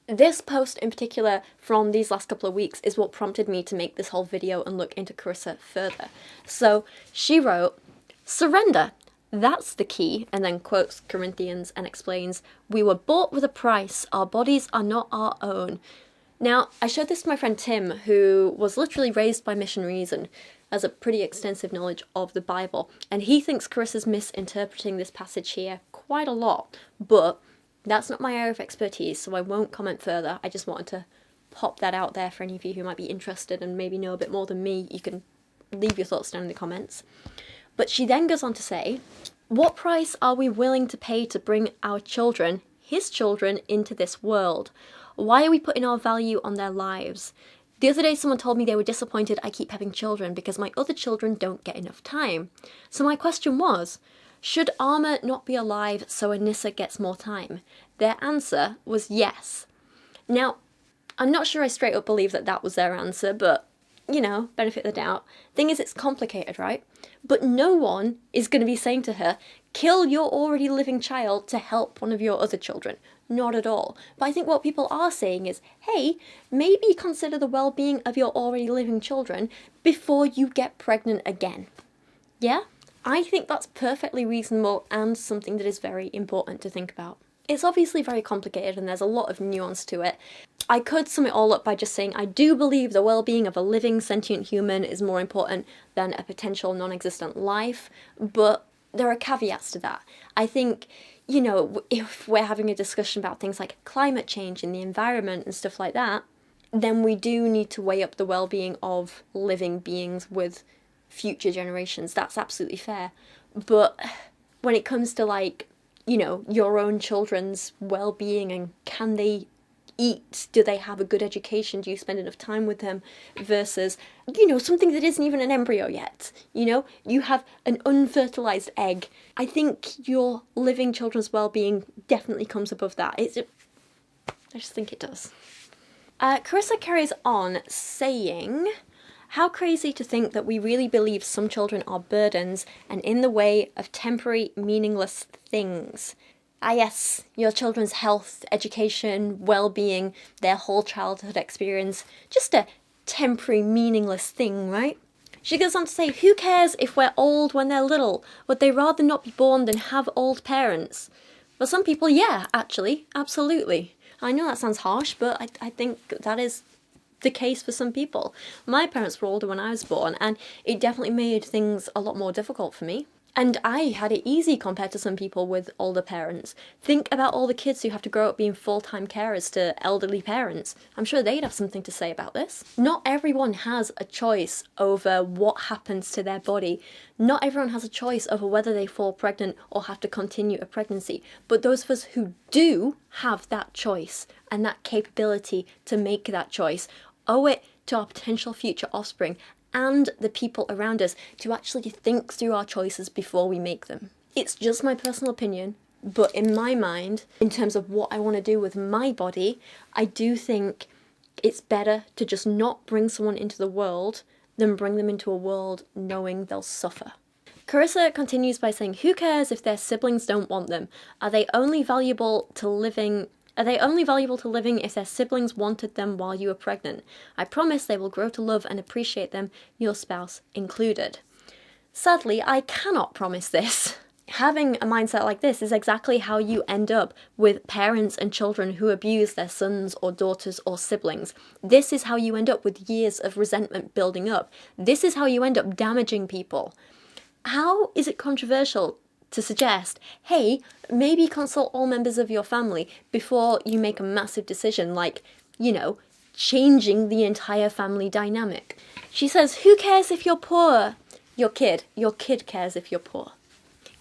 This post in particular from these last couple of weeks is what prompted me to make this whole video and look into Karissa further. So she wrote, "Surrender. That's the key," and then quotes Corinthians and explains, "We were bought with a price. Our bodies are not our own." Now, I showed this to my friend Tim, who was literally raised by missionaries and has a pretty extensive knowledge of the Bible, and he thinks Karissa's misinterpreting this passage here quite a lot, but that's not my area of expertise, so I won't comment further. I just wanted to pop that out there for any of you who might be interested and maybe know a bit more than me. You can leave your thoughts down in the comments. But she then goes on to say, "What price are we willing to pay to bring our children, his children, into this world? Why are we putting our value on their lives? The other day someone told me they were disappointed I keep having children because my other children don't get enough time. So my question was, should Arma not be alive so Anissa gets more time? Their answer was yes." Now, I'm not sure I straight up believe that that was their answer, but you know, benefit of the doubt. Thing is, it's complicated, right? But no one is going to be saying to her, kill your already living child to help one of your other children. Not at all. But I think what people are saying is, hey, maybe consider the well-being of your already living children before you get pregnant again. Yeah? I think that's perfectly reasonable and something that is very important to think about. It's obviously very complicated and there's a lot of nuance to it. I could sum it all up by just saying I do believe the well-being of a living sentient human is more important than a potential non-existent life, but there are caveats to that. I think, you know, if we're having a discussion about things like climate change and the environment and stuff like that, then we do need to weigh up the well-being of living beings with future generations. That's absolutely fair. But when it comes to, like, you know, your own children's well-being and can they eat, do they have a good education, do you spend enough time with them, versus, you know, something that isn't even an embryo yet, you know, you have an unfertilized egg. I think your living children's well-being definitely comes above that. I just think it does. Karissa carries on saying, "How crazy to think that we really believe some children are burdens and in the way of temporary, meaningless things." Ah yes, your children's health, education, well-being, their whole childhood experience, just a temporary, meaningless thing, right? She goes on to say, "Who cares if we're old when they're little? Would they rather not be born than have old parents?" For some people, yeah, actually, absolutely. I know that sounds harsh, but I think that is the case for some people. My parents were older when I was born, and it definitely made things a lot more difficult for me. And I had it easy compared to some people with older parents. Think about all the kids who have to grow up being full-time carers to elderly parents. I'm sure they'd have something to say about this. Not everyone has a choice over what happens to their body. Not everyone has a choice over whether they fall pregnant or have to continue a pregnancy. But those of us who do have that choice and that capability to make that choice owe it to our potential future offspring and the people around us to actually think through our choices before we make them. It's just my personal opinion, but in my mind, in terms of what I want to do with my body, I do think it's better to just not bring someone into the world than bring them into a world knowing they'll suffer. Karissa continues by saying, who cares if their siblings don't want them? Are they only valuable to living if their siblings wanted them while you were pregnant? I promise they will grow to love and appreciate them, your spouse included. Sadly, I cannot promise this. Having a mindset like this is exactly how you end up with parents and children who abuse their sons or daughters or siblings. This is how you end up with years of resentment building up. This is how you end up damaging people. How is it controversial to suggest, hey, maybe consult all members of your family before you make a massive decision like, changing the entire family dynamic? She says, who cares if you're poor? Your kid cares if you're poor.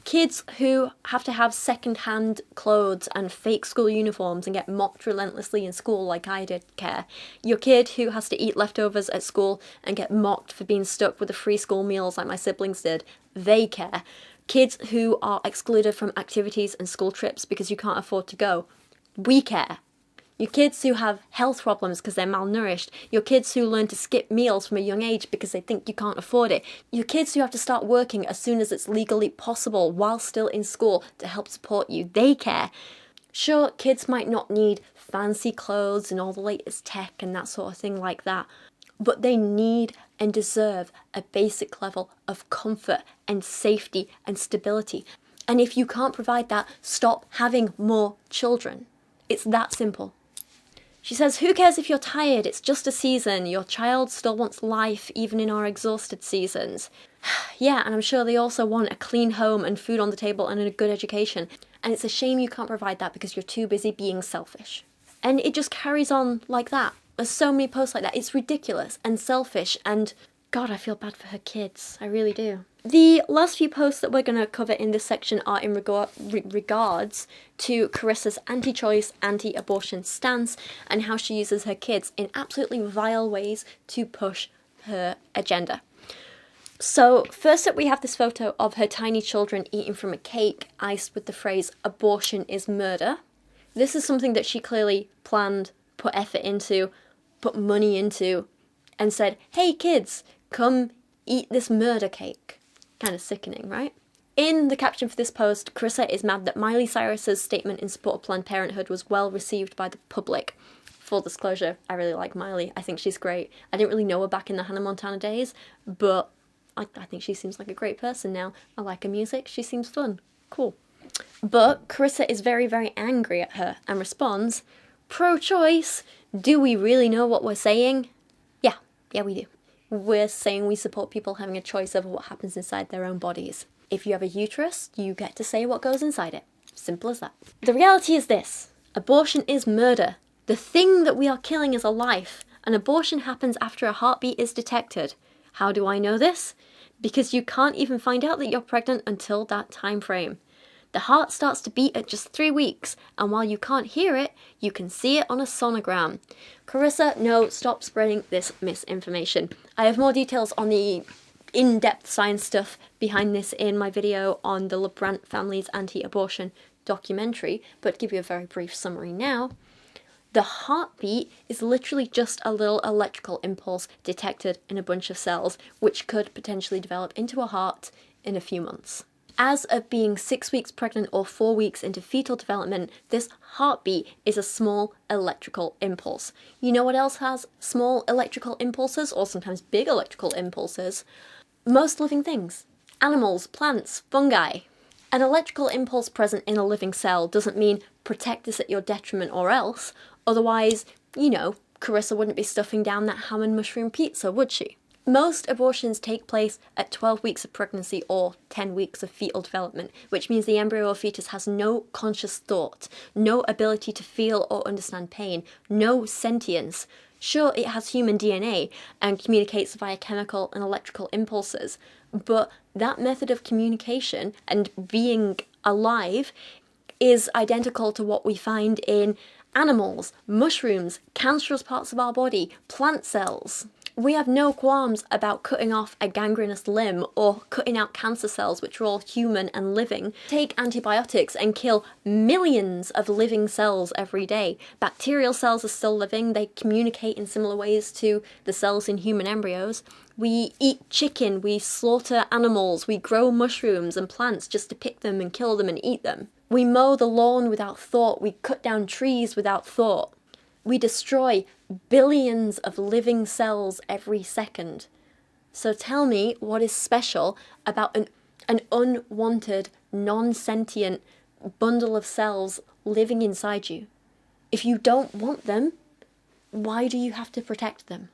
Kids who have to have second-hand clothes and fake school uniforms and get mocked relentlessly in school like I did care. Your kid who has to eat leftovers at school and get mocked for being stuck with the free school meals like my siblings did, they care. Kids who are excluded from activities and school trips because you can't afford to go, we care. Your kids who have health problems because they're malnourished. Your kids who learn to skip meals from a young age because they think you can't afford it. Your kids who have to start working as soon as it's legally possible while still in school to help support you. They care. Sure, kids might not need fancy clothes and all the latest tech and that sort of thing like that, but they need and deserve a basic level of comfort and safety and stability. And if you can't provide that, stop having more children. It's that simple. She says, who cares if you're tired? It's just a season. Your child still wants life, even in our exhausted seasons. Yeah, and I'm sure they also want a clean home and food on the table and a good education. And it's a shame you can't provide that because you're too busy being selfish. And it just carries on like that. There's so many posts like that. It's ridiculous and selfish, and God, I feel bad for her kids. I really do. The last few posts that we're going to cover in this section are in regards to Karissa's anti-choice, anti-abortion stance and how she uses her kids in absolutely vile ways to push her agenda. So first up we have this photo of her tiny children eating from a cake iced with the phrase, abortion is murder. This is something that she clearly planned, put effort into, put money into, and said, hey kids, come eat this murder cake. Kind of sickening, right? In the caption for this post, Karissa is mad that Miley Cyrus's statement in support of Planned Parenthood was well received by the public. Full disclosure, I really like Miley. I think she's great. I didn't really know her back in the Hannah Montana days, but I think she seems like a great person now. I like her music. She seems fun. Cool. But Karissa is very, very angry at her and responds, pro-choice? Do we really know what we're saying? Yeah, we do. We're saying we support people having a choice over what happens inside their own bodies. If you have a uterus, you get to say what goes inside it. Simple as that. The reality is this. Abortion is murder. The thing that we are killing is a life. An abortion happens after a heartbeat is detected. How do I know this? Because you can't even find out that you're pregnant until that time frame. The heart starts to beat at just 3 weeks, and while you can't hear it, you can see it on a sonogram. Karissa, no, stop spreading this misinformation. I have more details on the in-depth science stuff behind this in my video on the LeBrant family's anti-abortion documentary, but to give you a very brief summary now, the heartbeat is literally just a little electrical impulse detected in a bunch of cells, which could potentially develop into a heart in a few months. As of being 6 weeks pregnant or 4 weeks into fetal development, this heartbeat is a small electrical impulse. You know what else has small electrical impulses, or sometimes big electrical impulses? Most living things. Animals, plants, fungi. An electrical impulse present in a living cell doesn't mean protect this at your detriment or else. Otherwise, Karissa wouldn't be stuffing down that ham and mushroom pizza, would she? Most abortions take place at 12 weeks of pregnancy or 10 weeks of fetal development, which means the embryo or fetus has no conscious thought, no ability to feel or understand pain, no sentience. Sure, it has human DNA and communicates via chemical and electrical impulses, but that method of communication and being alive is identical to what we find in animals, mushrooms, cancerous parts of our body, plant cells. We have no qualms about cutting off a gangrenous limb or cutting out cancer cells, which are all human and living. Take antibiotics and kill millions of living cells every day. Bacterial cells are still living. They communicate in similar ways to the cells in human embryos. We eat chicken, we slaughter animals, we grow mushrooms and plants just to pick them and kill them and eat them. We mow the lawn without thought, we cut down trees without thought. We destroy billions of living cells every second. So tell me what is special about an unwanted, non-sentient bundle of cells living inside you. If you don't want them, why do you have to protect them?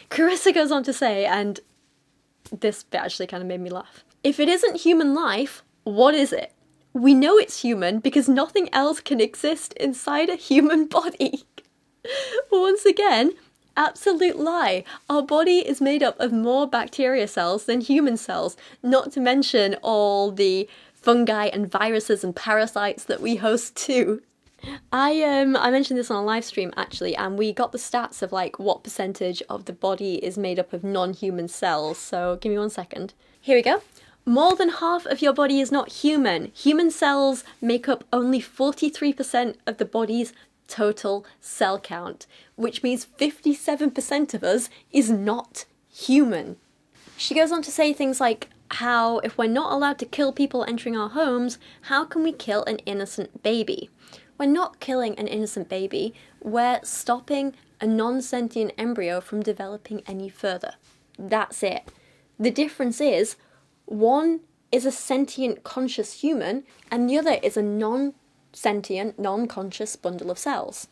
Karissa goes on to say, and this bit actually kind of made me laugh, if it isn't human life, what is it? We know it's human because nothing else can exist inside a human body. Once again, absolute lie. Our body is made up of more bacteria cells than human cells, not to mention all the fungi and viruses and parasites that we host too. I mentioned this on a live stream actually, and we got the stats of like what percentage of the body is made up of non-human cells, so give me 1 second. Here we go. More than half of your body is not human. Human cells make up only 43% of the body's total cell count, which means 57% of us is not human. She goes on to say things like how if we're not allowed to kill people entering our homes, how can we kill an innocent baby? We're not killing an innocent baby, we're stopping a non-sentient embryo from developing any further. That's it. The difference is, one is a sentient, conscious human, and the other is a non-sentient, non-conscious bundle of cells.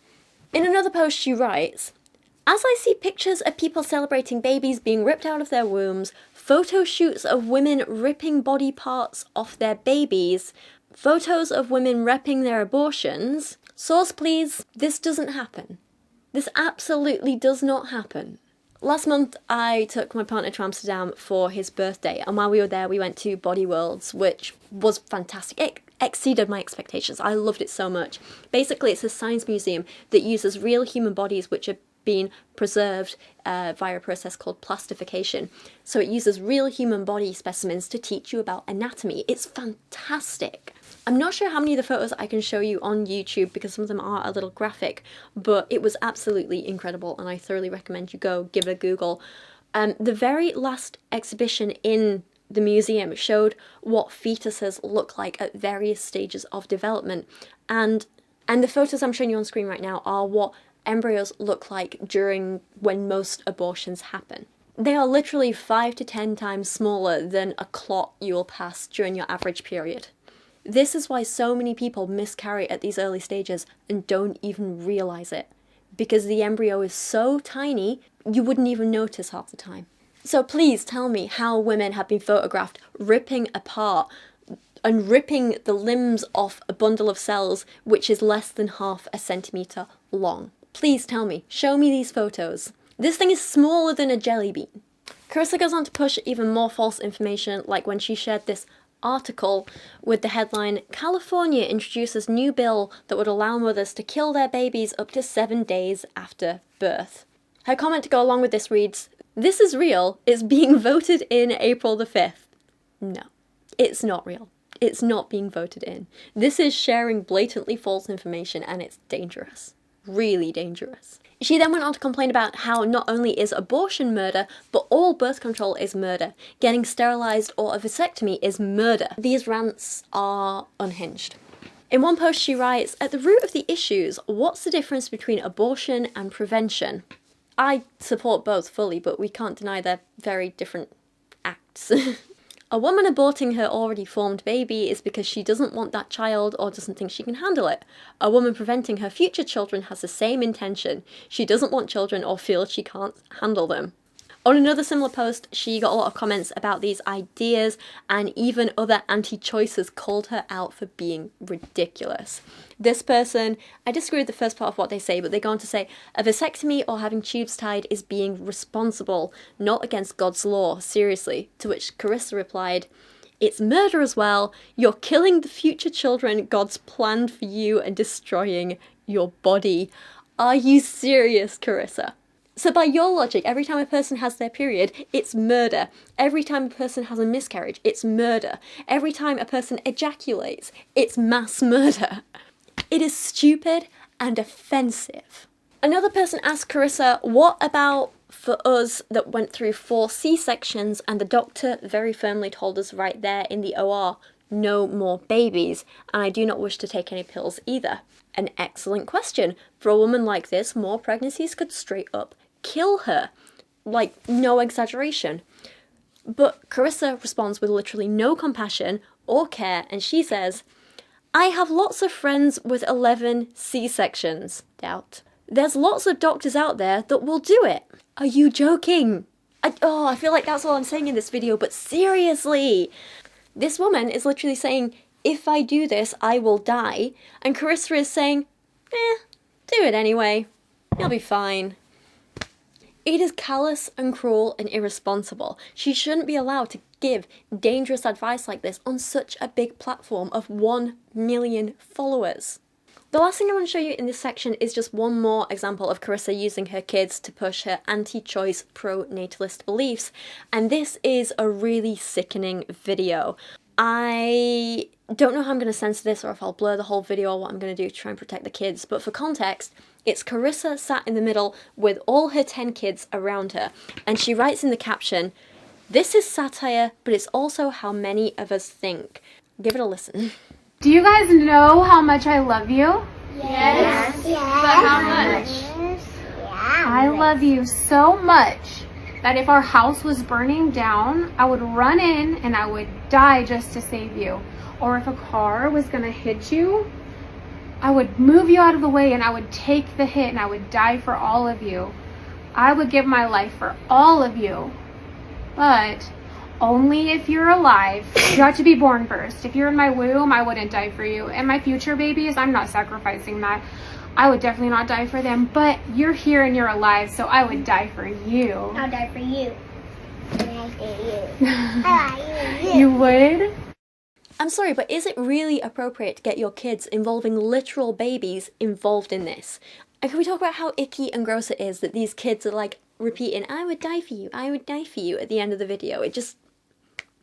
In another post she writes, as I see pictures of people celebrating babies being ripped out of their wombs, photo shoots of women ripping body parts off their babies, photos of women repping their abortions, source please, this doesn't happen. This absolutely does not happen. Last month, I took my partner to Amsterdam for his birthday, and while we were there, we went to Body Worlds, which was fantastic. It exceeded my expectations. I loved it so much. Basically, it's a science museum that uses real human bodies which are being preserved via a process called plastification. So it uses real human body specimens to teach you about anatomy. It's fantastic. I'm not sure how many of the photos I can show you on YouTube because some of them are a little graphic, but it was absolutely incredible and I thoroughly recommend you go give it a Google. The very last exhibition in the museum showed what fetuses look like at various stages of development, and the photos I'm showing you on screen right now are what embryos look like during when most abortions happen. They are literally 5 to 10 times smaller than a clot you will pass during your average period. This is why so many people miscarry at these early stages and don't even realise it, because the embryo is so tiny you wouldn't even notice half the time. So please tell me how women have been photographed ripping apart and ripping the limbs off a bundle of cells which is less than half a centimetre long. Please tell me, show me these photos. This thing is smaller than a jelly bean. Karissa goes on to push even more false information, like when she shared this article with the headline, California introduces new bill that would allow mothers to kill their babies up to 7 days after birth. Her comment to go along with this reads, this is real, it's being voted in April the 5th. No, it's not real. It's not being voted in. This is sharing blatantly false information and it's dangerous. Really dangerous. She then went on to complain about how not only is abortion murder, but all birth control is murder. Getting sterilised or a vasectomy is murder. These rants are unhinged. In one post she writes, at the root of the issues, what's the difference between abortion and prevention? I support both fully, but we can't deny they're very different acts. A woman aborting her already formed baby is because she doesn't want that child or doesn't think she can handle it. A woman preventing her future children has the same intention. She doesn't want children or feels she can't handle them. On another similar post, she got a lot of comments about these ideas, and even other anti-choicers called her out for being ridiculous. This person, I disagree with the first part of what they say, but they go on to say, a vasectomy or having tubes tied is being responsible, not against God's law, seriously. To which Karissa replied, it's murder as well. You're killing the future children God's planned for you and destroying your body. Are you serious, Karissa? So by your logic, every time a person has their period, it's murder. Every time a person has a miscarriage, it's murder. Every time a person ejaculates, it's mass murder. It is stupid and offensive. Another person asked Karissa, what about for us that went through 4 C-sections and the doctor very firmly told us right there in the OR, no more babies, and I do not wish to take any pills either? An excellent question. For a woman like this, more pregnancies could straight up kill her. Like, no exaggeration. But Karissa responds with literally no compassion or care, and she says, I have lots of friends with 11 C-sections. Doubt. There's lots of doctors out there that will do it. Are you joking? I feel like that's all I'm saying in this video, but seriously. This woman is literally saying, if I do this, I will die. And Karissa is saying, do it anyway. You'll be fine. It is callous and cruel and irresponsible. She shouldn't be allowed to give dangerous advice like this on such a big platform of 1 million followers. The last thing I want to show you in this section is just one more example of Karissa using her kids to push her anti-choice pro-natalist beliefs, and this is a really sickening video. I don't know how I'm going to censor this or if I'll blur the whole video or what I'm going to do to try and protect the kids, but for context, it's Karissa sat in the middle with all her 10 kids around her, and she writes in the caption, "This is satire, but it's also how many of us think." Give it a listen. Do you guys know how much I love you? Yes. But how much? I love you so much that if our house was burning down, I would run in and I would die just to save you. Or if a car was gonna hit you, I would move you out of the way and I would take the hit and I would die for all of you. I would give my life for all of you. But only if you're alive. You have to be born first. If you're in my womb, I wouldn't die for you. And my future babies, I'm not sacrificing that. I would definitely not die for them. But you're here and you're alive, so I would die for you. I'll die for you. I like you. You would? I'm sorry, but is it really appropriate to get your kids involving literal babies involved in this? And can we talk about how icky and gross it is that these kids are like repeating, I would die for you, I would die for you at the end of the video? It just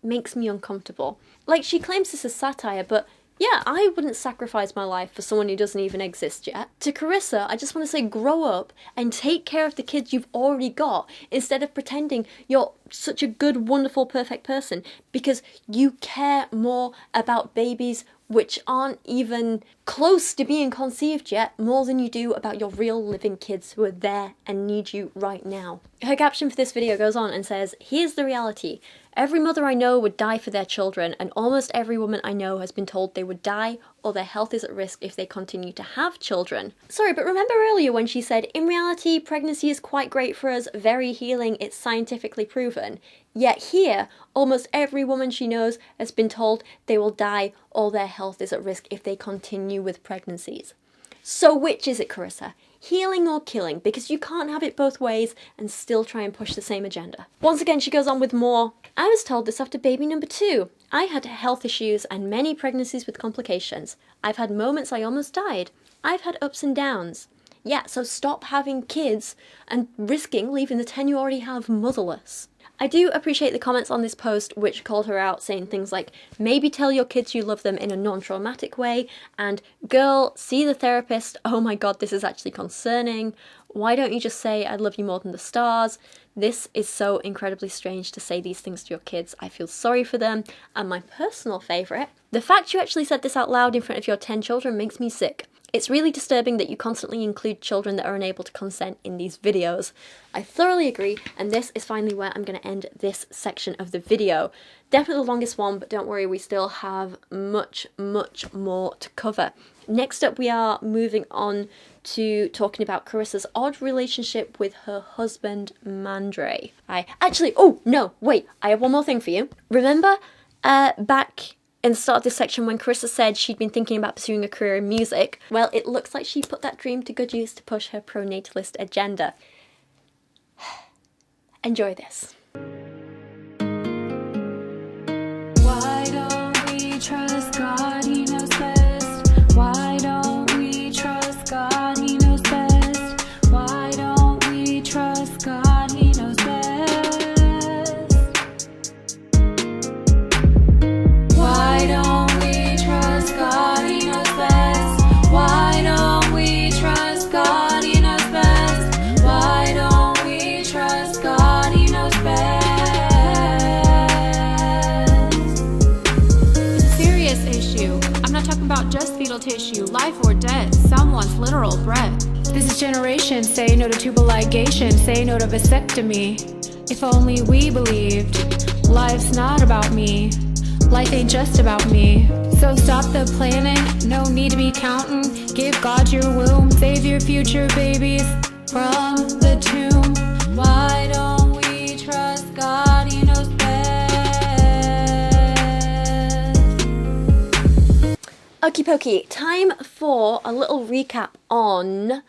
makes me uncomfortable. Like, she claims this is satire, but yeah, I wouldn't sacrifice my life for someone who doesn't even exist yet. To Karissa, I just want to say grow up and take care of the kids you've already got instead of pretending you're such a good, wonderful, perfect person because you care more about babies which aren't even close to being conceived yet, more than you do about your real living kids who are there and need you right now. Her caption for this video goes on and says, here's the reality. Every mother I know would die for their children, and almost every woman I know has been told they would die or their health is at risk if they continue to have children. Sorry, but remember earlier when she said, in reality, pregnancy is quite great for us, very healing, it's scientifically proven. Yet here, almost every woman she knows has been told they will die or their health is at risk if they continue with pregnancies. So which is it, Karissa? Healing or killing? Because you can't have it both ways and still try and push the same agenda. Once again, she goes on with more. I was told this after baby number 2. I had health issues and many pregnancies with complications. I've had moments I almost died. I've had ups and downs. Yeah, so stop having kids and risking leaving the 10 you already have motherless. I do appreciate the comments on this post which called her out, saying things like, maybe tell your kids you love them in a non-traumatic way, and girl, see the therapist, oh my god, this is actually concerning. Why don't you just say, I love you more than the stars? This is so incredibly strange to say these things to your kids. I feel sorry for them. And my personal favourite, the fact you actually said this out loud in front of your 10 children makes me sick. It's really disturbing that you constantly include children that are unable to consent in these videos. I thoroughly agree, and this is finally where I'm going to end this section of the video. Definitely the longest one, but don't worry, we still have much, much more to cover. Next up, we are moving on to talking about Karissa's odd relationship with her husband, Mandre. I have one more thing for you. Remember back in the start of this section when Karissa said she'd been thinking about pursuing a career in music? Well, it looks like she put that dream to good use to push her pro-natalist agenda. Enjoy this. Why don't we trust God? He knows best. Why don't we trust God? He knows best. Why don't we trust not just fetal tissue, life or death, someone's literal breath. This is generation, say no to tubal ligation, say no to vasectomy. If only we believed, life's not about me, life ain't just about me. So stop the planning, no need to be counting, give God your womb, save your future babies from the tomb. Why don't we trust God, He knows best. Okie pokey, time for a little recap on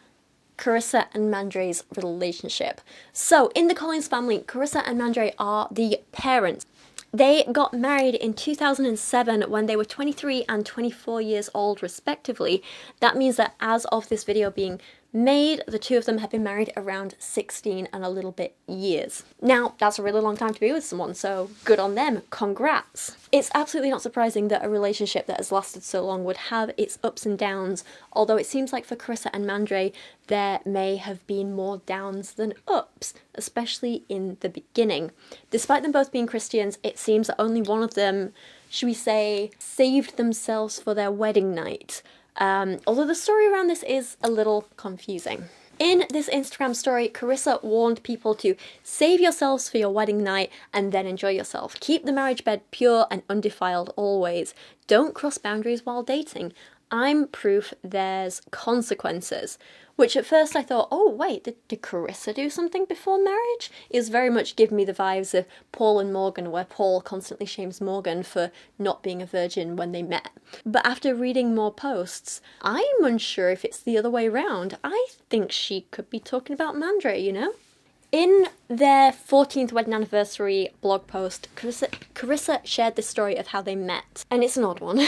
Karissa and Mandre's relationship. So, in the Collins family, Karissa and Mandre are the parents. They got married in 2007 when they were 23 and 24 years old, respectively. That means that as of this video being made, the two of them have been married around 16 and a little bit years. Now, that's a really long time to be with someone, so good on them, congrats. It's absolutely not surprising that a relationship that has lasted so long would have its ups and downs, although it seems like for Karissa and Mandre, there may have been more downs than ups, especially in the beginning. Despite them both being Christians, it seems that only one of them, should we say, saved themselves for their wedding night. Although the story around this is a little confusing. In this Instagram story, Karissa warned people to save yourselves for your wedding night and then enjoy yourself. Keep the marriage bed pure and undefiled always. Don't cross boundaries while dating. I'm proof there's consequences. Which at first I thought, oh wait, did Karissa do something before marriage? It was very much giving me the vibes of Paul and Morgan, where Paul constantly shames Morgan for not being a virgin when they met. But after reading more posts, I'm unsure if it's the other way around. I think she could be talking about Mandre, you know? In their 14th wedding anniversary blog post, Karissa shared this story of how they met. And it's an odd one.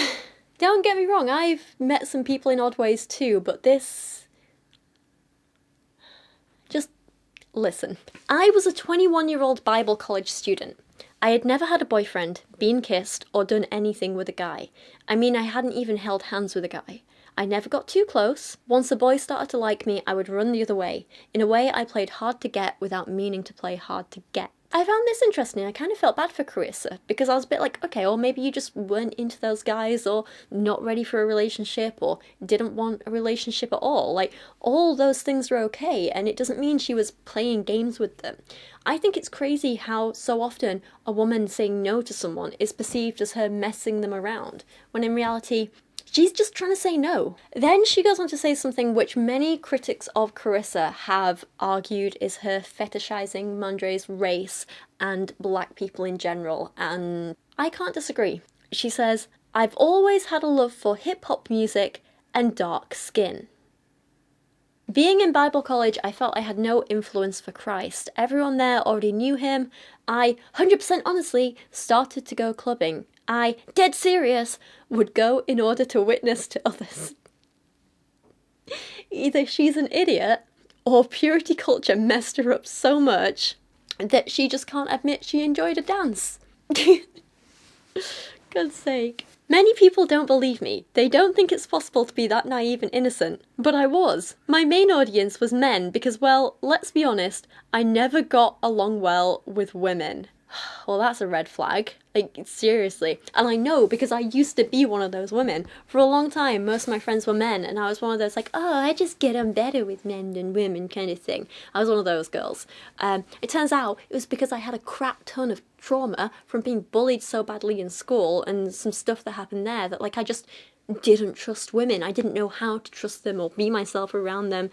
Don't get me wrong, I've met some people in odd ways too, but this... Just listen. I was a 21-year-old Bible college student. I had never had a boyfriend, been kissed, or done anything with a guy. I mean, I hadn't even held hands with a guy. I never got too close. Once a boy started to like me, I would run the other way. In a way, I played hard to get without meaning to play hard to get. I found this interesting. I kind of felt bad for Karissa because I was a bit like, okay, or maybe you just weren't into those guys or not ready for a relationship or didn't want a relationship at all. Like, all those things are okay, and it doesn't mean she was playing games with them. I think it's crazy how so often a woman saying no to someone is perceived as her messing them around, when in reality, she's just trying to say no. Then she goes on to say something which many critics of Karissa have argued is her fetishizing Mandre's race and black people in general, and I can't disagree. She says, "I've always had a love for hip-hop music and dark skin. Being in Bible college, I felt I had no influence for Christ. Everyone there already knew him. I, 100% honestly, started to go clubbing. I, dead serious, would go in order to witness to others. Either she's an idiot, or purity culture messed her up so much that she just can't admit she enjoyed a dance." God's sake. Many people don't believe me. They don't think it's possible to be that naive and innocent. But I was. My main audience was men because, well, let's be honest, I never got along well with women. Well, that's a red flag. Like, seriously. And I know because I used to be one of those women. For a long time, most of my friends were men, and I was one of those, like, oh, I just get on better with men than women kind of thing. I was one of those girls. It turns out it was because I had a crap ton of trauma from being bullied so badly in school and some stuff that happened there that, like, I just didn't trust women. I didn't know how to trust them or be myself around them.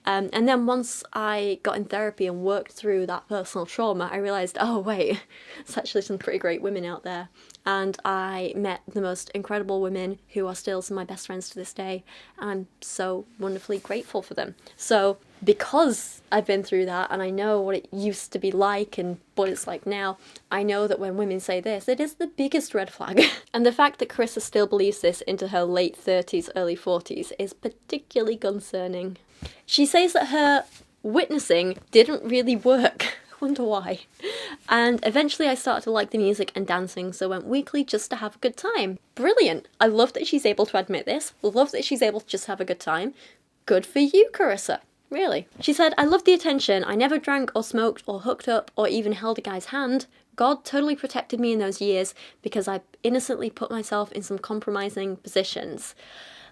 And then once I got in therapy and worked through that personal trauma, I realised, oh wait, there's actually some pretty great women out there. And I met the most incredible women who are still some of my best friends to this day. And I'm so wonderfully grateful for them. So because I've been through that and I know what it used to be like and what it's like now, I know that when women say this, it is the biggest red flag. And the fact that Karissa still believes this into her late 30s, early 40s is particularly concerning. She says that her witnessing didn't really work. I wonder why. And eventually I started to like the music and dancing, so went weekly just to have a good time. Brilliant. I love that she's able to admit this. Love that she's able to just have a good time. Good for you, Karissa. Really. She said, "I loved the attention. I never drank or smoked or hooked up or even held a guy's hand. God totally protected me in those years because I innocently put myself in some compromising positions.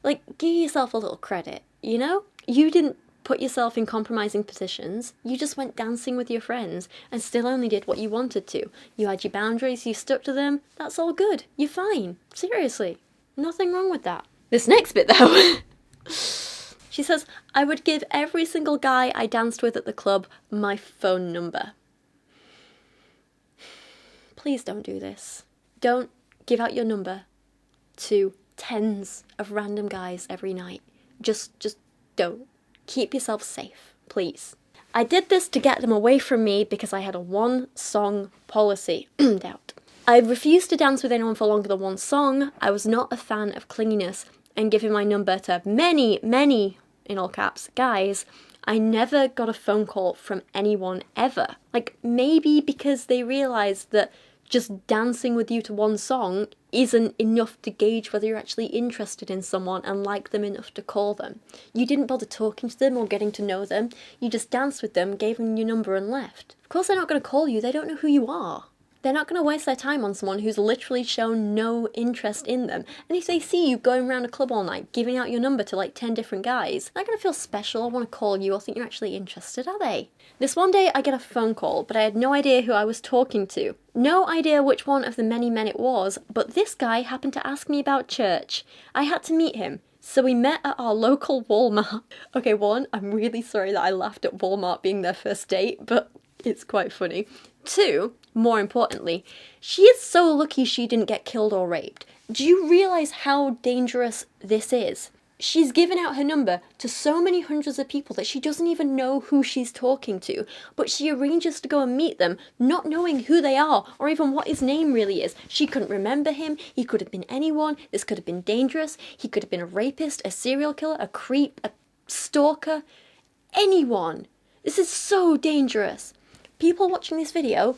Like, give yourself a little credit, you know? You didn't put yourself in compromising positions. You just went dancing with your friends and still only did what you wanted to. You had your boundaries, you stuck to them. That's all good. You're fine. Seriously. Nothing wrong with that. This next bit, though. She says, I would give every single guy I danced with at the club my phone number. Please don't do this. Don't give out your number to tens of random guys every night. Just don't. Keep yourself safe, please. I did this to get them away from me because I had a one-song policy. Doubt. I refused to dance with anyone for longer than one song. I was not a fan of clinginess and giving my number to many, in all caps, guys. I never got a phone call from anyone ever. Like, maybe because they realised that just dancing with you to one song isn't enough to gauge whether you're actually interested in someone and like them enough to call them. You didn't bother talking to them or getting to know them. You just danced with them, gave them your number and left. Of course they're not going to call you. They don't know who you are. They're not going to waste their time on someone who's literally shown no interest in them. And if they see you going around a club all night, giving out your number to like 10 different guys, they're not going to feel special or want to call you or think you're actually interested, are they? This one day I get a phone call, but I had no idea who I was talking to. No idea which one of the many men it was, but this guy happened to ask me about church. I had to meet him. So we met at our local Walmart. Okay, one, I'm really sorry that I laughed at Walmart being their first date, but it's quite funny. Two, more importantly, she is so lucky she didn't get killed or raped. Do you realise how dangerous this is? She's given out her number to so many hundreds of people that she doesn't even know who she's talking to, but she arranges to go and meet them, not knowing who they are or even what his name really is. She couldn't remember him, he could have been anyone, this could have been dangerous, he could have been a rapist, a serial killer, a creep, a stalker, anyone. This is so dangerous. People watching this video,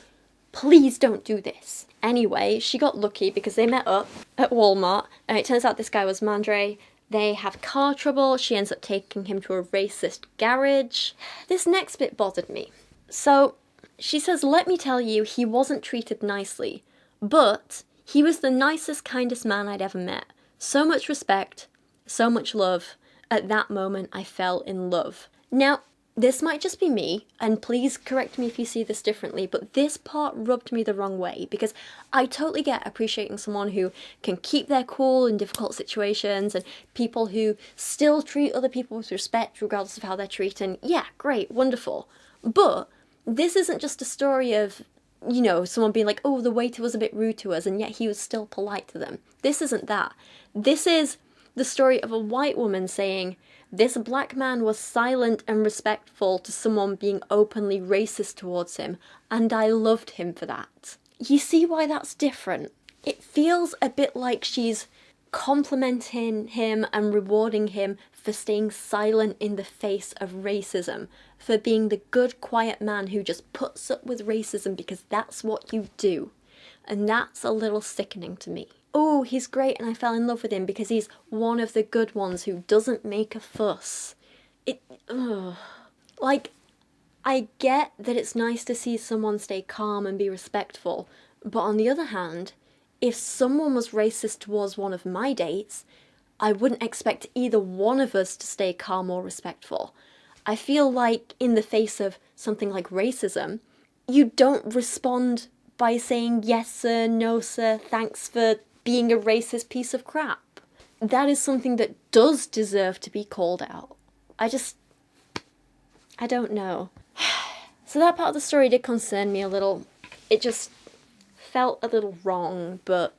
please don't do this. Anyway, she got lucky because they met up at Walmart, and it turns out this guy was Mandre. They have car trouble. She ends up taking him to a racist garage. This next bit bothered me. So she says, let me tell you, he wasn't treated nicely, but he was the nicest, kindest man I'd ever met. So much respect, so much love. At that moment, I fell in love. Now, this might just be me, and please correct me if you see this differently, but this part rubbed me the wrong way, because I totally get appreciating someone who can keep their cool in difficult situations, and people who still treat other people with respect regardless of how they're treated. Yeah, great, wonderful. But this isn't just a story of, you know, someone being like, oh, the waiter was a bit rude to us, and yet he was still polite to them. This isn't that. This is the story of a white woman saying, this black man was silent and respectful to someone being openly racist towards him, and I loved him for that. You see why that's different? It feels a bit like she's complimenting him and rewarding him for staying silent in the face of racism, for being the good, quiet man who just puts up with racism because that's what you do. And that's a little sickening to me. Oh, he's great and I fell in love with him because he's one of the good ones who doesn't make a fuss. Like, I get that it's nice to see someone stay calm and be respectful, but on the other hand, if someone was racist towards one of my dates, I wouldn't expect either one of us to stay calm or respectful. I feel like in the face of something like racism, you don't respond by saying yes sir, no sir, thanks for being a racist piece of crap. That is something that does deserve to be called out. I don't know. So that part of the story did concern me a little. It just felt a little wrong, but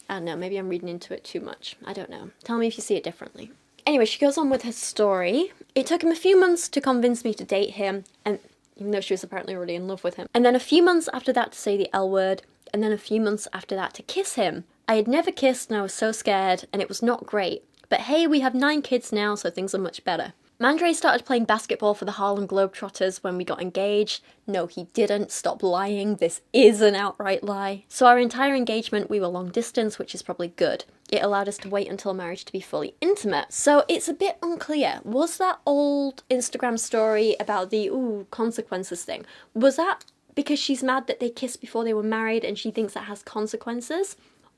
I don't know, maybe I'm reading into it too much. I don't know. Tell me if you see it differently. Anyway, she goes on with her story. It took him a few months to convince me to date him, and even though she was apparently already in love with him. And then a few months after that to say the L word, and then a few months after that to kiss him. I had never kissed and I was so scared, and it was not great. But hey, we have 9 kids now, so things are much better. Mandre started playing basketball for the Harlem Globetrotters when we got engaged. No, he didn't. Stop lying. This is an outright lie. So our entire engagement, we were long distance, which is probably good. It allowed us to wait until marriage to be fully intimate. So it's a bit unclear. Was that old Instagram story about the consequences thing, was that because she's mad that they kissed before they were married and she thinks that has consequences?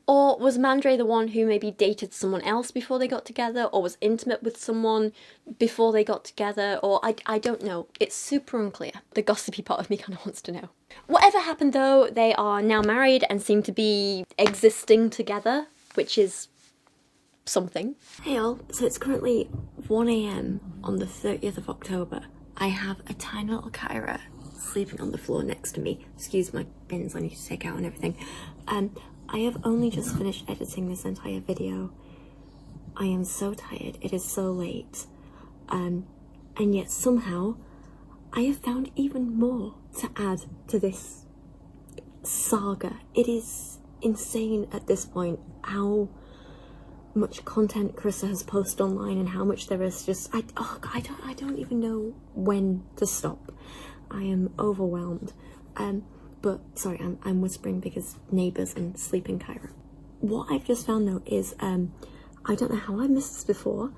Or was Mandre the one who maybe dated someone else before they got together, or was intimate with someone before they got together, or I don't know. It's super unclear. The gossipy part of me kind of wants to know. Whatever happened though, they are now married and seem to be existing together, which is something. Hey all, so it's currently 1 AM on the 30th of October. I have a tiny little Kyra sleeping on the floor next to me. Excuse my bins I need to take out and everything. I have only just finished editing this entire video. I am so tired, it is so late. And yet somehow, I have found even more to add to this saga. It is insane at this point how much content Karissa has posted online and how much there is just, I don't even know when to stop. I am overwhelmed. But sorry, I'm whispering because neighbours and sleeping Kyra. What I've just found though is, I don't know how I missed this before.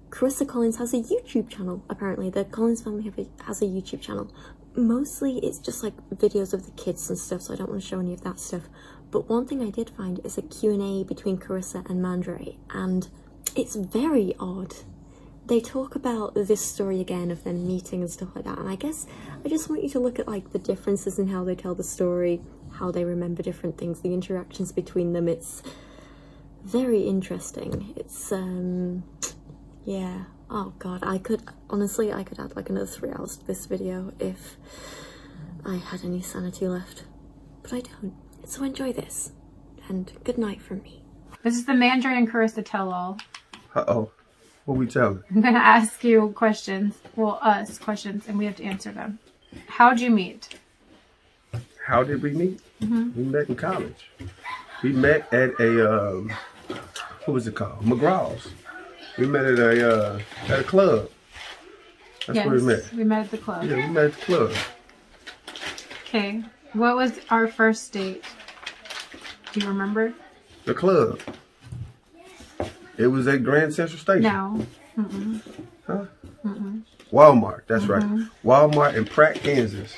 Karissa Collins has a YouTube channel, apparently. The Collins family has a YouTube channel. Mostly it's just like videos of the kids and stuff, so I don't want to show any of that stuff. But one thing I did find is a Q&A between Karissa and Mandre, and it's very odd. They talk about this story again of them meeting and stuff like that, and I guess I just want you to look at like the differences in how they tell the story, how they remember different things, the interactions between them. It's very interesting. It's yeah, oh god, I could add like another 3 hours to this video if I had any sanity left, but I don't. So enjoy this, and good night from me. This is the Mandre and Karissa tell-all. Uh-oh. What we telling? I'm going to ask you questions, well, us questions, and we have to answer them. How'd you meet? How did we meet? We met in college. We met at a, what was it called? McGraw's. We met at a club. That's where we met. We met at the club. Yeah, we met at the club. Okay. What was our first date? Do you remember? The club. It was at Grand Central Station. No. Huh? Walmart, that's right. Walmart in Pratt, Kansas,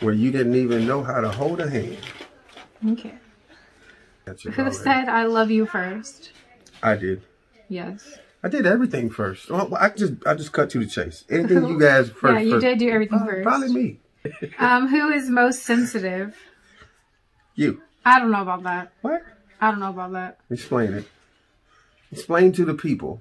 where you didn't even know how to hold a hand. Okay. Who said I love you first? I did. Yes. I did everything first. Well, I just cut to the chase. Anything you guys first. Yeah, you did do everything first. Probably me. Who is most sensitive? You. I don't know about that. What? I don't know about that. Explain it. Explain to the people.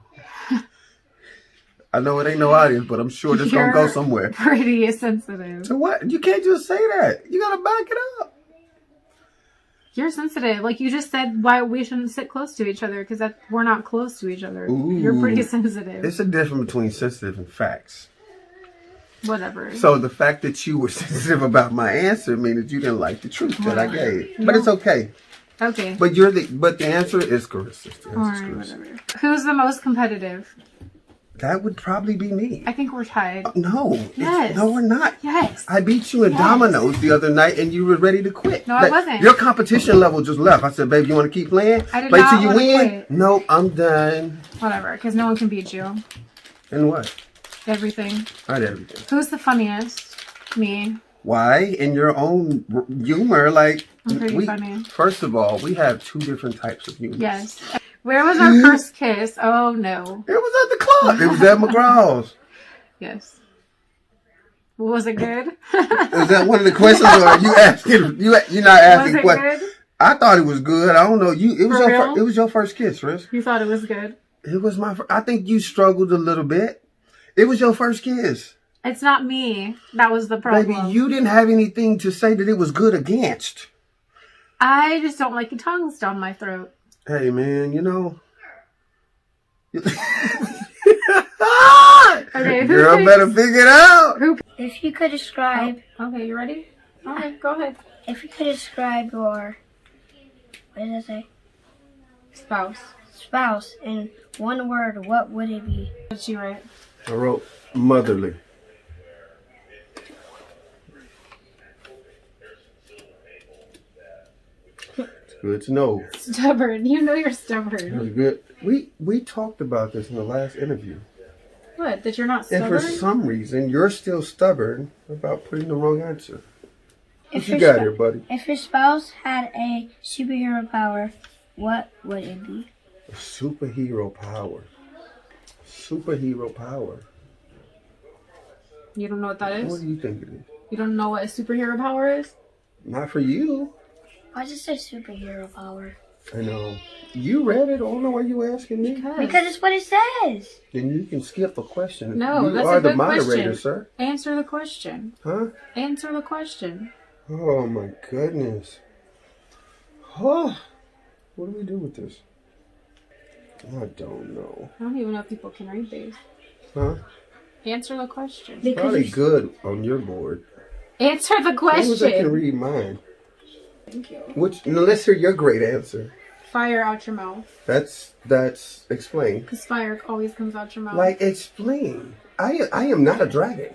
I know it ain't no audience, but I'm sure this gonna go somewhere. Pretty sensitive. So what? You can't just say that. You gotta back it up. You're sensitive. Like you just said why we shouldn't sit close to each other because we're not close to each other. Ooh. You're pretty sensitive. It's a difference between sensitive and facts. Whatever. So the fact that you were sensitive about my answer means that you didn't like the truth that I gave. But it's okay. Okay. But the answer is Karissa. Alright, whatever. Who's the most competitive? That would probably be me. I think we're tied. No. Yes. No, we're not. Yes. I beat you in dominoes the other night and you were ready to quit. No, I wasn't. Your competition level just left. I said, babe, you want to keep playing? I did Play not till you wanna win? quit. Nope, I'm done. Whatever, because no one can beat you. And what? Everything. Not everything. Who's the funniest? Me. Why? In your own humor, like... I'm pretty funny. First of all, we have 2 different types of humor. Yes. Where was our first kiss? Oh, no. It was at the club. It was at McGraw's. Yes. Was it good? Is that one of the questions, or are you asking? You're not asking questions. Good? I thought it was good. I don't know. It was your first kiss, Riz. You thought it was good? It was my. I think you struggled a little bit. It was your first kiss. It's not me. That was the problem. Baby, you didn't have anything to say that it was good against. I just don't like your tongues down my throat. Hey, man, you know. Okay, girl, better figure it out. If you could describe... Okay, you ready? Okay, go ahead. If you could describe your... What does it say? Spouse in one word, what would it be? What did you write? I wrote motherly. It's good to know. Stubborn. You know you're stubborn. That was good. We talked about this in the last interview. What? That you're not stubborn? And for some reason, you're still stubborn about putting the wrong answer. What you got here, buddy? If your spouse had a superhero power, what would it be? A superhero power. Superhero power. You don't know what that is? What do you think it is? You don't know what a superhero power is? Not for you. Why just say superhero power? I know. You read it. I don't know why you asking me. Because it's what it says. Then you can skip the question. No, you that's are a good the moderator, question. sir. Answer the question. Huh? Answer the question. Oh my goodness. Oh, what do we do with this? I don't know. I don't even know if people can read these. Huh? Answer the question. Probably good on your board. Answer the Who's that can question. read mine? Thank you. Now let's hear your great answer. Fire out your mouth. That's explain. Because fire always comes out your mouth. Like explain. I am not a dragon.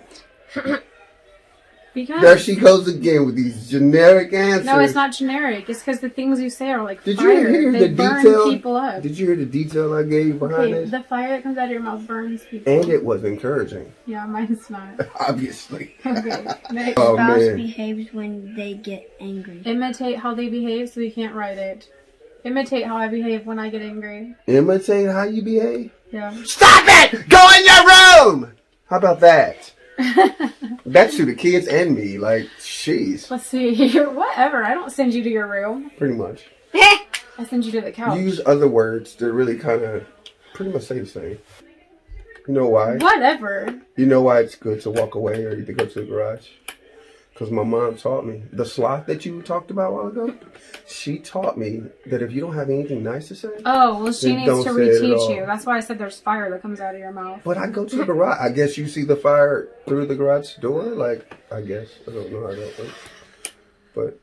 Because There she goes again with these generic answers. no, it's not generic. It's because the things you say are like Did fire. you hear They the burn detail? people up. Did you hear the detail I gave behind Okay, this? the fire that comes out of your mouth burns people. And it was encouraging, Yeah, mine's not. obviously. Okay. Next. Oh Spouse man. behaves when they get angry. Imitate how they behave so you can't write it. Imitate how I behave when I get angry. Imitate how you behave. Yeah. Stop it! Go in your room! How about that? That's to the kids and me. Like, jeez. Let's see. Whatever. I don't send you to your room. Pretty much. I send you to the couch. Use other words that really kind of pretty much say the same. You know why? Whatever. You know why it's good to walk away or to go to the garage? Because my mom taught me. The sloth that you talked about a while ago, she taught me that if you don't have anything nice to say, Oh, well, she Then needs don't to say it at reteach all. you. That's why I said there's fire that comes out of your mouth. but I go to the garage. I guess you see the fire through the garage door? Like, I guess. I don't know how that works.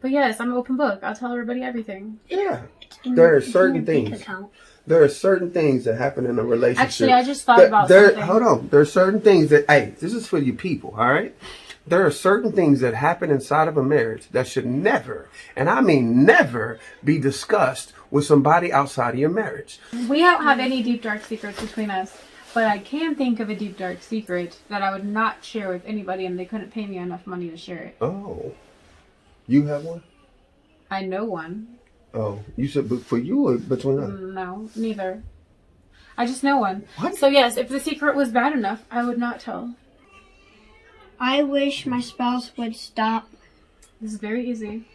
But, yes, I'm an open book. I'll tell everybody everything. yeah. There are certain Bank things. account. There are certain things that happen in a relationship. Actually, I just thought about something. Hold on. There are certain things that, hey, this is for you people, all right? There are certain things that happen inside of a marriage that should never, and I mean never, be discussed with somebody outside of your marriage. We don't have any deep, dark secrets between us. But I can think of a deep, dark secret that I would not share with anybody, and they couldn't pay me enough money to share it. Oh. You have one? I know one. Oh. You said for you or between us? No, neither. I just know one. What? So yes, if the secret was bad enough, I would not tell. I wish my spouse would stop. This is very easy.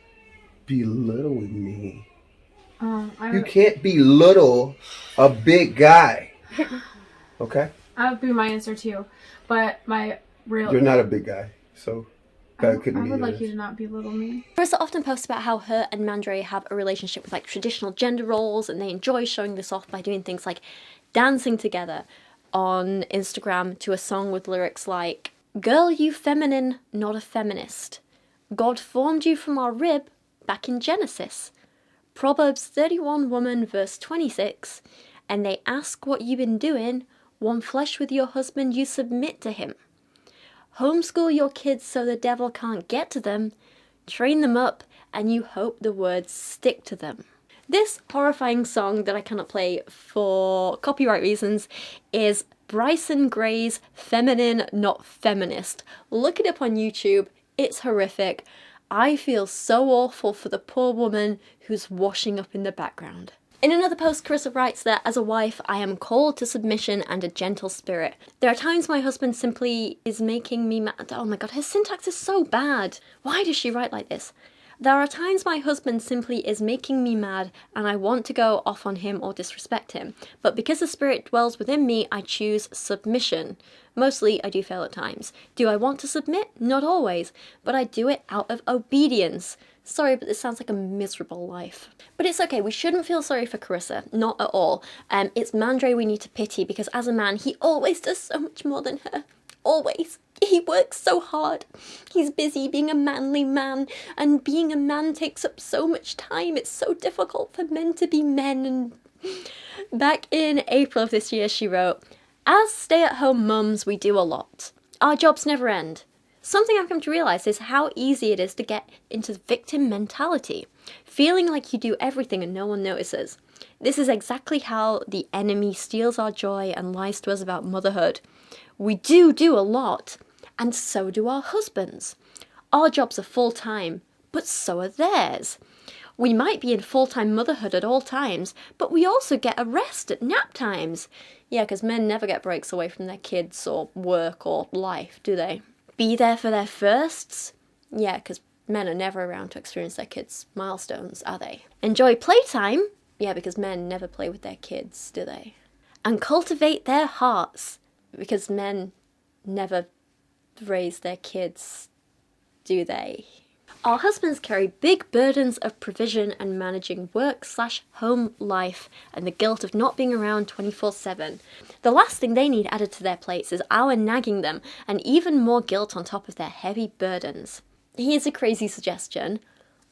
Belittling me. You I can't belittle a big guy. Okay? that would be my answer too. But my real You're not a big guy, so I that couldn't be would like yours. you to not belittle me. Karissa often posts about how her and Mandre have a relationship with like traditional gender roles, and they enjoy showing this off by doing things like dancing together on Instagram to a song with lyrics like, "Girl, you feminine, not a feminist. God formed you from our rib back in Genesis. Proverbs 31 woman verse 26, and they ask what you been doing, one flesh with your husband you submit to him. Homeschool your kids so the devil can't get to them. Train them up and you hope the words stick to them." This horrifying song that I cannot play for copyright reasons is Bryson Gray's Feminine Not Feminist. Look it up on YouTube. It's horrific. I feel so awful for the poor woman who's washing up in the background. In another post, Karissa writes that as a wife, I am called to submission and a gentle spirit. There are times my husband simply is making me mad. Oh my god, her syntax is so bad. Why does she write like this? There are times my husband simply is making me mad and I want to go off on him or disrespect him. But because the spirit dwells within me, I choose submission. Mostly, I do fail at times. Do I want to submit? Not always. But I do it out of obedience. Sorry, but this sounds like a miserable life. But it's okay, we shouldn't feel sorry for Karissa. Not at all. It's Mandre we need to pity because as a man, he always does so much more than her. Always. He works so hard. He's busy being a manly man, and being a man takes up so much time. It's so difficult for men to be men. And back in April of this year, she wrote, "As stay-at-home mums, we do a lot. Our jobs never end. Something I've come to realise is how easy it is to get into victim mentality, feeling like you do everything and no one notices. This is exactly how the enemy steals our joy and lies to us about motherhood. We do a lot, and so do our husbands. Our jobs are full-time, but so are theirs. We might be in full-time motherhood at all times, but we also get a rest at nap times. Yeah, because men never get breaks away from their kids or work or life, do they? Be there for their firsts? Yeah, because men are never around to experience their kids' milestones, are they? Enjoy playtime? Yeah, because men never play with their kids, do they? And cultivate their hearts, because men never raise their kids, do they? Our husbands carry big burdens of provision and managing work/home life and the guilt of not being around 24/7. The last thing they need added to their plates is our nagging them and even more guilt on top of their heavy burdens. Here's a crazy suggestion.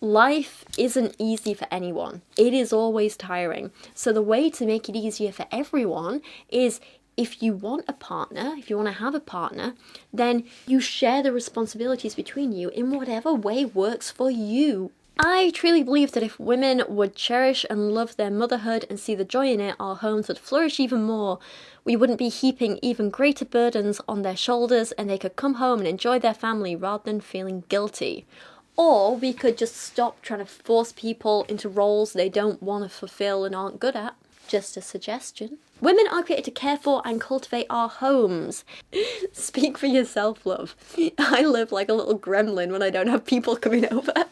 Life isn't easy for anyone. It is always tiring. So the way to make it easier for everyone is, if you want a partner, if you want to have a partner, then you share the responsibilities between you in whatever way works for you. I truly believe that if women would cherish and love their motherhood and see the joy in it, our homes would flourish even more. We wouldn't be heaping even greater burdens on their shoulders, and they could come home and enjoy their family rather than feeling guilty. Or we could just stop trying to force people into roles they don't want to fulfill and aren't good at. Just a suggestion. Women are created to care for and cultivate our homes. Speak for yourself, love. I live like a little gremlin when I don't have people coming over.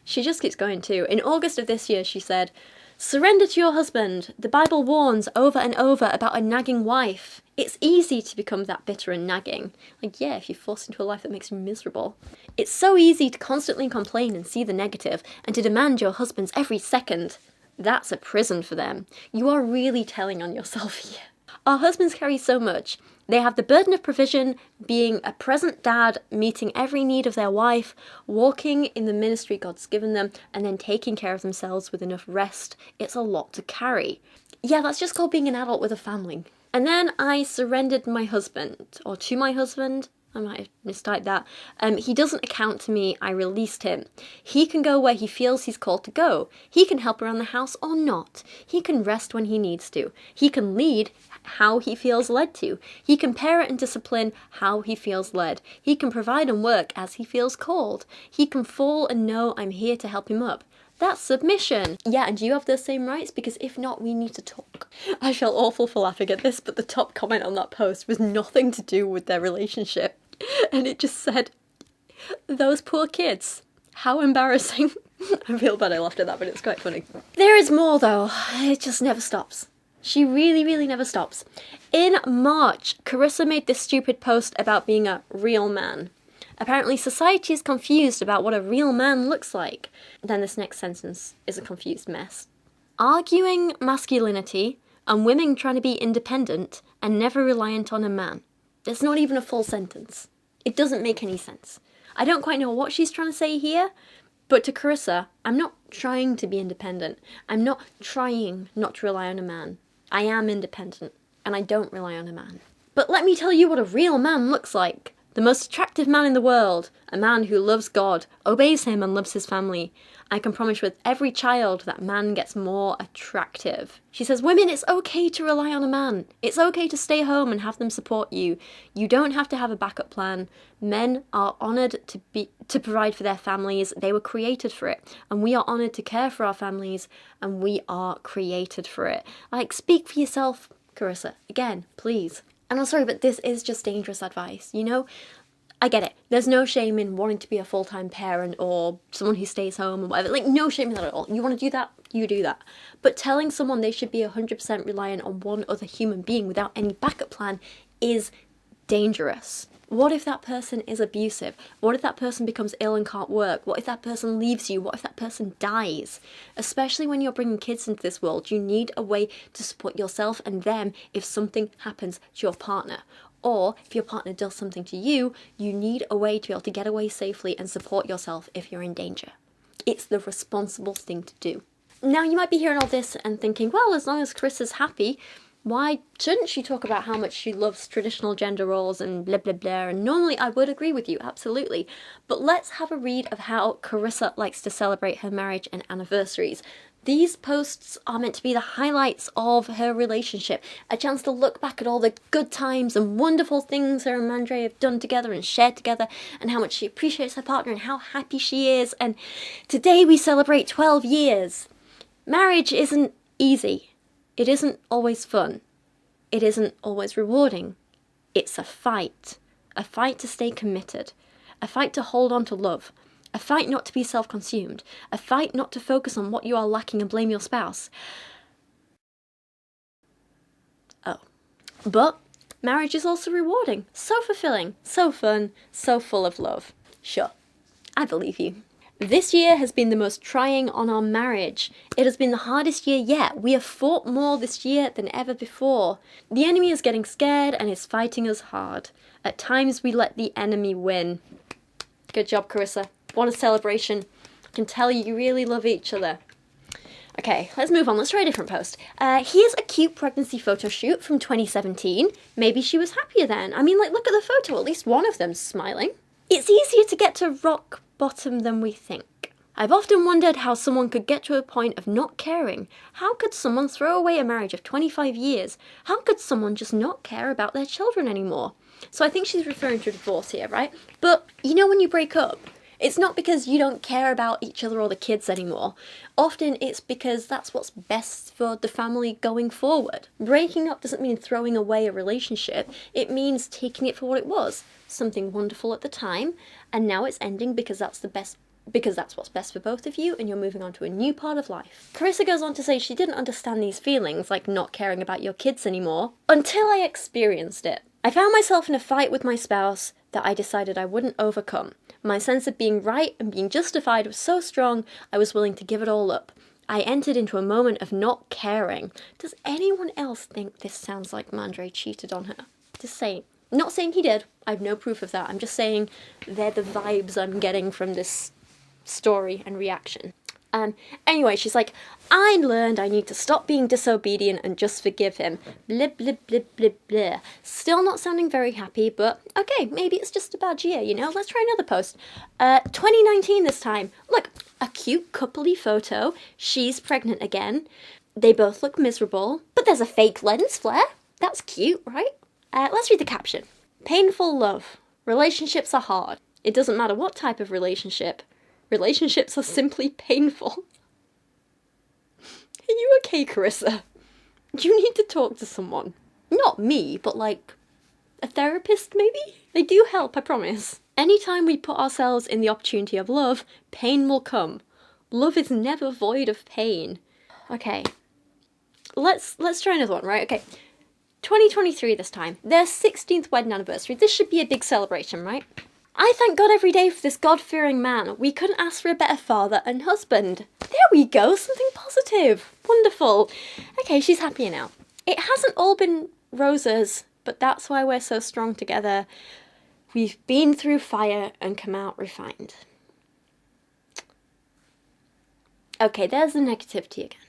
She just keeps going too. In August of this year, she said, "Surrender to your husband. The Bible warns over and over about a nagging wife. It's easy to become that bitter and nagging. Like, yeah, if you're forced into a life that makes you miserable. It's so easy to constantly complain and see the negative and to demand your husband's every second. That's a prison for them. You are really telling on yourself here. Our husbands carry so much. They have the burden of provision, being a present dad, meeting every need of their wife, walking in the ministry God's given them, and then taking care of themselves with enough rest. It's a lot to carry. Yeah, that's just called being an adult with a family. And then I surrendered my husband, or to my husband. I might have mistyped that. He doesn't account to me. I released him. He can go where he feels he's called to go. He can help around the house or not. He can rest when he needs to. He can lead how he feels led to. He can parent and discipline how he feels led. He can provide and work as he feels called. He can fall and know I'm here to help him up. That's submission. Yeah, and do you have the same rights? Because if not, we need to talk. I felt awful for laughing at this, but the top comment on that post was nothing to do with their relationship. And it just said, "Those poor kids. How embarrassing." I feel bad I laughed at that, but it's quite funny. There is more though. It just never stops. She really, really never stops. In March, Karissa made this stupid post about being a real man. Apparently society is confused about what a real man looks like. Then this next sentence is a confused mess. Arguing masculinity and women trying to be independent and never reliant on a man. It's not even a full sentence. It doesn't make any sense. I don't quite know what she's trying to say here, but to Karissa, I'm not trying to be independent. I'm not trying not to rely on a man. I am independent, and I don't rely on a man. But let me tell you what a real man looks like. The most attractive man in the world, a man who loves God, obeys him and loves his family. I can promise with every child that man gets more attractive. She says, women, it's okay to rely on a man. It's okay to stay home and have them support you. You don't have to have a backup plan. Men are honoured to provide for their families. They were created for it. And we are honoured to care for our families, and we are created for it. Like, speak for yourself, Karissa. Again, please. And I'm sorry, but this is just dangerous advice, you know? I get it. There's no shame in wanting to be a full-time parent or someone who stays home or whatever. Like, no shame in that at all. You want to do that? You do that. But telling someone they should be 100% reliant on one other human being without any backup plan is dangerous. What if that person is abusive? What if that person becomes ill and can't work? What if that person leaves you? What if that person dies? Especially when you're bringing kids into this world, you need a way to support yourself and them if something happens to your partner. Or if your partner does something to you, you need a way to be able to get away safely and support yourself if you're in danger. It's the responsible thing to do. Now, you might be hearing all this and thinking, well, as long as Karissa's happy, why shouldn't she talk about how much she loves traditional gender roles and blah, blah, blah? And normally I would agree with you, absolutely. But let's have a read of how Karissa likes to celebrate her marriage and anniversaries. These posts are meant to be the highlights of her relationship, a chance to look back at all the good times and wonderful things her and Mandre have done together and shared together, and how much she appreciates her partner and how happy she is. And today we celebrate 12 years. Marriage isn't easy. It isn't always fun. It isn't always rewarding. It's a fight to stay committed, a fight to hold on to love, a fight not to be self-consumed, a fight not to focus on what you are lacking and blame your spouse. Oh. But marriage is also rewarding, so fulfilling, so fun, so full of love. Sure, I believe you. This year has been the most trying on our marriage. It has been the hardest year yet. We have fought more this year than ever before. The enemy is getting scared and is fighting us hard. At times we let the enemy win. Good job, Karissa. What a celebration. I can tell you really love each other. Okay, let's move on. Let's try a different post. Here's a cute pregnancy photo shoot from 2017. Maybe she was happier then. I mean, like, look at the photo. At least one of them's smiling. It's easier to get to rock bottom than we think. I've often wondered how someone could get to a point of not caring. How could someone throw away a marriage of 25 years? How could someone just not care about their children anymore? So I think she's referring to divorce here, right? But you know when you break up, it's not because you don't care about each other or the kids anymore. Often it's because that's what's best for the family going forward. Breaking up doesn't mean throwing away a relationship. It means taking it for what it was. Something wonderful at the time, and now it's ending because that's what's best for both of you, and you're moving on to a new part of life. Karissa goes on to say she didn't understand these feelings, like not caring about your kids anymore, until I experienced it. I found myself in a fight with my spouse that I decided I wouldn't overcome. My sense of being right and being justified was so strong, I was willing to give it all up. I entered into a moment of not caring. Does anyone else think this sounds like Mandre cheated on her? Just saying. Not saying he did. I have no proof of that. I'm just saying they're the vibes I'm getting from this story and reaction. Anyway, she's like, I learned I need to stop being disobedient and just forgive him. Blip, blip, blip, blip, blip. Still not sounding very happy, but okay, maybe it's just a bad year, you know? Let's try another post. 2019 this time. Look, a cute coupley photo. She's pregnant again. They both look miserable, but there's a fake lens flare. That's cute, right? Let's read the caption. Painful love. Relationships are hard. It doesn't matter what type of relationship. Relationships are simply painful. Are you okay, Karissa? You need to talk to someone. Not me, but like a therapist maybe? They do help, I promise. Anytime we put ourselves in the opportunity of love, pain will come. Love is never void of pain. Okay. Let's try another one, right? Okay. 2023 this time. Their 16th wedding anniversary. This should be a big celebration, right? I thank God every day for this God-fearing man. We couldn't ask for a better father and husband. There we go, something positive. Wonderful. Okay, she's happier now. It hasn't all been roses, but that's why we're so strong together. We've been through fire and come out refined. Okay, there's the negativity again.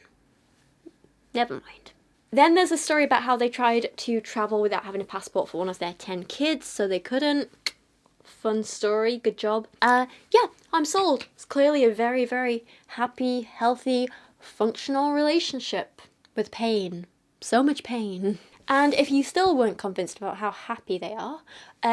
Never mind. Then there's a story about how they tried to travel without having a passport for one of their 10 kids, so they couldn't. Fun story, good job. Yeah, I'm sold. It's clearly a very, very happy, healthy, functional relationship with pain. So much pain. And if you still weren't convinced about how happy they are,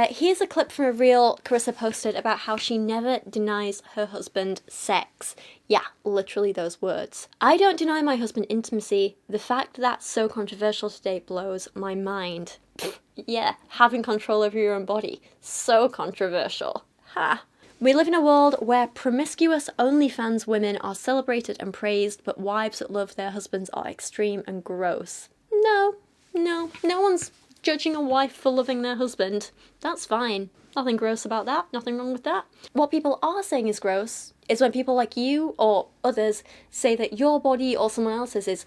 here's a clip from a reel Karissa posted about how she never denies her husband sex. Yeah, literally those words. I don't deny my husband intimacy. The fact that's so controversial today blows my mind. Yeah, having control over your own body. So controversial. Ha. We live in a world where promiscuous OnlyFans women are celebrated and praised, but wives that love their husbands are extreme and gross. No one's judging a wife for loving their husband. That's fine. Nothing gross about that. Nothing wrong with that. What people are saying is gross is when people like you or others say that your body or someone else's is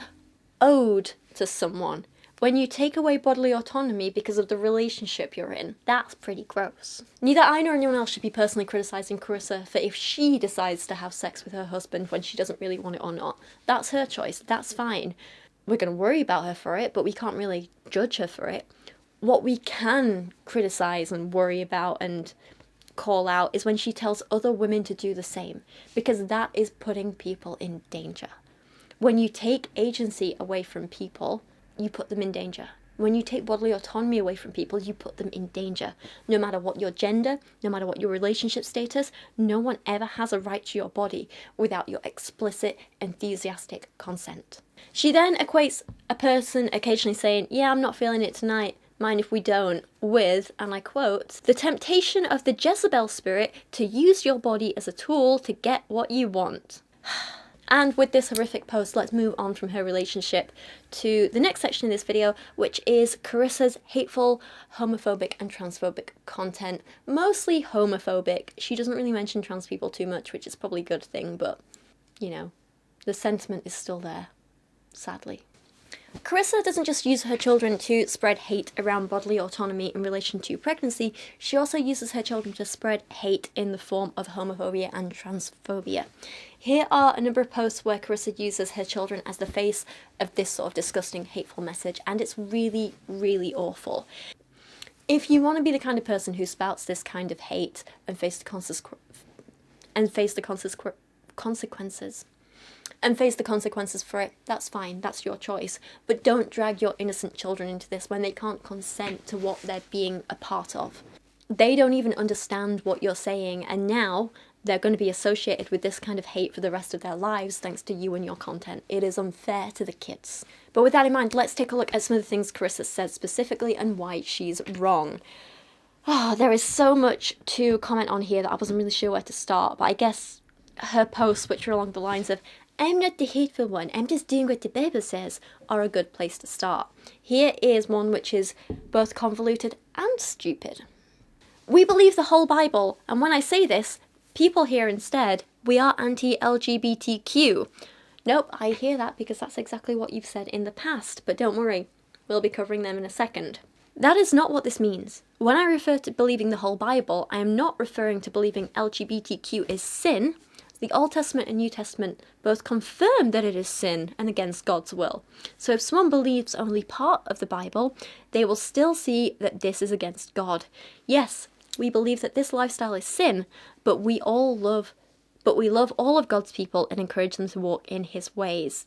owed to someone. When you take away bodily autonomy because of the relationship you're in, that's pretty gross. Neither I nor anyone else should be personally criticising Karissa for if she decides to have sex with her husband when she doesn't really want it or not. That's her choice. That's fine. We're going to worry about her for it, but we can't really judge her for it. What we can criticise and worry about and call out is when she tells other women to do the same, because that is putting people in danger. When you take agency away from people, you put them in danger. When you take bodily autonomy away from people, you put them in danger. No matter what your gender, no matter what your relationship status, no one ever has a right to your body without your explicit, enthusiastic consent. She then equates a person occasionally saying, yeah, I'm not feeling it tonight, mind if we don't, with, and I quote, the temptation of the Jezebel spirit to use your body as a tool to get what you want. And with this horrific post, let's move on from her relationship to the next section of this video, which is Karissa's hateful, homophobic and transphobic content. Mostly homophobic. She doesn't really mention trans people too much, which is probably a good thing, but, you know, the sentiment is still there, sadly. Karissa doesn't just use her children to spread hate around bodily autonomy in relation to pregnancy, she also uses her children to spread hate in the form of homophobia and transphobia. Here are a number of posts where Karissa uses her children as the face of this sort of disgusting, hateful message, and it's really, really awful. If you want to be the kind of person who spouts this kind of hate and face the consequences for it, that's fine, that's your choice. But don't drag your innocent children into this when they can't consent to what they're being a part of. They don't even understand what you're saying, and now they're going to be associated with this kind of hate for the rest of their lives thanks to you and your content. It is unfair to the kids. But with that in mind, let's take a look at some of the things Karissa said specifically and why she's wrong. There is so much to comment on here that I wasn't really sure where to start, but I guess her posts, which are along the lines of, I'm not the hateful one, I'm just doing what the Bible says, are a good place to start. Here is one which is both convoluted and stupid. We believe the whole Bible, and when I say this, people hear instead, we are anti-LGBTQ. Nope, I hear that because that's exactly what you've said in the past, but don't worry, we'll be covering them in a second. That is not what this means. When I refer to believing the whole Bible, I am not referring to believing LGBTQ is sin. The Old Testament and New Testament both confirm that it is sin and against God's will. So if someone believes only part of the Bible, they will still see that this is against God. Yes, we believe that this lifestyle is sin, but we love all of God's people and encourage them to walk in his ways.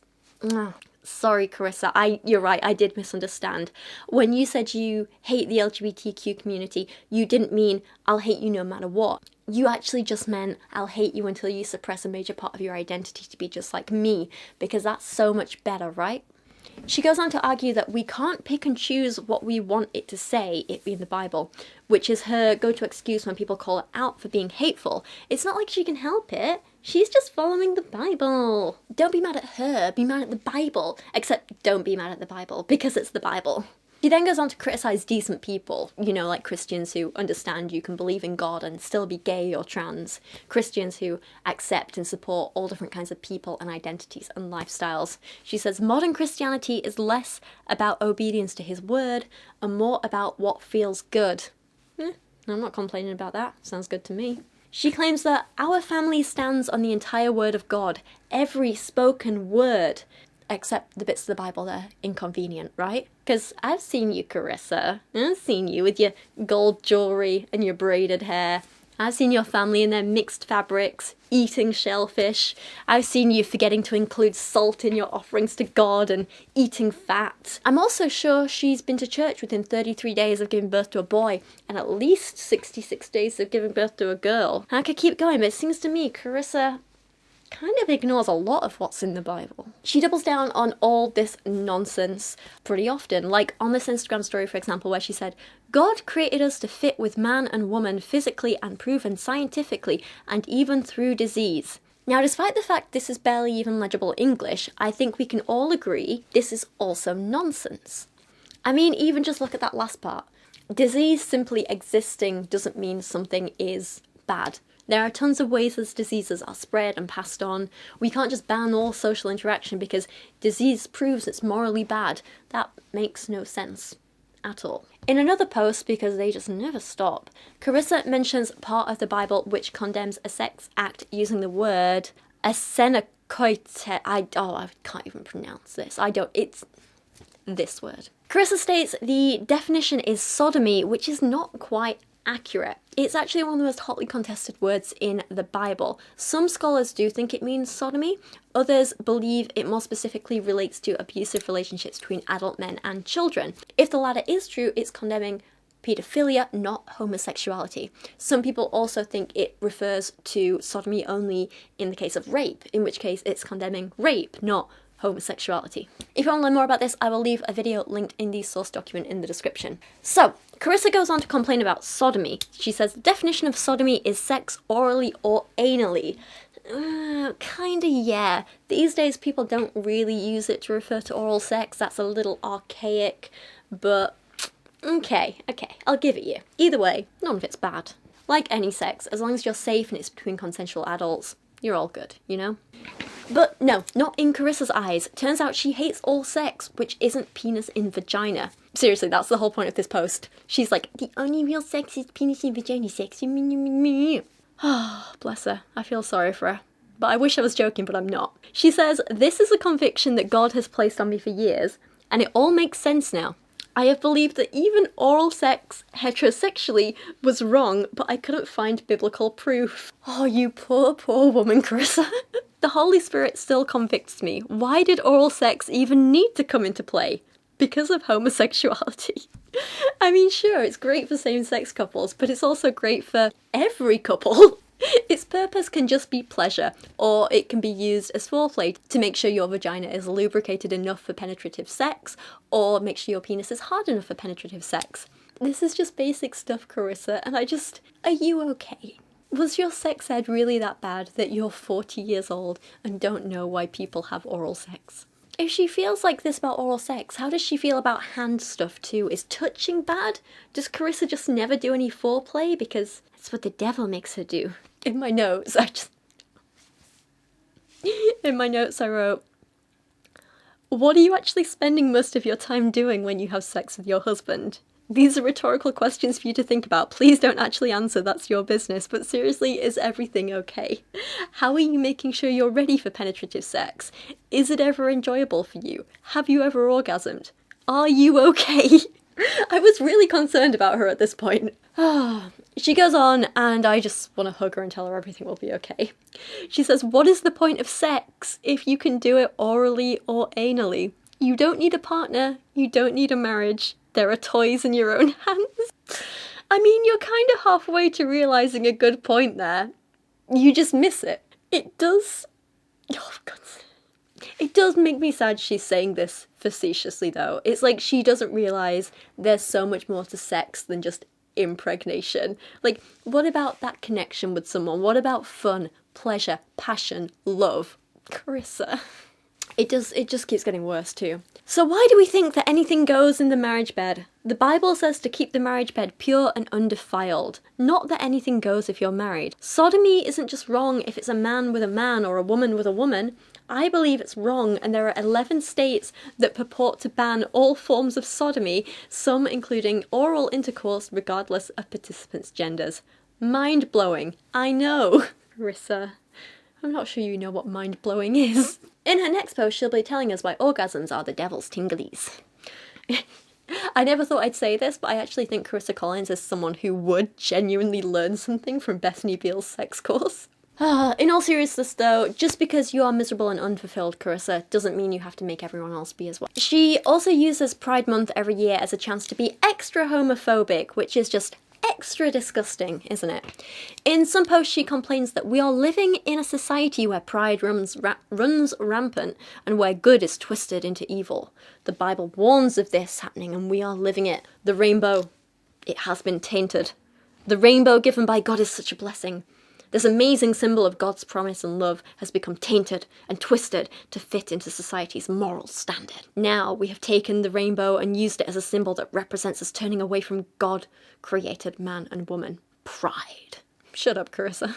Sorry, Karissa, you're right, I did misunderstand. When you said you hate the LGBTQ community, you didn't mean I'll hate you no matter what. You actually just meant I'll hate you until you suppress a major part of your identity to be just like me, because that's so much better, right? She goes on to argue that we can't pick and choose what we want it to say, it being the Bible, which is her go-to excuse when people call her out for being hateful. It's not like she can help it. She's just following the Bible. Don't be mad at her, be mad at the Bible. Except don't be mad at the Bible, because it's the Bible. She then goes on to criticise decent people, you know, like Christians who understand you can believe in God and still be gay or trans. Christians who accept and support all different kinds of people and identities and lifestyles. She says modern Christianity is less about obedience to his word and more about what feels good. I'm not complaining about that. Sounds good to me. She claims that our family stands on the entire word of God, every spoken word. Except the bits of the Bible that are inconvenient, right? Because I've seen you, Karissa. I've seen you with your gold jewellery and your braided hair. I've seen your family in their mixed fabrics, eating shellfish. I've seen you forgetting to include salt in your offerings to God and eating fat. I'm also sure she's been to church within 33 days of giving birth to a boy and at least 66 days of giving birth to a girl. I could keep going, but it seems to me Karissa kind of ignores a lot of what's in the Bible. She doubles down on all this nonsense pretty often, like on this Instagram story, for example, where she said, God created us to fit with man and woman physically and proven scientifically, and even through disease. Now, despite the fact this is barely even legible English, I think we can all agree this is also nonsense. I mean, even just look at that last part. Disease simply existing doesn't mean something is bad. There are tons of ways as diseases are spread and passed on. We can't just ban all social interaction because disease proves it's morally bad. That makes no sense at all. In another post, because they just never stop, Karissa mentions part of the Bible which condemns a sex act using the word asenakoite. I can't even pronounce this. It's this word. Karissa states the definition is sodomy, which is not quite accurate. It's actually one of the most hotly contested words in the Bible. Some scholars do think it means sodomy, others believe it more specifically relates to abusive relationships between adult men and children. If the latter is true, it's condemning paedophilia, not homosexuality. Some people also think it refers to sodomy only in the case of rape, in which case it's condemning rape, not homosexuality. If you want to learn more about this, I will leave a video linked in the source document in the description. So, Karissa goes on to complain about sodomy. She says, the definition of sodomy is sex orally or anally. Kinda, yeah. These days people don't really use it to refer to oral sex. That's a little archaic, but okay, I'll give it you. Either way, none of it's bad. Like any sex, as long as you're safe and it's between consensual adults, you're all good, you know? But no, not in Karissa's eyes. Turns out she hates all sex, which isn't penis in vagina. Seriously, that's the whole point of this post. She's like, the only real sex is penis in vagina sex. Oh, bless her. I feel sorry for her. But I wish I was joking, but I'm not. She says, this is a conviction that God has placed on me for years, and it all makes sense now. I have believed that even oral sex heterosexually was wrong, but I couldn't find biblical proof. Oh, you poor, poor woman, Karissa. The Holy Spirit still convicts me. Why did oral sex even need to come into play? Because of homosexuality. I mean, sure, it's great for same-sex couples, but it's also great for every couple. Its purpose can just be pleasure, or it can be used as foreplay to make sure your vagina is lubricated enough for penetrative sex, or make sure your penis is hard enough for penetrative sex. This is just basic stuff, Karissa, and are you okay? Was your sex ed really that bad that you're 40 years old and don't know why people have oral sex? If she feels like this about oral sex, how does she feel about hand stuff too? Is touching bad? Does Karissa just never do any foreplay because that's what the devil makes her do? In my notes, I wrote, what are you actually spending most of your time doing when you have sex with your husband? These are rhetorical questions for you to think about. Please don't actually answer, that's your business. But seriously, is everything okay? How are you making sure you're ready for penetrative sex? Is it ever enjoyable for you? Have you ever orgasmed? Are you okay? I was really concerned about her at this point. She goes on, and I just want to hug her and tell her everything will be okay. She says, what is the point of sex if you can do it orally or anally? You don't need a partner. You don't need a marriage. There are toys in your own hands. I mean, you're kind of halfway to realising a good point there. You just miss it. It does... Oh, God. It does make me sad she's saying this facetiously, though. It's like she doesn't realise there's so much more to sex than just impregnation. Like, what about that connection with someone? What about fun, pleasure, passion, love? Karissa. It just keeps getting worse too. So why do we think that anything goes in the marriage bed? The Bible says to keep the marriage bed pure and undefiled, not that anything goes if you're married. Sodomy isn't just wrong if it's a man with a man or a woman with a woman. I believe it's wrong, and there are 11 states that purport to ban all forms of sodomy, some including oral intercourse regardless of participants' genders. Mind-blowing. I know. Karissa, I'm not sure you know what mind-blowing is. In her next post, she'll be telling us why orgasms are the devil's tinglies. I never thought I'd say this, but I actually think Karissa Collins is someone who would genuinely learn something from Bethany Beal's sex course. In all seriousness though, just because you are miserable and unfulfilled, Karissa, doesn't mean you have to make everyone else be as well. She also uses Pride Month every year as a chance to be extra homophobic, which is just extra disgusting, isn't it? In some posts she complains that we are living in a society where pride runs rampant and where good is twisted into evil. The Bible warns of this happening and we are living it. The rainbow, it has been tainted. The rainbow given by God is such a blessing. This amazing symbol of God's promise and love has become tainted and twisted to fit into society's moral standard. Now we have taken the rainbow and used it as a symbol that represents us turning away from God-created man and woman. Pride. Shut up, Karissa.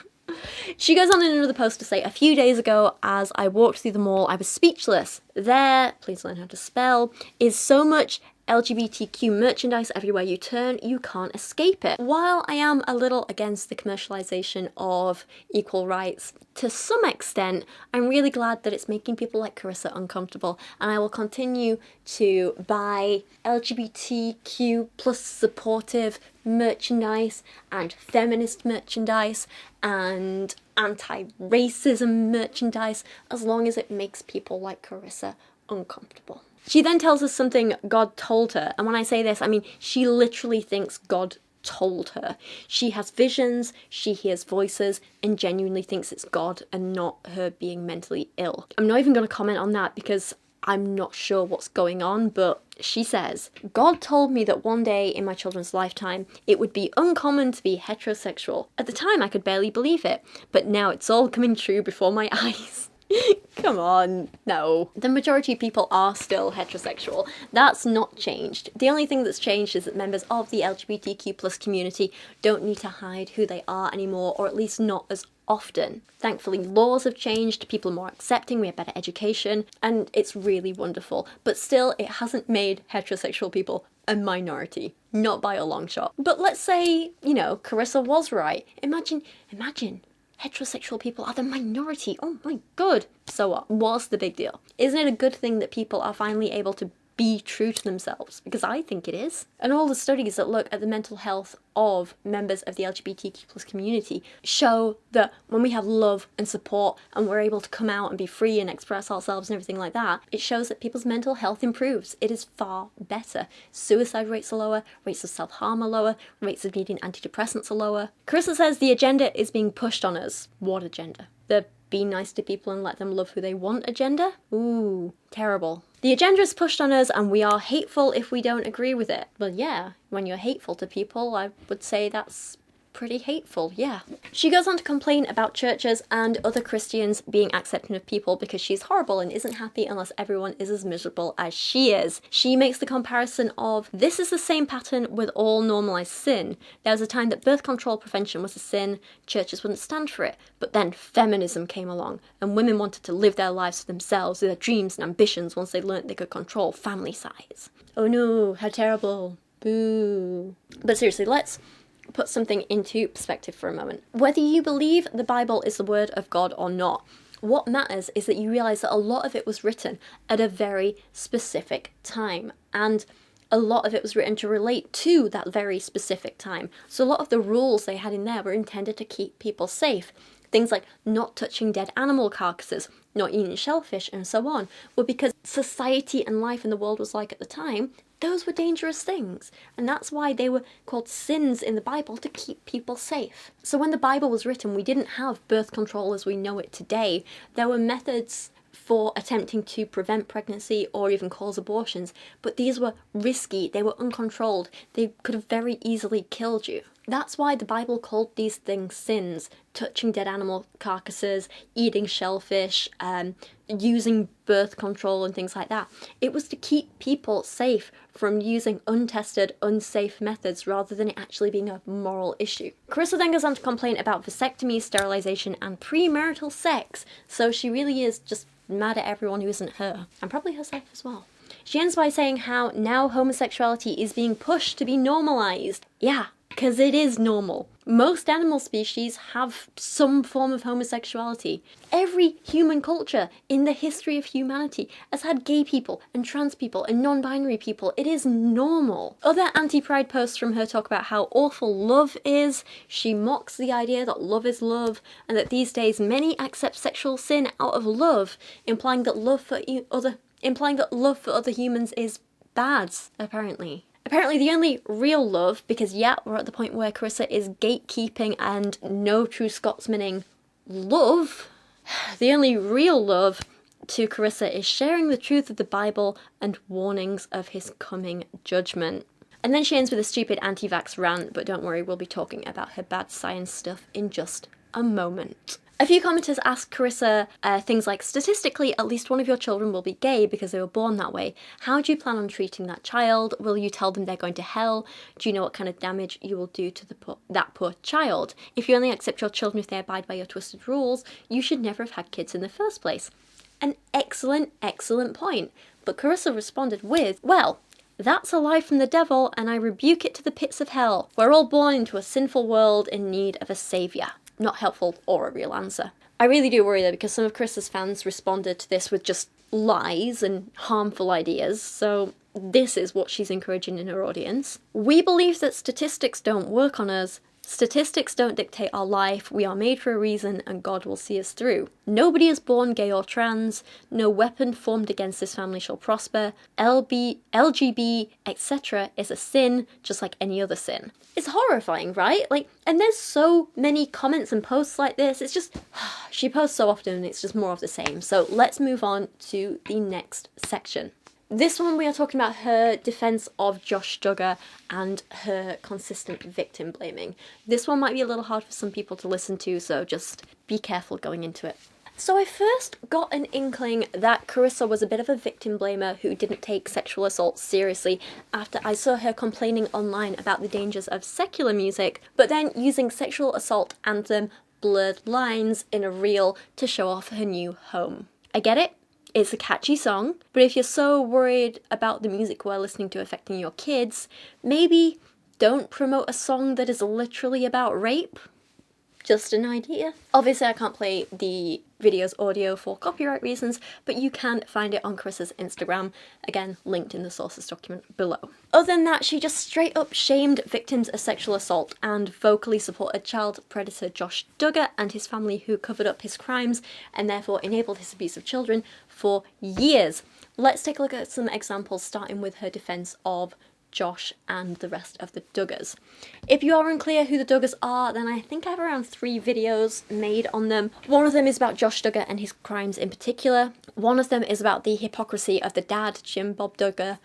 She goes on in another post to say, a few days ago, as I walked through the mall, I was speechless. There, please learn how to spell, is so much LGBTQ merchandise everywhere you turn, you can't escape it. While I am a little against the commercialization of equal rights, to some extent, I'm really glad that it's making people like Karissa uncomfortable, and I will continue to buy LGBTQ plus supportive merchandise and feminist merchandise and anti-racism merchandise, as long as it makes people like Karissa uncomfortable. She then tells us something God told her, and when I say this, I mean she literally thinks God told her. She has visions, she hears voices, and genuinely thinks it's God and not her being mentally ill. I'm not even going to comment on that because I'm not sure what's going on, but she says, God told me that one day in my children's lifetime it would be uncommon to be heterosexual. At the time I could barely believe it, but now it's all coming true before my eyes. Come on, no. The majority of people are still heterosexual. That's not changed. The only thing that's changed is that members of the LGBTQ+ community don't need to hide who they are anymore, or at least not as often. Thankfully, laws have changed, people are more accepting, we have better education, and it's really wonderful. But still, it hasn't made heterosexual people a minority. Not by a long shot. But let's say, you know, Karissa was right. Imagine, heterosexual people are the minority. Oh my god. So what? What's the big deal? Isn't it a good thing that people are finally able to be true to themselves? Because I think it is. And all the studies that look at the mental health of members of the LGBTQ+ community show that when we have love and support and we're able to come out and be free and express ourselves and everything like that, it shows that people's mental health improves. It is far better. Suicide rates are lower, rates of self-harm are lower, rates of needing antidepressants are lower. Karissa says the agenda is being pushed on us. What agenda? The be nice to people and let them love who they want agenda? Ooh, terrible. The agenda is pushed on us and we are hateful if we don't agree with it. Well, yeah, when you're hateful to people, I would say that's pretty hateful, yeah. She goes on to complain about churches and other Christians being accepting of people because she's horrible and isn't happy unless everyone is as miserable as she is. She makes the comparison of, this is the same pattern with all normalized sin. There was a time that birth control prevention was a sin, churches wouldn't stand for it, but then feminism came along and women wanted to live their lives for themselves with their dreams and ambitions once they learnt they could control family size. Oh no, how terrible. Boo. But seriously, let's put something into perspective for a moment. Whether you believe the Bible is the word of God or not, what matters is that you realise that a lot of it was written at a very specific time, and a lot of it was written to relate to that very specific time. So a lot of the rules they had in there were intended to keep people safe. Things like not touching dead animal carcasses, not eating shellfish, and so on, were because society and life in the world was like at the time, those were dangerous things. And that's why they were called sins in the Bible, to keep people safe. So when the Bible was written, we didn't have birth control as we know it today. There were methods for attempting to prevent pregnancy or even cause abortions, but these were risky, they were uncontrolled, they could have very easily killed you. That's why the Bible called these things sins: touching dead animal carcasses, eating shellfish, using birth control and things like that. It was to keep people safe from using untested, unsafe methods rather than it actually being a moral issue. Karissa then goes on to complain about vasectomy, sterilisation and premarital sex, so she really is just mad at everyone who isn't her, and probably herself as well. She ends by saying how now homosexuality is being pushed to be normalised. Yeah, because it is normal. Most animal species have some form of homosexuality. Every human culture in the history of humanity has had gay people and trans people and non-binary people. It is normal. Other anti-pride posts from her talk about how awful love is. She mocks the idea that love is love, and that these days many accept sexual sin out of love, implying that love for other humans is bad, apparently. Apparently the only real love, because yeah, we're at the point where Karissa is gatekeeping and no true Scotsmaning love, the only real love to Karissa is sharing the truth of the Bible and warnings of his coming judgment. And then she ends with a stupid anti-vax rant, but don't worry, we'll be talking about her bad science stuff in just a moment. A few commenters asked Karissa things like, statistically, at least one of your children will be gay because they were born that way. How do you plan on treating that child? Will you tell them they're going to hell? Do you know what kind of damage you will do to that poor child? If you only accept your children if they abide by your twisted rules, you should never have had kids in the first place. An excellent, excellent point. But Karissa responded with, well, that's a lie from the devil, and I rebuke it to the pits of hell. We're all born into a sinful world in need of a saviour. Not helpful or a real answer. I really do worry though, because some of Karissa's fans responded to this with just lies and harmful ideas, so this is what she's encouraging in her audience. We believe that statistics don't work on us. Statistics don't dictate our life. We are made for a reason and God will see us through. Nobody is born gay or trans. No weapon formed against this family shall prosper. LGB, etc. is a sin, just like any other sin. It's horrifying, right? And there's so many comments and posts like this. It's just, she posts so often and it's just more of the same. So let's move on to the next section. This one we are talking about her defense of Josh Duggar and her consistent victim blaming. This one might be a little hard for some people to listen to, so just be careful going into it. So I first got an inkling that Karissa was a bit of a victim blamer who didn't take sexual assault seriously after I saw her complaining online about the dangers of secular music, but then using sexual assault anthem Blurred Lines in a reel to show off her new home. I get it. It's a catchy song, but if you're so worried about the music we're listening to affecting your kids, maybe don't promote a song that is literally about rape. Just an idea. Obviously I can't play the video's audio for copyright reasons, but you can find it on Karissa's Instagram, again linked in the sources document below. Other than that, she just straight up shamed victims of sexual assault and vocally supported child predator Josh Duggar and his family, who covered up his crimes and therefore enabled his abuse of children for years. Let's take a look at some examples, starting with her defense of Josh and the rest of the Duggars. If you are unclear who the Duggars are, then I think I have around 3 videos made on them. One of them is about Josh Duggar and his crimes in particular. One of them is about the hypocrisy of the dad, Jim Bob Duggar.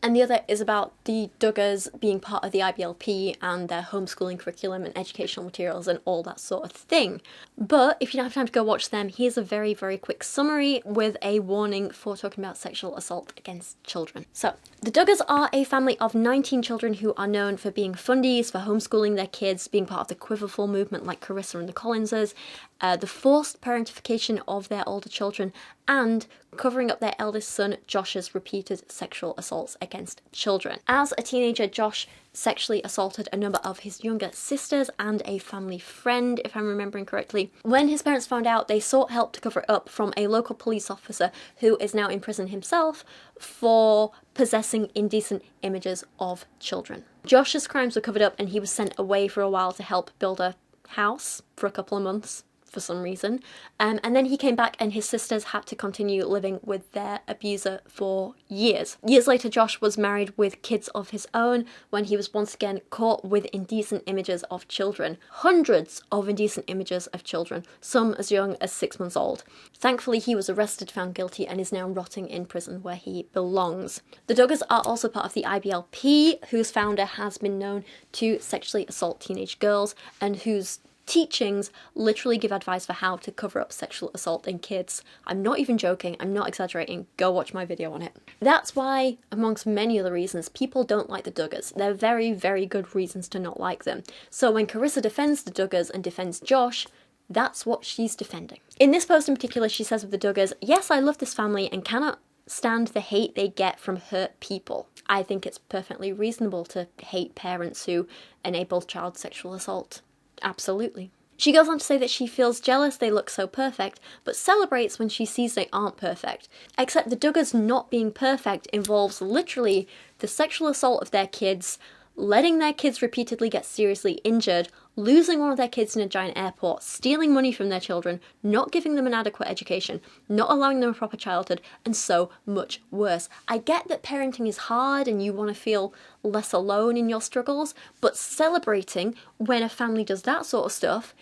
And the other is about the Duggars being part of the IBLP and their homeschooling curriculum and educational materials and all that sort of thing. But if you don't have time to go watch them, here's a very, very quick summary with a warning for talking about sexual assault against children. So, the Duggars are a family of 19 children who are known for being fundies, for homeschooling their kids, being part of the Quiverful movement like Karissa and the Collinses, the forced parentification of their older children, and covering up their eldest son Josh's repeated sexual assaults against children. As a teenager, Josh sexually assaulted a number of his younger sisters and a family friend, if I'm remembering correctly. When his parents found out, they sought help to cover it up from a local police officer who is now in prison himself for possessing indecent images of children. Josh's crimes were covered up and he was sent away for a while to help build a house for a couple of months for some reason, and then he came back and his sisters had to continue living with their abuser for years. Years later, Josh was married with kids of his own when he was once again caught with indecent images of children. Hundreds of indecent images of children, some as young as 6 months old. Thankfully, he was arrested, found guilty, and is now rotting in prison where he belongs. The Duggars are also part of the IBLP, whose founder has been known to sexually assault teenage girls and whose teachings literally give advice for how to cover up sexual assault in kids. I'm not even joking, I'm not exaggerating, go watch my video on it. That's why, amongst many other reasons, people don't like the Duggars. They're very, very good reasons to not like them. So when Karissa defends the Duggars and defends Josh, that's what she's defending. In this post in particular, she says of the Duggars, "Yes, I love this family and cannot stand the hate they get from hurt people. I think it's perfectly reasonable to hate parents who enable child sexual assault. Absolutely." She goes on to say that she feels jealous they look so perfect, but celebrates when she sees they aren't perfect. Except the Duggars not being perfect involves literally the sexual assault of their kids, letting their kids repeatedly get seriously injured, losing one of their kids in a giant airport, stealing money from their children, not giving them an adequate education, not allowing them a proper childhood, and so much worse. I get that parenting is hard and you want to feel less alone in your struggles, but celebrating when a family does that sort of stuff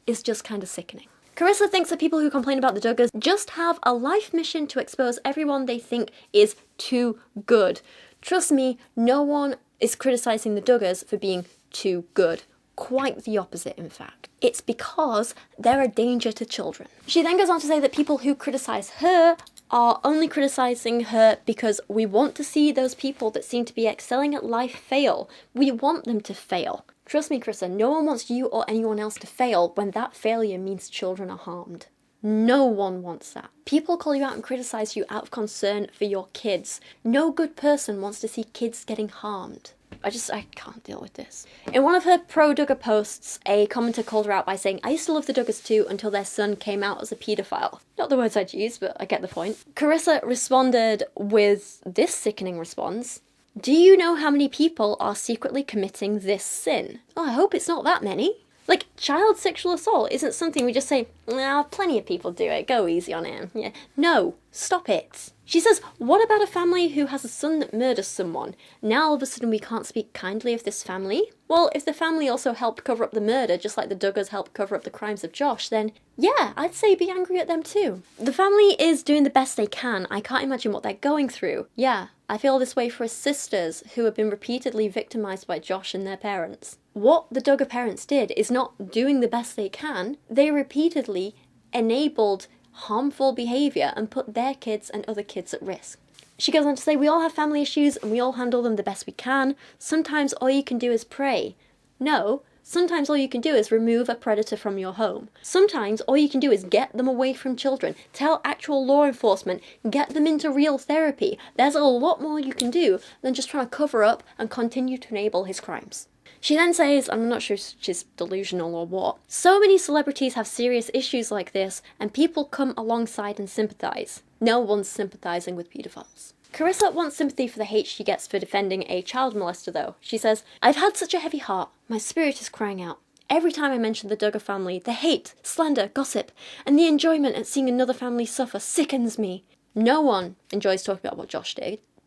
is just kind of sickening. Karissa thinks that people who complain about the Duggars just have a life mission to expose everyone they think is too good. Trust me, no one is criticising the Duggars for being too good. Quite the opposite, in fact. It's because they're a danger to children. She then goes on to say that people who criticise her are only criticising her because we want to see those people that seem to be excelling at life fail. We want them to fail. Trust me, Karissa, no one wants you or anyone else to fail when that failure means children are harmed. No one wants that. People call you out and criticise you out of concern for your kids. No good person wants to see kids getting harmed. I can't deal with this. In one of her pro-Duggar posts, a commenter called her out by saying, "I used to love the Duggars too until their son came out as a paedophile." Not the words I'd use, but I get the point. Karissa responded with this sickening response. "Do you know how many people are secretly committing this sin? Oh, I hope it's not that many." Like, child sexual assault isn't something we just say, "Nah, plenty of people do it, go easy on him." Yeah. No, stop it. She says, "What about a family who has a son that murders someone? Now all of a sudden we can't speak kindly of this family?" Well, if the family also helped cover up the murder, just like the Duggars helped cover up the crimes of Josh, then yeah, I'd say be angry at them too. The family is doing the best they can. I can't imagine what they're going through. Yeah, I feel this way for his sisters who have been repeatedly victimised by Josh and their parents. What the Duggar parents did is not doing the best they can. They repeatedly enabled harmful behaviour and put their kids and other kids at risk. She goes on to say, "We all have family issues and we all handle them the best we can. Sometimes all you can do is pray." No, sometimes all you can do is remove a predator from your home. Sometimes all you can do is get them away from children, tell actual law enforcement, get them into real therapy. There's a lot more you can do than just trying to cover up and continue to enable his crimes. She then says, I'm not sure if she's delusional or what, "So many celebrities have serious issues like this and people come alongside and sympathise. No one's sympathising with paedophiles." Karissa wants sympathy for the hate she gets for defending a child molester though. She says, "I've had such a heavy heart. My spirit is crying out. Every time I mention the Duggar family, the hate, slander, gossip, and the enjoyment at seeing another family suffer sickens me. No one enjoys talking about what Josh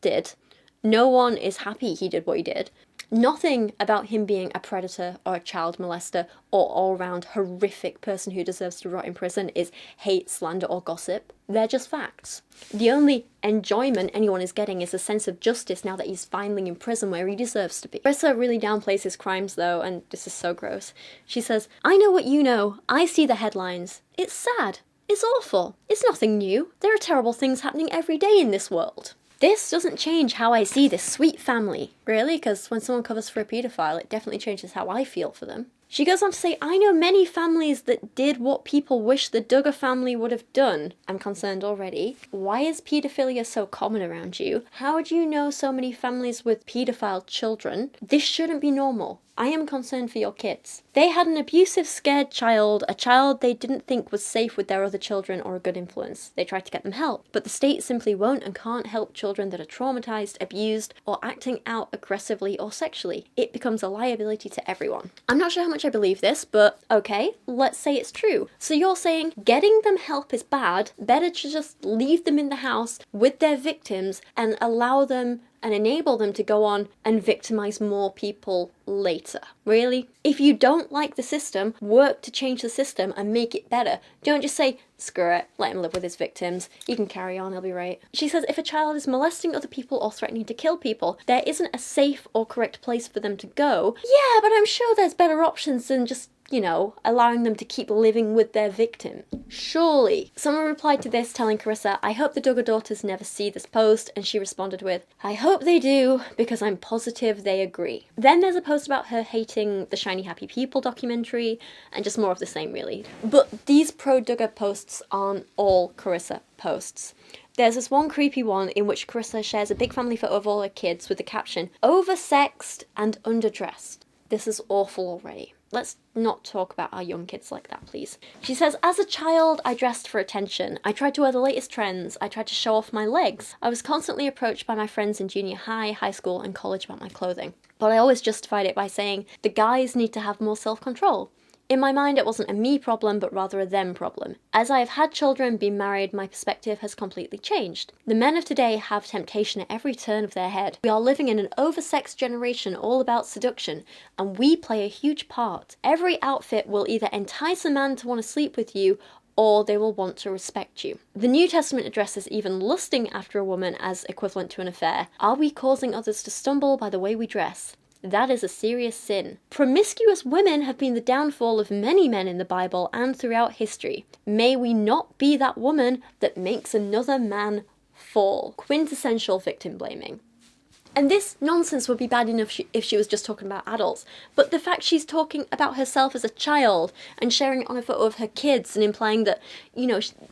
did. No one is happy he did what he did. Nothing about him being a predator or a child molester or all-round horrific person who deserves to rot in prison is hate, slander, or gossip. They're just facts. The only enjoyment anyone is getting is a sense of justice now that he's finally in prison where he deserves to be." Karissa really downplays his crimes though, and this is so gross. She says, "I know what you know. I see the headlines. It's sad. It's awful. It's nothing new. There are terrible things happening every day in this world. This doesn't change how I see this sweet family." Really? Because when someone covers for a paedophile, it definitely changes how I feel for them. She goes on to say, "I know many families that did what people wish the Duggar family would have done. I'm concerned already. Why is paedophilia so common around you? How do you know so many families with paedophile children? This shouldn't be normal. I am concerned for your kids. They had an abusive, scared child, a child they didn't think was safe with their other children or a good influence. They tried to get them help, but the state simply won't and can't help children that are traumatized, abused, or acting out aggressively or sexually. It becomes a liability to everyone." I'm not sure how much I believe this, but okay, let's say it's true. So you're saying getting them help is bad, better to just leave them in the house with their victims and allow them and enable them to go on and victimize more people later. Really? If you don't like the system, work to change the system and make it better. Don't just say, "Screw it, let him live with his victims. He can carry on, he'll be right." She says if a child is molesting other people or threatening to kill people, there isn't a safe or correct place for them to go. Yeah, but I'm sure there's better options than just, allowing them to keep living with their victim. Surely. Someone replied to this telling Karissa, "I hope the Duggar daughters never see this post," and she responded with, "I hope they do, because I'm positive they agree." Then there's a post about her hating the Shiny Happy People documentary, and just more of the same really. But these pro-Duggar posts aren't all Karissa posts. There's this one creepy one in which Karissa shares a big family photo of all her kids with the caption, "Oversexed and underdressed." This is awful already. Let's not talk about our young kids like that, please. She says, "As a child, I dressed for attention. I tried to wear the latest trends. I tried to show off my legs. I was constantly approached by my friends in junior high school, and college about my clothing. But I always justified it by saying, the guys need to have more self-control. In my mind, it wasn't a me problem, but rather a them problem. As I have had children, been married, my perspective has completely changed. The men of today have temptation at every turn of their head. We are living in an oversexed generation all about seduction, and we play a huge part. Every outfit will either entice a man to want to sleep with you, or they will want to respect you. The New Testament addresses even lusting after a woman as equivalent to an affair. Are we causing others to stumble by the way we dress? That is a serious sin. Promiscuous women have been the downfall of many men in the Bible and throughout history. May we not be that woman that makes another man fall." Quintessential victim blaming. And this nonsense would be bad enough if she was just talking about adults. But the fact she's talking about herself as a child and sharing it on a photo of her kids and implying that,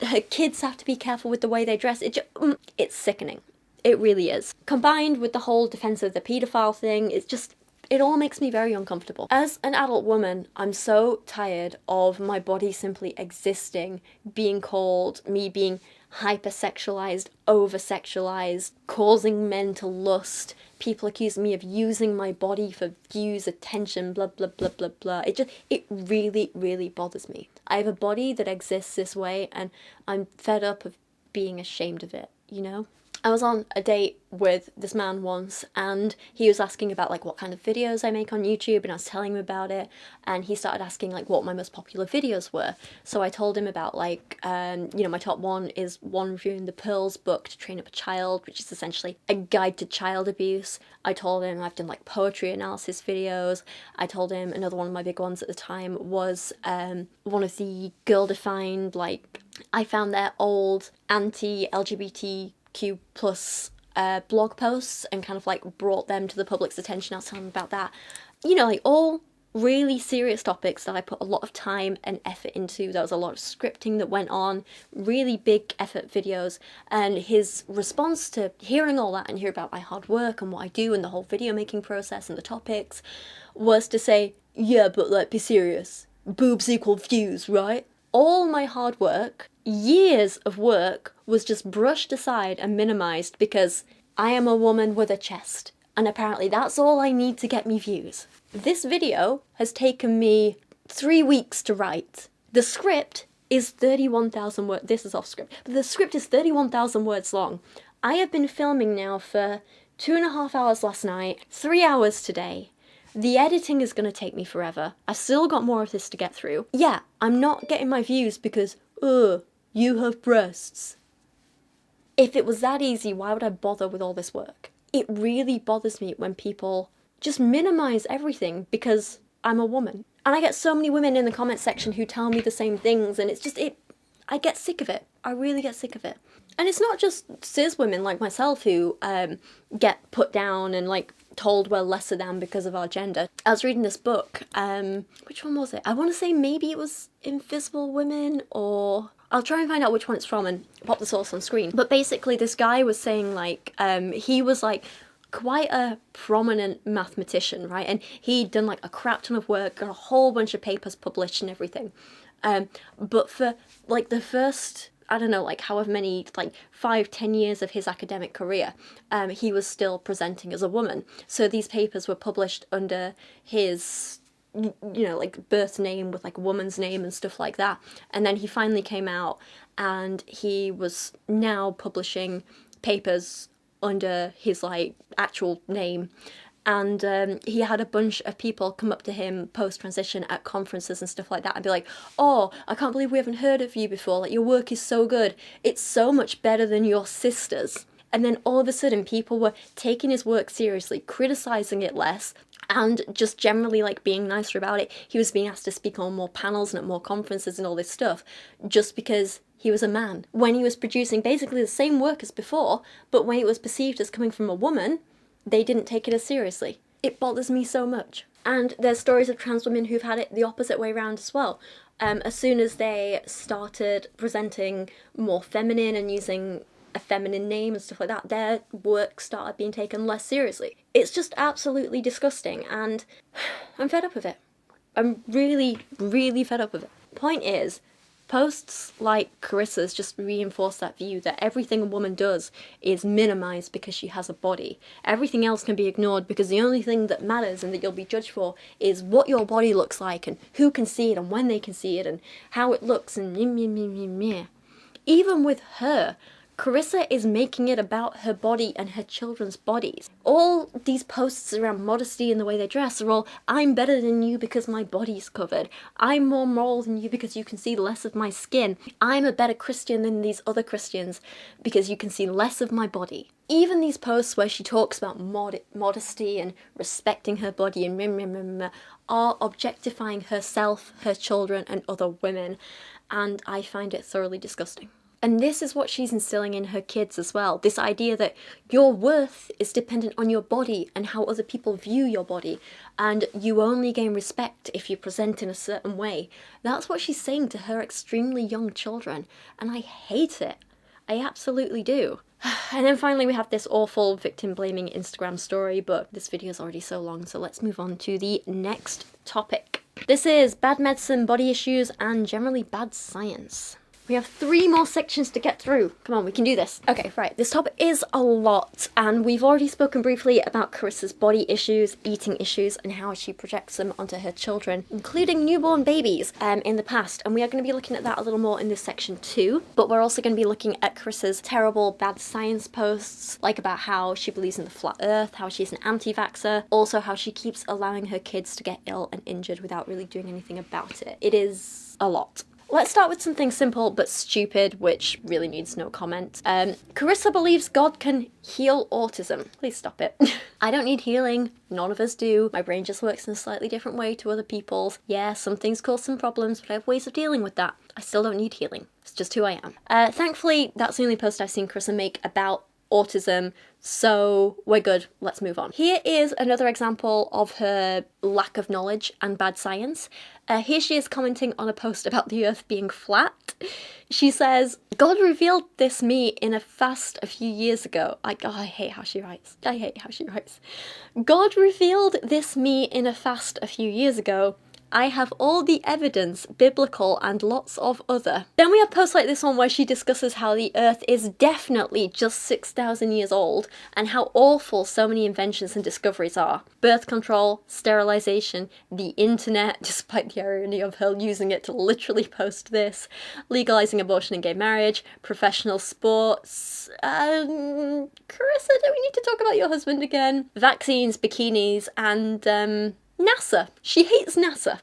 her kids have to be careful with the way they dress, it's sickening. It really is. Combined with the whole defense of the paedophile thing, it all makes me very uncomfortable. As an adult woman, I'm so tired of my body simply existing, being called, me being hypersexualized, over-sexualized, causing men to lust, people accusing me of using my body for views, attention, blah, blah, blah, blah, blah. It really, really bothers me. I have a body that exists this way, and I'm fed up of being ashamed of it, you know? I was on a date with this man once, and he was asking about like what kind of videos I make on YouTube, and I was telling him about it, and he started asking like what my most popular videos were. So I told him about like, you know, my top one is one reviewing the Pearls book to train up a child, which is essentially a guide to child abuse. I told him I've done like poetry analysis videos. I told him another one of my big ones at the time was one of the girl-defined, like, I found their old anti-LGBTQ plus blog posts and kind of like brought them to the public's attention. I was telling them about that. You know, like all really serious topics that I put a lot of time and effort into. There was a lot of scripting that went on, really big effort videos, and his response to hearing all that and hear about my hard work and what I do and the whole video making process and the topics was to say, yeah, but like, be serious. Boobs equal views, right? All my hard work, years of work, was just brushed aside and minimized because I am a woman with a chest, and apparently that's all I need to get me views. This video has taken me 3 weeks to write. The script is 31,000 words. This is off script, but the script is 31,000 words long. I have been filming now for 2.5 hours last night, 3 hours today. The editing is going to take me forever. I've still got more of this to get through. Yeah, I'm not getting my views because, you have breasts. If it was that easy, why would I bother with all this work? It really bothers me when people just minimize everything because I'm a woman. And I get so many women in the comment section who tell me the same things, and it's just, I get sick of it. I really get sick of it. And it's not just cis women like myself who get put down and like told we're lesser than because of our gender. I was reading this book, which one was it? I want to say maybe it was Invisible Women, or I'll try and find out which one it's from and pop the source on screen. But basically this guy was saying like, he was like quite a prominent mathematician, right? And he'd done like a crap ton of work, got a whole bunch of papers published and everything. But for like the first, I don't know, like however many, like 5-10 years of his academic career, he was still presenting as a woman. So these papers were published under his, you know, like birth name with like a woman's name and stuff like that. And then he finally came out and he was now publishing papers under his like actual name. And he had a bunch of people come up to him post-transition at conferences and stuff like that and be like, oh, I can't believe we haven't heard of you before, like your work is so good, it's so much better than your sister's. And then all of a sudden people were taking his work seriously, criticizing it less, and just generally like being nicer about it. He was being asked to speak on more panels and at more conferences and all this stuff just because he was a man, when he was producing basically the same work as before, but when it was perceived as coming from a woman, they didn't take it as seriously. It bothers me so much. And there's stories of trans women who've had it the opposite way around as well. As soon as they started presenting more feminine and using a feminine name and stuff like that, their work started being taken less seriously. It's just absolutely disgusting, and I'm fed up with it. I'm really, really fed up with it. Point is, posts like Karissa's just reinforce that view that everything a woman does is minimized because she has a body. Everything else can be ignored because the only thing that matters and that you'll be judged for is what your body looks like and who can see it and when they can see it and how it looks and meh. Even with her, Karissa is making it about her body and her children's bodies. All these posts around modesty and the way they dress are all, I'm better than you because my body's covered. I'm more moral than you because you can see less of my skin. I'm a better Christian than these other Christians because you can see less of my body. Even these posts where she talks about modesty and respecting her body and are objectifying herself, her children, and other women. And I find it thoroughly disgusting. And this is what she's instilling in her kids as well. This idea that your worth is dependent on your body and how other people view your body. And you only gain respect if you present in a certain way. That's what she's saying to her extremely young children. And I hate it. I absolutely do. And then finally we have this awful victim blaming Instagram story, but this video is already so long, so let's move on to the next topic. This is bad medicine, body issues, and generally bad science. We have 3 more sections to get through. Come on, we can do this. Okay, right, this topic is a lot, and we've already spoken briefly about Karissa's body issues, eating issues, and how she projects them onto her children, including newborn babies, in the past. And we are going to be looking at that a little more in this section too, but we're also going to be looking at Karissa's terrible bad science posts, like about how she believes in the flat earth, how she's an anti-vaxxer, also how she keeps allowing her kids to get ill and injured without really doing anything about it. It is a lot. Let's start with something simple but stupid, which really needs no comment. Karissa believes God can heal autism. Please stop it. I don't need healing. None of us do. My brain just works in a slightly different way to other people's. Yeah, some things cause some problems, but I have ways of dealing with that. I still don't need healing. It's just who I am. Thankfully, that's the only post I've seen Karissa make about autism, so we're good. Let's move on. Here is another example of her lack of knowledge and bad science. Here she is commenting on a post about the earth being flat. She says, God revealed this me in a fast a few years ago. I hate how she writes. I hate how she writes. God revealed this me in a fast a few years ago. I have all the evidence, biblical and lots of other. Then we have posts like this one where she discusses how the earth is definitely just 6,000 years old and how awful so many inventions and discoveries are. Birth control, sterilization, the internet, despite the irony of her using it to literally post this, legalizing abortion and gay marriage, professional sports, Karissa, do we need to talk about your husband again? Vaccines, bikinis, and NASA. She hates NASA.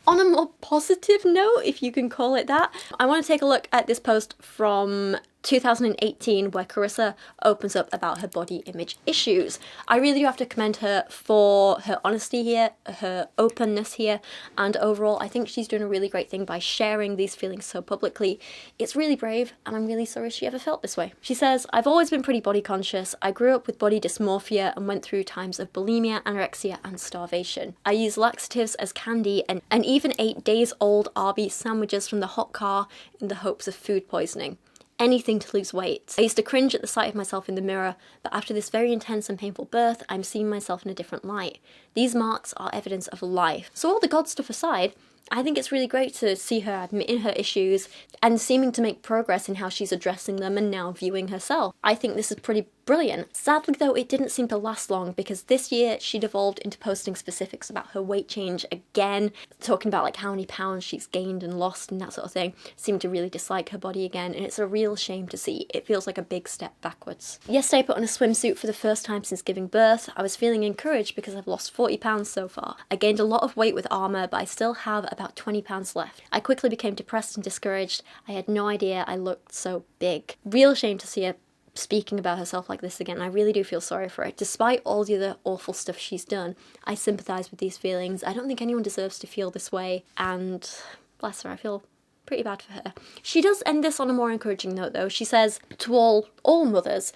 On a more positive note, if you can call it that, I want to take a look at this post from 2018 where Karissa opens up about her body image issues. I really do have to commend her for her honesty here, her openness here, and overall I think she's doing a really great thing by sharing these feelings so publicly. It's really brave, and I'm really sorry she ever felt this way. She says, I've always been pretty body conscious. I grew up with body dysmorphia and went through times of bulimia, anorexia and starvation. I used laxatives as candy and even ate days-old Arby's sandwiches from the hot car in the hopes of food poisoning. Anything to lose weight. I used to cringe at the sight of myself in the mirror, but after this very intense and painful birth, I'm seeing myself in a different light. These marks are evidence of life. So all the God stuff aside, I think it's really great to see her admitting her issues and seeming to make progress in how she's addressing them and now viewing herself. I think this is pretty brilliant. Sadly though, it didn't seem to last long because this year she devolved into posting specifics about her weight change again, talking about like how many pounds she's gained and lost and that sort of thing. Seemed to really dislike her body again, and it's a real shame to see. It feels like a big step backwards. Yesterday I put on a swimsuit for the first time since giving birth. I was feeling encouraged because I've lost 40 pounds so far. I gained a lot of weight with armour, but I still have about 20 pounds left. I quickly became depressed and discouraged. I had no idea I looked so big. Real shame to see her speaking about herself like this again. I really do feel sorry for her. Despite all the other awful stuff she's done, I sympathise with these feelings. I don't think anyone deserves to feel this way, and bless her, I feel pretty bad for her. She does end this on a more encouraging note though. She says to all mothers,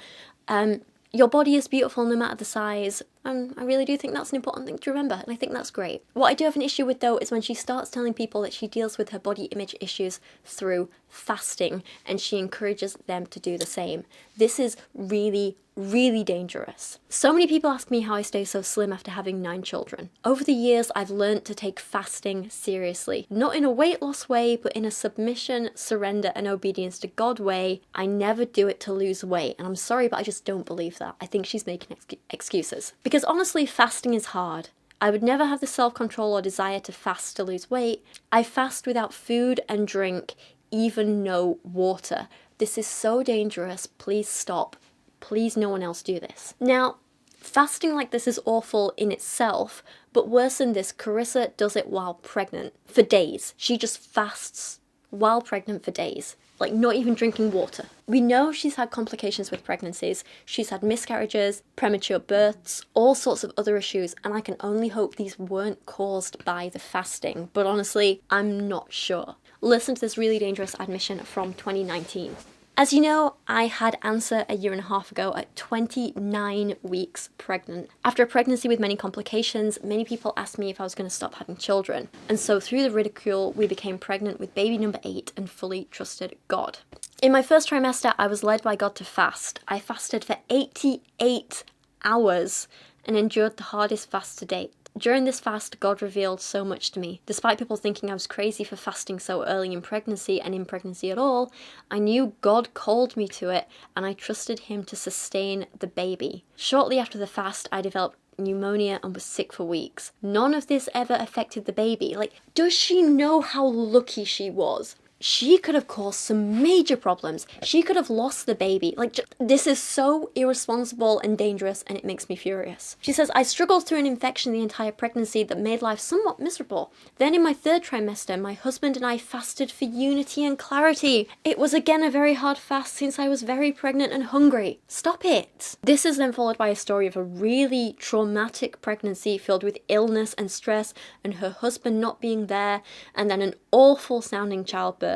your body is beautiful no matter the size, and I really do think that's an important thing to remember, and I think that's great. What I do have an issue with though is when she starts telling people that she deals with her body image issues through fasting, and she encourages them to do the same. This is really, really dangerous. So many people ask me how I stay so slim after having 9 children. Over the years, I've learned to take fasting seriously. Not in a weight loss way, but in a submission, surrender, and obedience to God way. I never do it to lose weight, and I'm sorry, but I just don't believe that. I think she's making excuses. Because honestly, fasting is hard. I would never have the self-control or desire to fast to lose weight. I fast without food and drink, even no water. This is so dangerous. Please stop. Please no one else do this. Now, fasting like this is awful in itself, but worse than this, Karissa does it while pregnant, for days. She just fasts while pregnant for days, like not even drinking water. We know she's had complications with pregnancies. She's had miscarriages, premature births, all sorts of other issues, and I can only hope these weren't caused by the fasting, but honestly, I'm not sure. Listen to this really dangerous admission from 2019. As you know, I had Answer a year and a half ago at 29 weeks pregnant. After a pregnancy with many complications, many people asked me if I was going to stop having children. And so through the ridicule, we became pregnant with baby number 8 and fully trusted God. In my first trimester, I was led by God to fast. I fasted for 88 hours and endured the hardest fast to date. During this fast, God revealed so much to me. Despite people thinking I was crazy for fasting so early in pregnancy and in pregnancy at all, I knew God called me to it and I trusted him to sustain the baby. Shortly after the fast, I developed pneumonia and was sick for weeks. None of this ever affected the baby. Like, does she know how lucky she was? She could have caused some major problems. She could have lost the baby. Like, this is so irresponsible and dangerous, and it makes me furious. She says, I struggled through an infection the entire pregnancy that made life somewhat miserable. Then in my third trimester, my husband and I fasted for unity and clarity. It was again a very hard fast since I was very pregnant and hungry. Stop it. This is then followed by a story of a really traumatic pregnancy filled with illness and stress and her husband not being there, and then an awful sounding childbirth.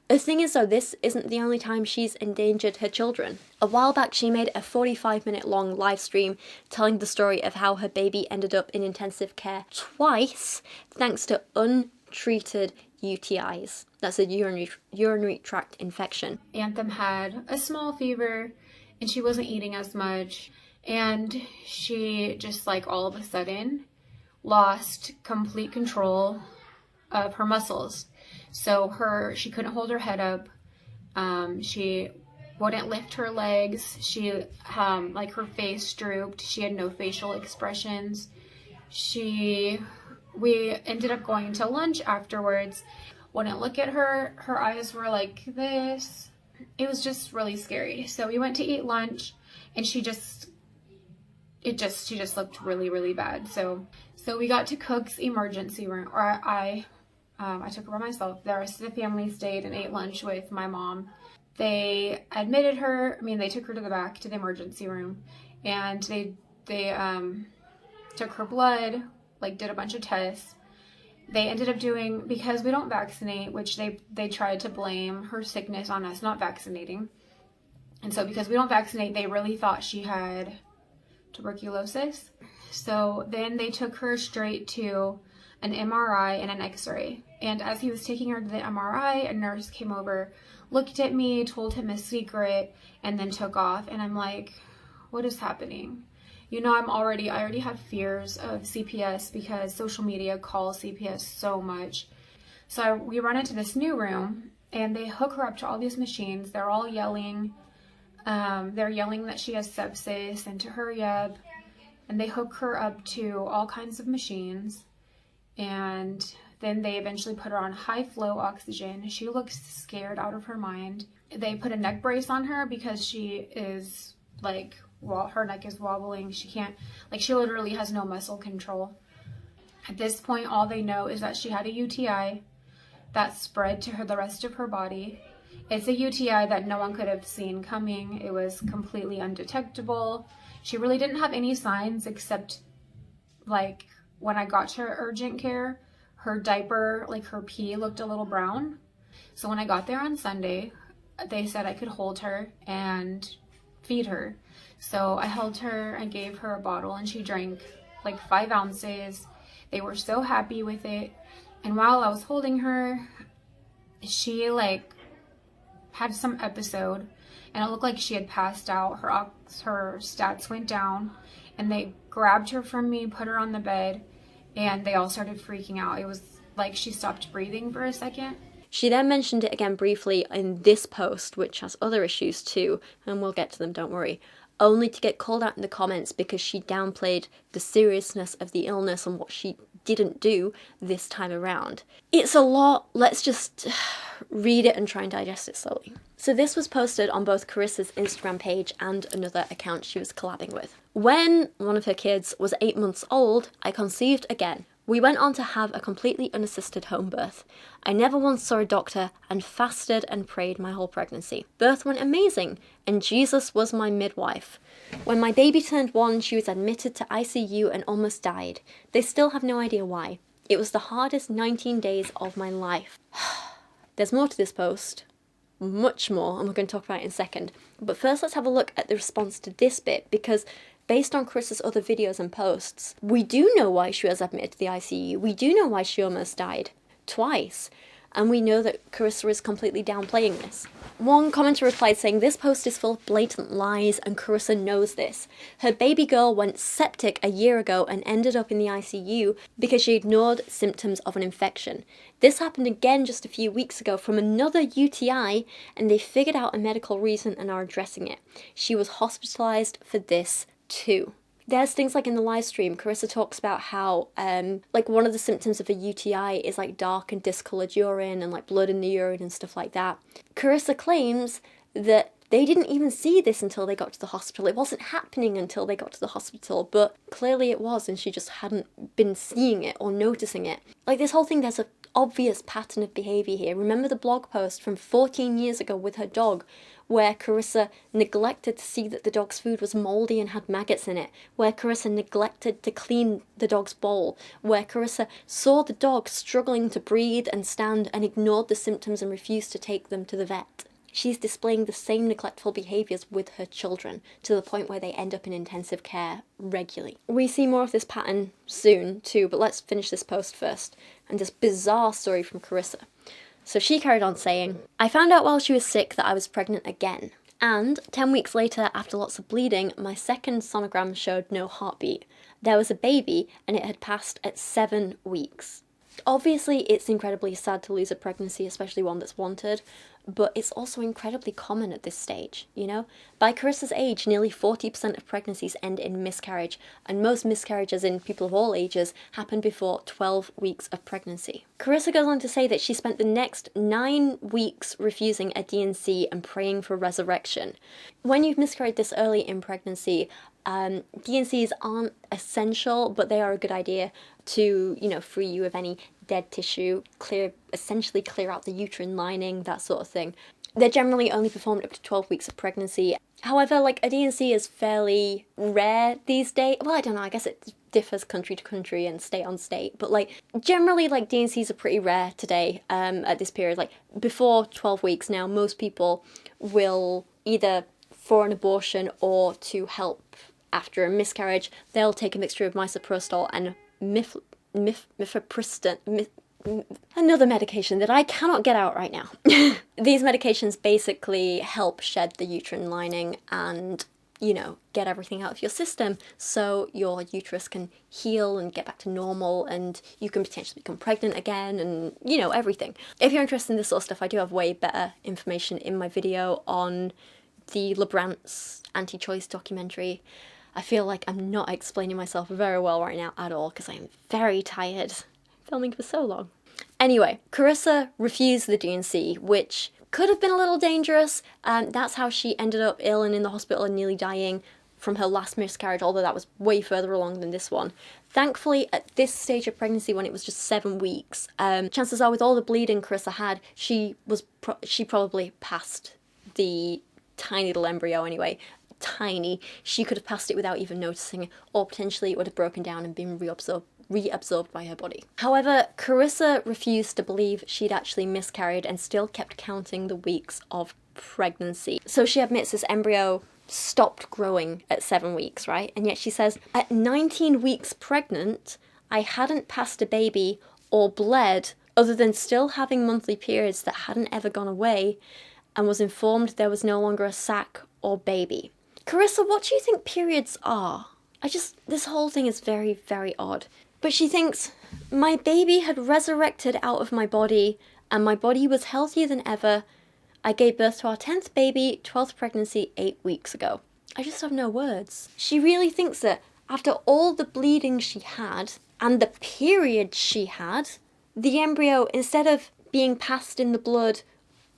The thing is though, this isn't the only time she's endangered her children. A while back she made a 45-minute long live stream telling the story of how her baby ended up in intensive care twice thanks to untreated UTIs. That's a urinary tract infection. Anthem had a small fever and she wasn't eating as much, and she just like all of a sudden lost complete control of her muscles. So she couldn't hold her head up. She wouldn't lift her legs. She, like her face drooped. She had no facial expressions. We ended up going to lunch afterwards. Wouldn't look at her. Her eyes were like this. It was just really scary. So we went to eat lunch and she just looked really, really bad. So we got to Cook's emergency room, or I took her by myself. The rest of the family stayed and ate lunch with my mom. They admitted her. They took her to the back to the emergency room, and they took her blood, like did a bunch of tests. They ended up doing, because we don't vaccinate, which they tried to blame her sickness on us not vaccinating. And so because we don't vaccinate, they really thought she had tuberculosis. So then they took her straight to an MRI and an X-ray. And as he was taking her to the MRI, a nurse came over, looked at me, told him a secret, and then took off. And I'm like, what is happening? I already have fears of CPS because social media calls CPS so much. So we run into this new room and they hook her up to all these machines. They're all yelling. They're yelling that she has sepsis and to hurry up. And they hook her up to all kinds of machines. And then they eventually put her on high flow oxygen. She looks scared out of her mind. They put a neck brace on her because she is like, her neck is wobbling. She literally has no muscle control. At this point, all they know is that she had a UTI that spread to the rest of her body. It's a UTI that no one could have seen coming. It was completely undetectable. She really didn't have any signs except like when I got to urgent care, her diaper, like her pee looked a little brown. So when I got there on Sunday, they said I could hold her and feed her. So I held her and gave her a bottle and she drank like 5 ounces. They were so happy with it. And while I was holding her, she like had some episode and it looked like she had passed out. Her stats went down and they grabbed her from me, put her on the bed, and they all started freaking out. It was like she stopped breathing for a second. She then mentioned it again briefly in this post, which has other issues too, and we'll get to them, don't worry, only to get called out in the comments because she downplayed the seriousness of the illness and what she didn't do this time around. It's a lot. Let's just read it and try and digest it slowly. So this was posted on both Karissa's Instagram page and another account she was collabing with. When one of her kids was 8 months old, I conceived again. We went on to have a completely unassisted home birth. I never once saw a doctor and fasted and prayed my whole pregnancy. Birth went amazing, and Jesus was my midwife. When my baby turned 1, she was admitted to ICU and almost died. They still have no idea why. It was the hardest 19 days of my life. There's more to this post. Much more, and we're going to talk about it in a second. But first let's have a look at the response to this bit, because based on Karissa's other videos and posts, we do know why she was admitted to the ICU. We do know why she almost died. Twice. and we know that Karissa is completely downplaying this. One commenter replied saying, "This post is full of blatant lies and Karissa knows this. Her baby girl went septic a year ago and ended up in the ICU because she ignored symptoms of an infection. This happened again just a few weeks ago from another UTI and they figured out a medical reason and are addressing it. She was hospitalized for this too." There's things like in the live stream, Karissa talks about how, like, one of the symptoms of a UTI is, like, dark and discoloured urine and, like, blood in the urine and stuff like that. Karissa claims that they didn't even see this until they got to the hospital. It wasn't happening until they got to the hospital, but clearly it was, and she just hadn't been seeing it or noticing it. Like, this whole thing, there's an obvious pattern of behaviour here. Remember the blog post from 14 years ago with her dog, where Karissa neglected to see that the dog's food was mouldy and had maggots in it, where Karissa neglected to clean the dog's bowl, where Karissa saw the dog struggling to breathe and stand and ignored the symptoms and refused to take them to the vet. She's displaying the same neglectful behaviours with her children, to the point where they end up in intensive care regularly. We see more of this pattern soon too, but let's finish this post first, and this bizarre story from Karissa. So she carried on saying, "I found out while she was sick that I was pregnant again. And 10 weeks later, after lots of bleeding, my second sonogram showed no heartbeat. There was a baby and it had passed at 7 weeks." Obviously, it's incredibly sad to lose a pregnancy, especially one that's wanted, but it's also incredibly common at this stage, you know? By Karissa's age, nearly 40% of pregnancies end in miscarriage, and most miscarriages in people of all ages happen before 12 weeks of pregnancy. Karissa goes on to say that she spent the next 9 weeks refusing a D&C and praying for resurrection. When you've miscarried this early in pregnancy, D&Cs aren't essential, but they are a good idea to, you know, free you of any dead tissue, essentially clear out the uterine lining, that sort of thing. They're generally only performed up to 12 weeks of pregnancy. However, like, a D&C is fairly rare these days. Well, I don't know, I guess it differs country to country and state on state, but, like, generally, like, D&Cs are pretty rare today, at this period. Like, before 12 weeks now, most people will either for an abortion or to help after a miscarriage, they'll take a mixture of misoprostol and mifepristone, another medication that I cannot get out right now. These medications basically help shed the uterine lining and, you know, get everything out of your system so your uterus can heal and get back to normal and you can potentially become pregnant again and, you know, everything. If you're interested in this sort of stuff, I do have way better information in my video on the LeBrant's anti-choice documentary. I feel like I'm not explaining myself very well right now at all because I am very tired filming for so long. Anyway, Karissa refused the D&C, which could have been a little dangerous. That's how she ended up ill and in the hospital and nearly dying from her last miscarriage, although that was way further along than this one. Thankfully, at this stage of pregnancy, when it was just 7 weeks, chances are with all the bleeding Karissa had, she probably passed the tiny little embryo anyway. Tiny. She could have passed it without even noticing, or potentially it would have broken down and been reabsorbed by her body. However, Karissa refused to believe she'd actually miscarried and still kept counting the weeks of pregnancy. So she admits this embryo stopped growing at 7 weeks, right? And yet she says, at 19 weeks pregnant, I hadn't passed a baby or bled other than still having monthly periods that hadn't ever gone away, and was informed there was no longer a sac or baby. Karissa, what do you think periods are? This whole thing is very, very odd. But she thinks, my baby had resurrected out of my body, and my body was healthier than ever. I gave birth to our 10th baby, 12th pregnancy, 8 weeks ago. I just have no words. She really thinks that after all the bleeding she had, and the period she had, the embryo, instead of being passed in the blood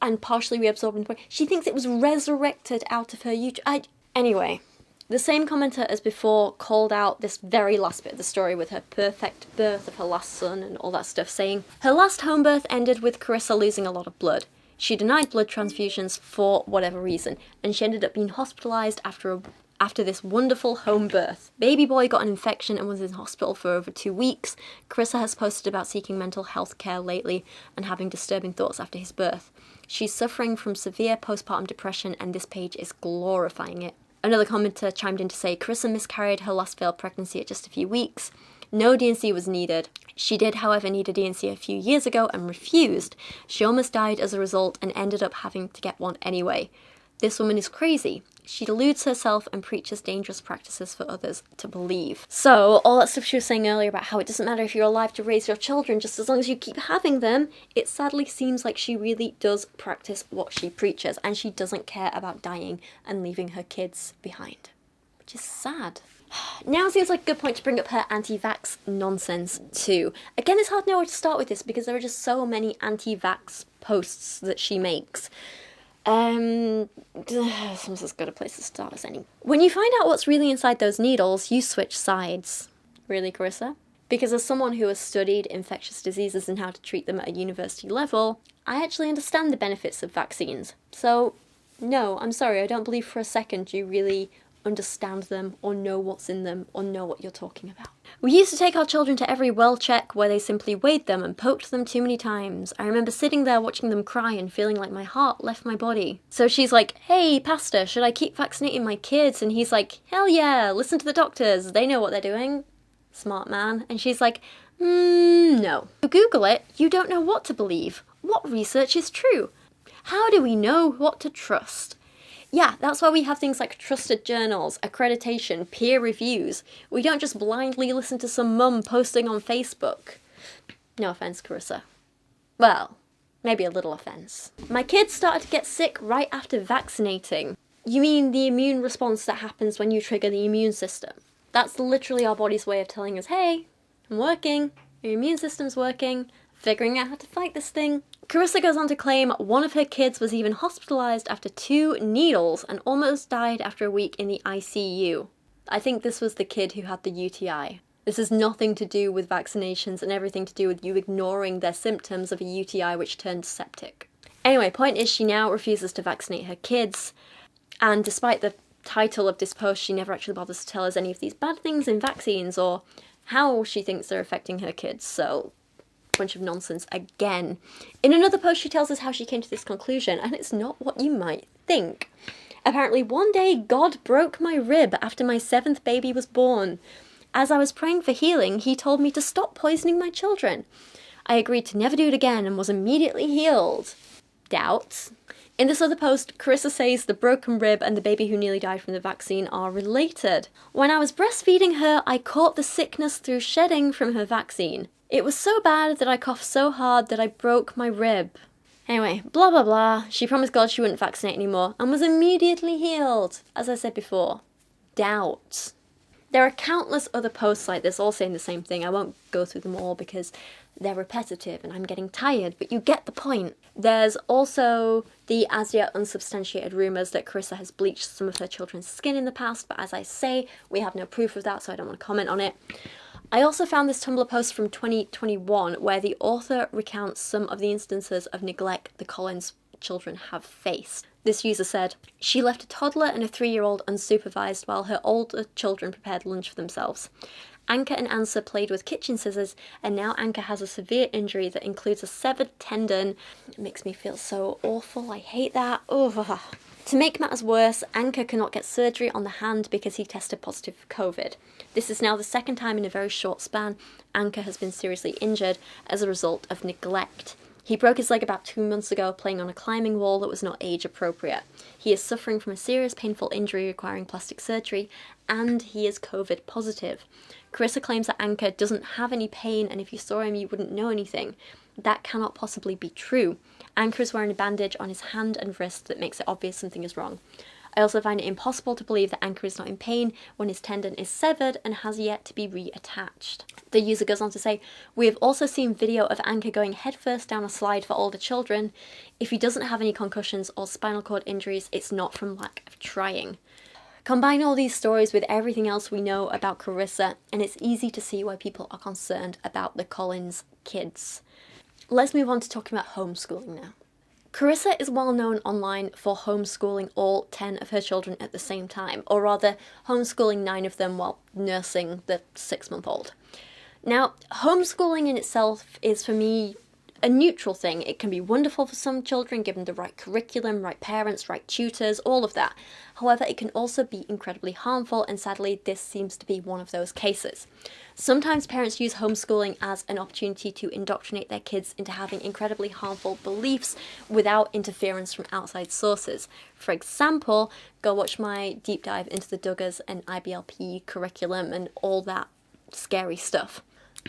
and partially reabsorbed in the body, she thinks it was resurrected out of her uterus. Anyway, the same commenter as before called out this very last bit of the story with her perfect birth of her last son and all that stuff, saying, her last home birth ended with Karissa losing a lot of blood. She denied blood transfusions for whatever reason, and she ended up being hospitalised after this wonderful home birth. Baby boy got an infection and was in hospital for over 2 weeks. Karissa has posted about seeking mental health care lately and having disturbing thoughts after his birth. She's suffering from severe postpartum depression and this page is glorifying it. Another commenter chimed in to say, Karissa miscarried her last failed pregnancy at just a few weeks. No DNC was needed. She did, however, need a DNC a few years ago and refused. She almost died as a result and ended up having to get one anyway. This woman is crazy. She deludes herself and preaches dangerous practices for others to believe. So, all that stuff she was saying earlier about how it doesn't matter if you're alive to raise your children, just as long as you keep having them, it sadly seems like she really does practice what she preaches, and she doesn't care about dying and leaving her kids behind. Which is sad. Now seems like a good point to bring up her anti-vax nonsense too. Again, it's hard to know where to start with this because there are just so many anti-vax posts that she makes. Someone's as good a place to start as any. When you find out what's really inside those needles, you switch sides. Really, Karissa? Because as someone who has studied infectious diseases and how to treat them at a university level, I actually understand the benefits of vaccines. So, no, I'm sorry, I don't believe for a second you really understand them or know what's in them or know what you're talking about. We used to take our children to every well check where they simply weighed them and poked them too many times. I remember sitting there watching them cry and feeling like my heart left my body. So she's like, hey, pastor, should I keep vaccinating my kids? And he's like, hell yeah, listen to the doctors, they know what they're doing. Smart man. And she's like, no. You Google it, you don't know what to believe. What research is true? How do we know what to trust? Yeah, that's why we have things like trusted journals, accreditation, peer reviews. We don't just blindly listen to some mum posting on Facebook. No offence, Karissa. Well, maybe a little offence. My kids started to get sick right after vaccinating. You mean the immune response that happens when you trigger the immune system? That's literally our body's way of telling us, hey, I'm working, your immune system's working, figuring out how to fight this thing. Karissa goes on to claim one of her kids was even hospitalised after 2 needles and almost died after a week in the ICU. I think this was the kid who had the UTI. This has nothing to do with vaccinations and everything to do with you ignoring their symptoms of a UTI which turned septic. Anyway, point is she now refuses to vaccinate her kids, and despite the title of this post, she never actually bothers to tell us any of these bad things in vaccines or how she thinks they're affecting her kids, so bunch of nonsense again. In another post she tells us how she came to this conclusion, and it's not what you might think. Apparently one day God broke my rib after my 7th baby was born. As I was praying for healing, he told me to stop poisoning my children. I agreed to never do it again and was immediately healed. Doubt. In this other post, Karissa says the broken rib and the baby who nearly died from the vaccine are related. When I was breastfeeding her, I caught the sickness through shedding from her vaccine. It was so bad that I coughed so hard that I broke my rib. Anyway, blah blah blah. She promised God she wouldn't vaccinate anymore and was immediately healed. As I said before, doubt. There are countless other posts like this all saying the same thing. I won't go through them all because they're repetitive and I'm getting tired, but you get the point. There's also the as yet unsubstantiated rumours that Karissa has bleached some of her children's skin in the past, but as I say, we have no proof of that, so I don't want to comment on it. I also found this Tumblr post from 2021 where the author recounts some of the instances of neglect the Collins children have faced. This user said, she left a toddler and a 3-year-old unsupervised while her older children prepared lunch for themselves. Anka and Ansa played with kitchen scissors, and now Anka has a severe injury that includes a severed tendon. It makes me feel so awful, I hate that. Ugh. To make matters worse, Anka cannot get surgery on the hand because he tested positive for COVID. This is now the 2nd time in a very short span Anka has been seriously injured as a result of neglect. He broke his leg about 2 months ago playing on a climbing wall that was not age appropriate. He is suffering from a serious painful injury requiring plastic surgery, and he is COVID positive. Karissa claims that Anka doesn't have any pain, and if you saw him you wouldn't know anything. That cannot possibly be true. Anka is wearing a bandage on his hand and wrist that makes it obvious something is wrong. I also find it impossible to believe that Anka is not in pain when his tendon is severed and has yet to be reattached. The user goes on to say, we have also seen video of Anka going headfirst down a slide for older children. If he doesn't have any concussions or spinal cord injuries, it's not from lack of trying. Combine all these stories with everything else we know about Karissa, and it's easy to see why people are concerned about the Collins kids. Let's move on to talking about homeschooling now. Karissa is well known online for homeschooling all 10 of her children at the same time, or rather homeschooling 9 of them while nursing the 6-month-old. Now, homeschooling in itself is for me a neutral thing. It can be wonderful for some children, given the right curriculum, right parents, right tutors, all of that. However, it can also be incredibly harmful, and sadly, this seems to be one of those cases. Sometimes parents use homeschooling as an opportunity to indoctrinate their kids into having incredibly harmful beliefs without interference from outside sources. For example, go watch my deep dive into the Duggars and IBLP curriculum and all that scary stuff.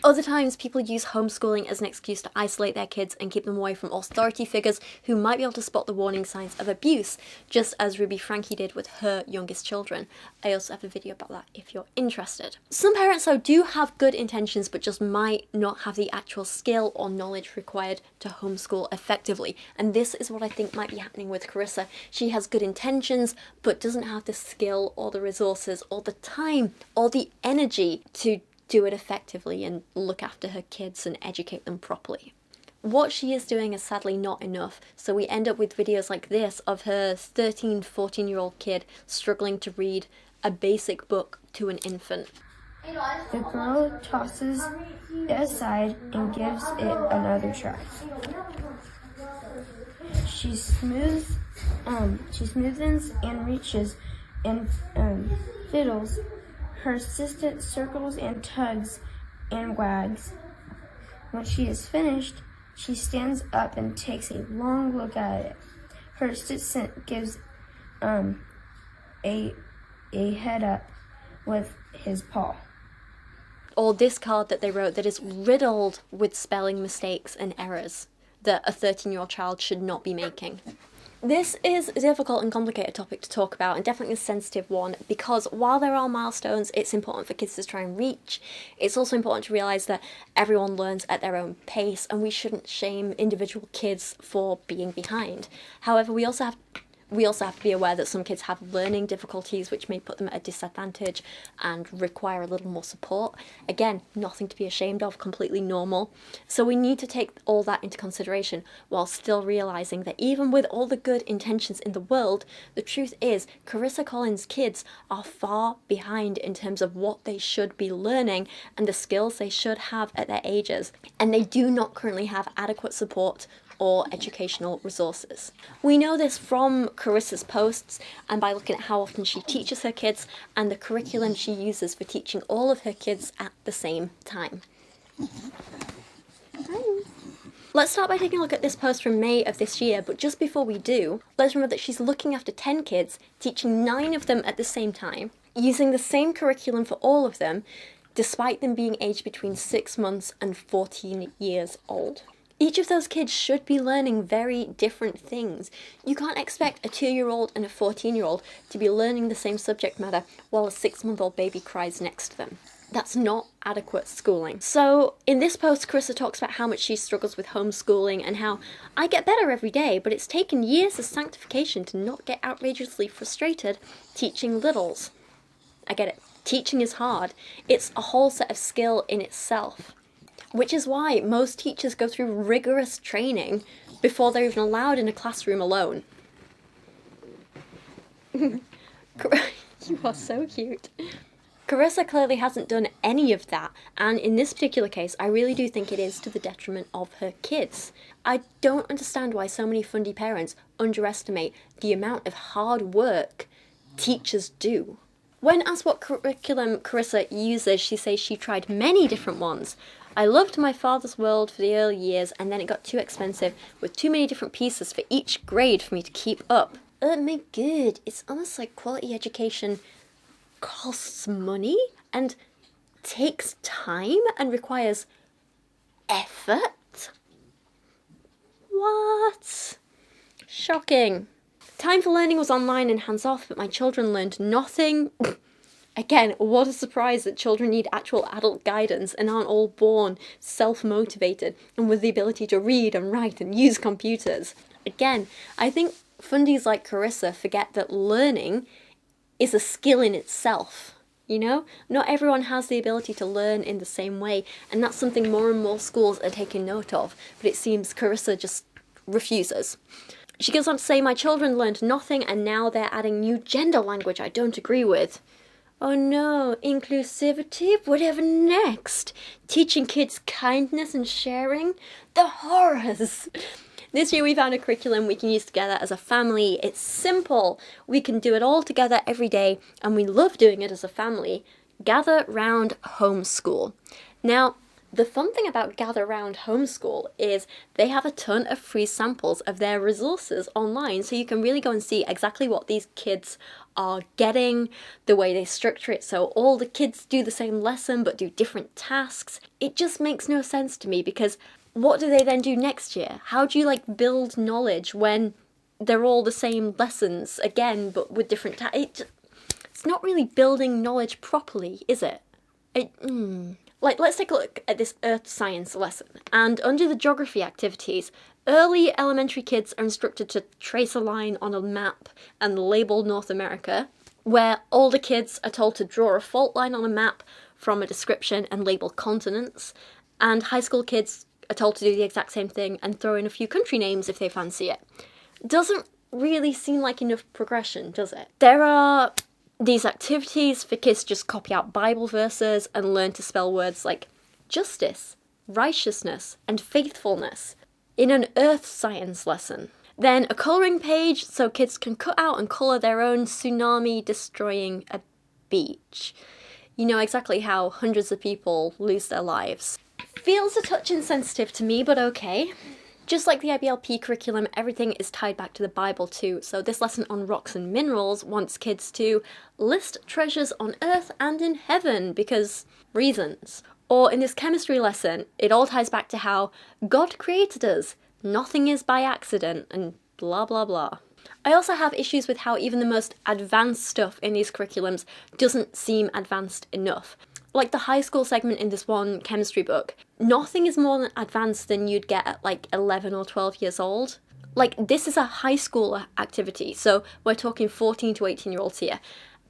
Other times, people use homeschooling as an excuse to isolate their kids and keep them away from authority figures who might be able to spot the warning signs of abuse, just as Ruby Frankie did with her youngest children. I also have a video about that if you're interested. Some parents, though, do have good intentions, but just might not have the actual skill or knowledge required to homeschool effectively. And this is what I think might be happening with Karissa. She has good intentions, but doesn't have the skill or the resources or the time or the energy to do it effectively and look after her kids and educate them properly. What she is doing is sadly not enough, so we end up with videos like this of her 13, 14-year-old kid struggling to read a basic book to an infant. The girl tosses it aside and gives it another try. She smoothens and reaches and fiddles. Her assistant circles and tugs and wags. When she is finished, she stands up and takes a long look at it. Her assistant gives a head up with his paw. Or this card that they wrote that is riddled with spelling mistakes and errors that a 13-year-old child should not be making. This is a difficult and complicated topic to talk about, and definitely a sensitive one, because while there are milestones it's important for kids to try and reach, it's also important to realise that everyone learns at their own pace and we shouldn't shame individual kids for being behind. However, we also have to be aware that some kids have learning difficulties which may put them at a disadvantage and require a little more support. Again, nothing to be ashamed of, completely normal. So we need to take all that into consideration while still realising that even with all the good intentions in the world, the truth is Karissa Collins' kids are far behind in terms of what they should be learning and the skills they should have at their ages, and they do not currently have adequate support or educational resources. We know this from Karissa's posts and by looking at how often she teaches her kids and the curriculum she uses for teaching all of her kids at the same time. Let's start by taking a look at this post from May of this year, but just before we do, let's remember that she's looking after 10 kids, teaching 9 of them at the same time, using the same curriculum for all of them, despite them being aged between 6 months and 14 years old. Each of those kids should be learning very different things. You can't expect a 2-year-old and a 14-year-old to be learning the same subject matter while a 6-month-old baby cries next to them. That's not adequate schooling. So in this post, Karissa talks about how much she struggles with homeschooling and how I get better every day, but it's taken years of sanctification to not get outrageously frustrated teaching littles. I get it. Teaching is hard. It's a whole set of skill in itself. Which is why most teachers go through rigorous training before they're even allowed in a classroom alone. You are so cute. Karissa clearly hasn't done any of that, and in this particular case, I really do think it is to the detriment of her kids. I don't understand why so many fundy parents underestimate the amount of hard work teachers do. When asked what curriculum Karissa uses, she says she tried many different ones. I loved My Father's World for the early years, and then it got too expensive with too many different pieces for each grade for me to keep up. Oh my god, it's almost like quality education costs money and takes time and requires effort? What? Shocking. Time for learning was online and hands-off, but my children learned nothing. Again, what a surprise that children need actual adult guidance and aren't all born self-motivated and with the ability to read and write and use computers. Again, I think fundies like Karissa forget that learning is a skill in itself. You know, not everyone has the ability to learn in the same way, and that's something more and more schools are taking note of, but it seems Karissa just refuses. She goes on to say, my children learned nothing and now they're adding new gender language I don't agree with. Oh no, inclusivity? Whatever next? Teaching kids kindness and sharing? The horrors! This year we found a curriculum we can use together as a family. It's simple. We can do it all together every day, and we love doing it as a family. Gather Round Homeschool. Now, the fun thing about Gather Round Homeschool is they have a ton of free samples of their resources online, so you can really go and see exactly what these kids are getting, the way they structure it so all the kids do the same lesson but do different tasks. It just makes no sense to me, because what do they then do next year? How do you like build knowledge when they're all the same lessons again but with different tasks? It's not really building knowledge properly, is it? Like, let's take a look at this earth science lesson. And under the geography activities, early elementary kids are instructed to trace a line on a map and label North America, where older kids are told to draw a fault line on a map from a description and label continents, and high school kids are told to do the exact same thing and throw in a few country names if they fancy it. Doesn't really seem like enough progression, does it? There are these activities for kids to just copy out Bible verses and learn to spell words like justice, righteousness, and faithfulness in an earth science lesson. Then a colouring page so kids can cut out and colour their own tsunami destroying a beach. You know exactly how hundreds of people lose their lives. Feels a touch insensitive to me, but okay. Just like the IBLP curriculum, everything is tied back to the Bible too, so this lesson on rocks and minerals wants kids to list treasures on earth and in heaven, because reasons. Or in this chemistry lesson, it all ties back to how God created us, nothing is by accident, and blah blah blah. I also have issues with how even the most advanced stuff in these curriculums doesn't seem advanced enough. Like the high school segment in this one chemistry book, nothing is more advanced than you'd get at like 11 or 12 years old. Like, this is a high school activity, so we're talking 14 to 18-year-olds here.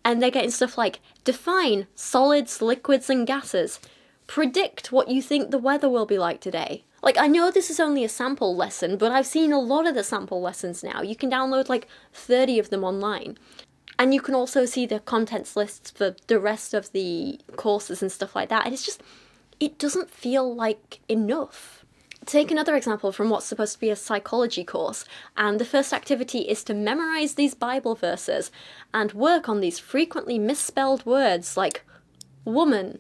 And they're getting stuff like define solids, liquids, and gases. Predict what you think the weather will be like today. Like, I know this is only a sample lesson, but I've seen a lot of the sample lessons now. You can download like 30 of them online. And you can also see the contents lists for the rest of the courses and stuff like that. And it's just, it doesn't feel like enough. Take another example from what's supposed to be a psychology course. And the first activity is to memorize these Bible verses and work on these frequently misspelled words like woman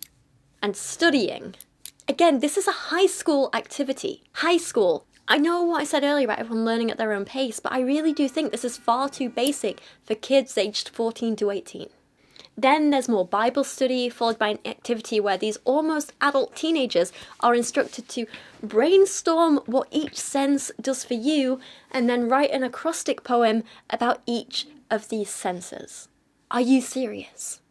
and studying. Again, this is a high school activity. High school. I know what I said earlier about everyone learning at their own pace, but I really do think this is far too basic for kids aged 14 to 18. Then there's more Bible study, followed by an activity where these almost adult teenagers are instructed to brainstorm what each sense does for you, and then write an acrostic poem about each of these senses. Are you serious?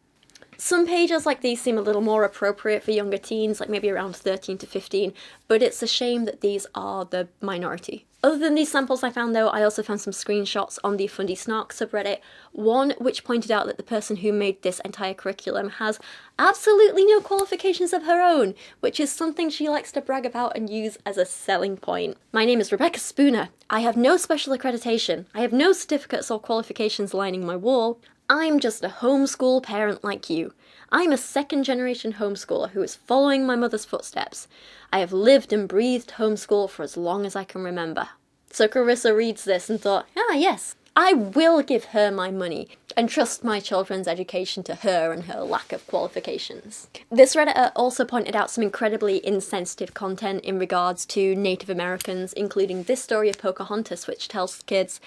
Some pages like these seem a little more appropriate for younger teens, like maybe around 13 to 15, but it's a shame that these are the minority. Other than these samples I found though, I also found some screenshots on the Fundy Snark subreddit, one which pointed out that the person who made this entire curriculum has absolutely no qualifications of her own, which is something she likes to brag about and use as a selling point. My name is Rebecca Spooner. I have no special accreditation. I have no certificates or qualifications lining my wall. I'm just a homeschool parent like you. I'm a second-generation homeschooler who is following my mother's footsteps. I have lived and breathed homeschool for as long as I can remember. So Karissa reads this and thought, yes, I will give her my money and trust my children's education to her and her lack of qualifications. This Redditor also pointed out some incredibly insensitive content in regards to Native Americans, including this story of Pocahontas, which tells kids,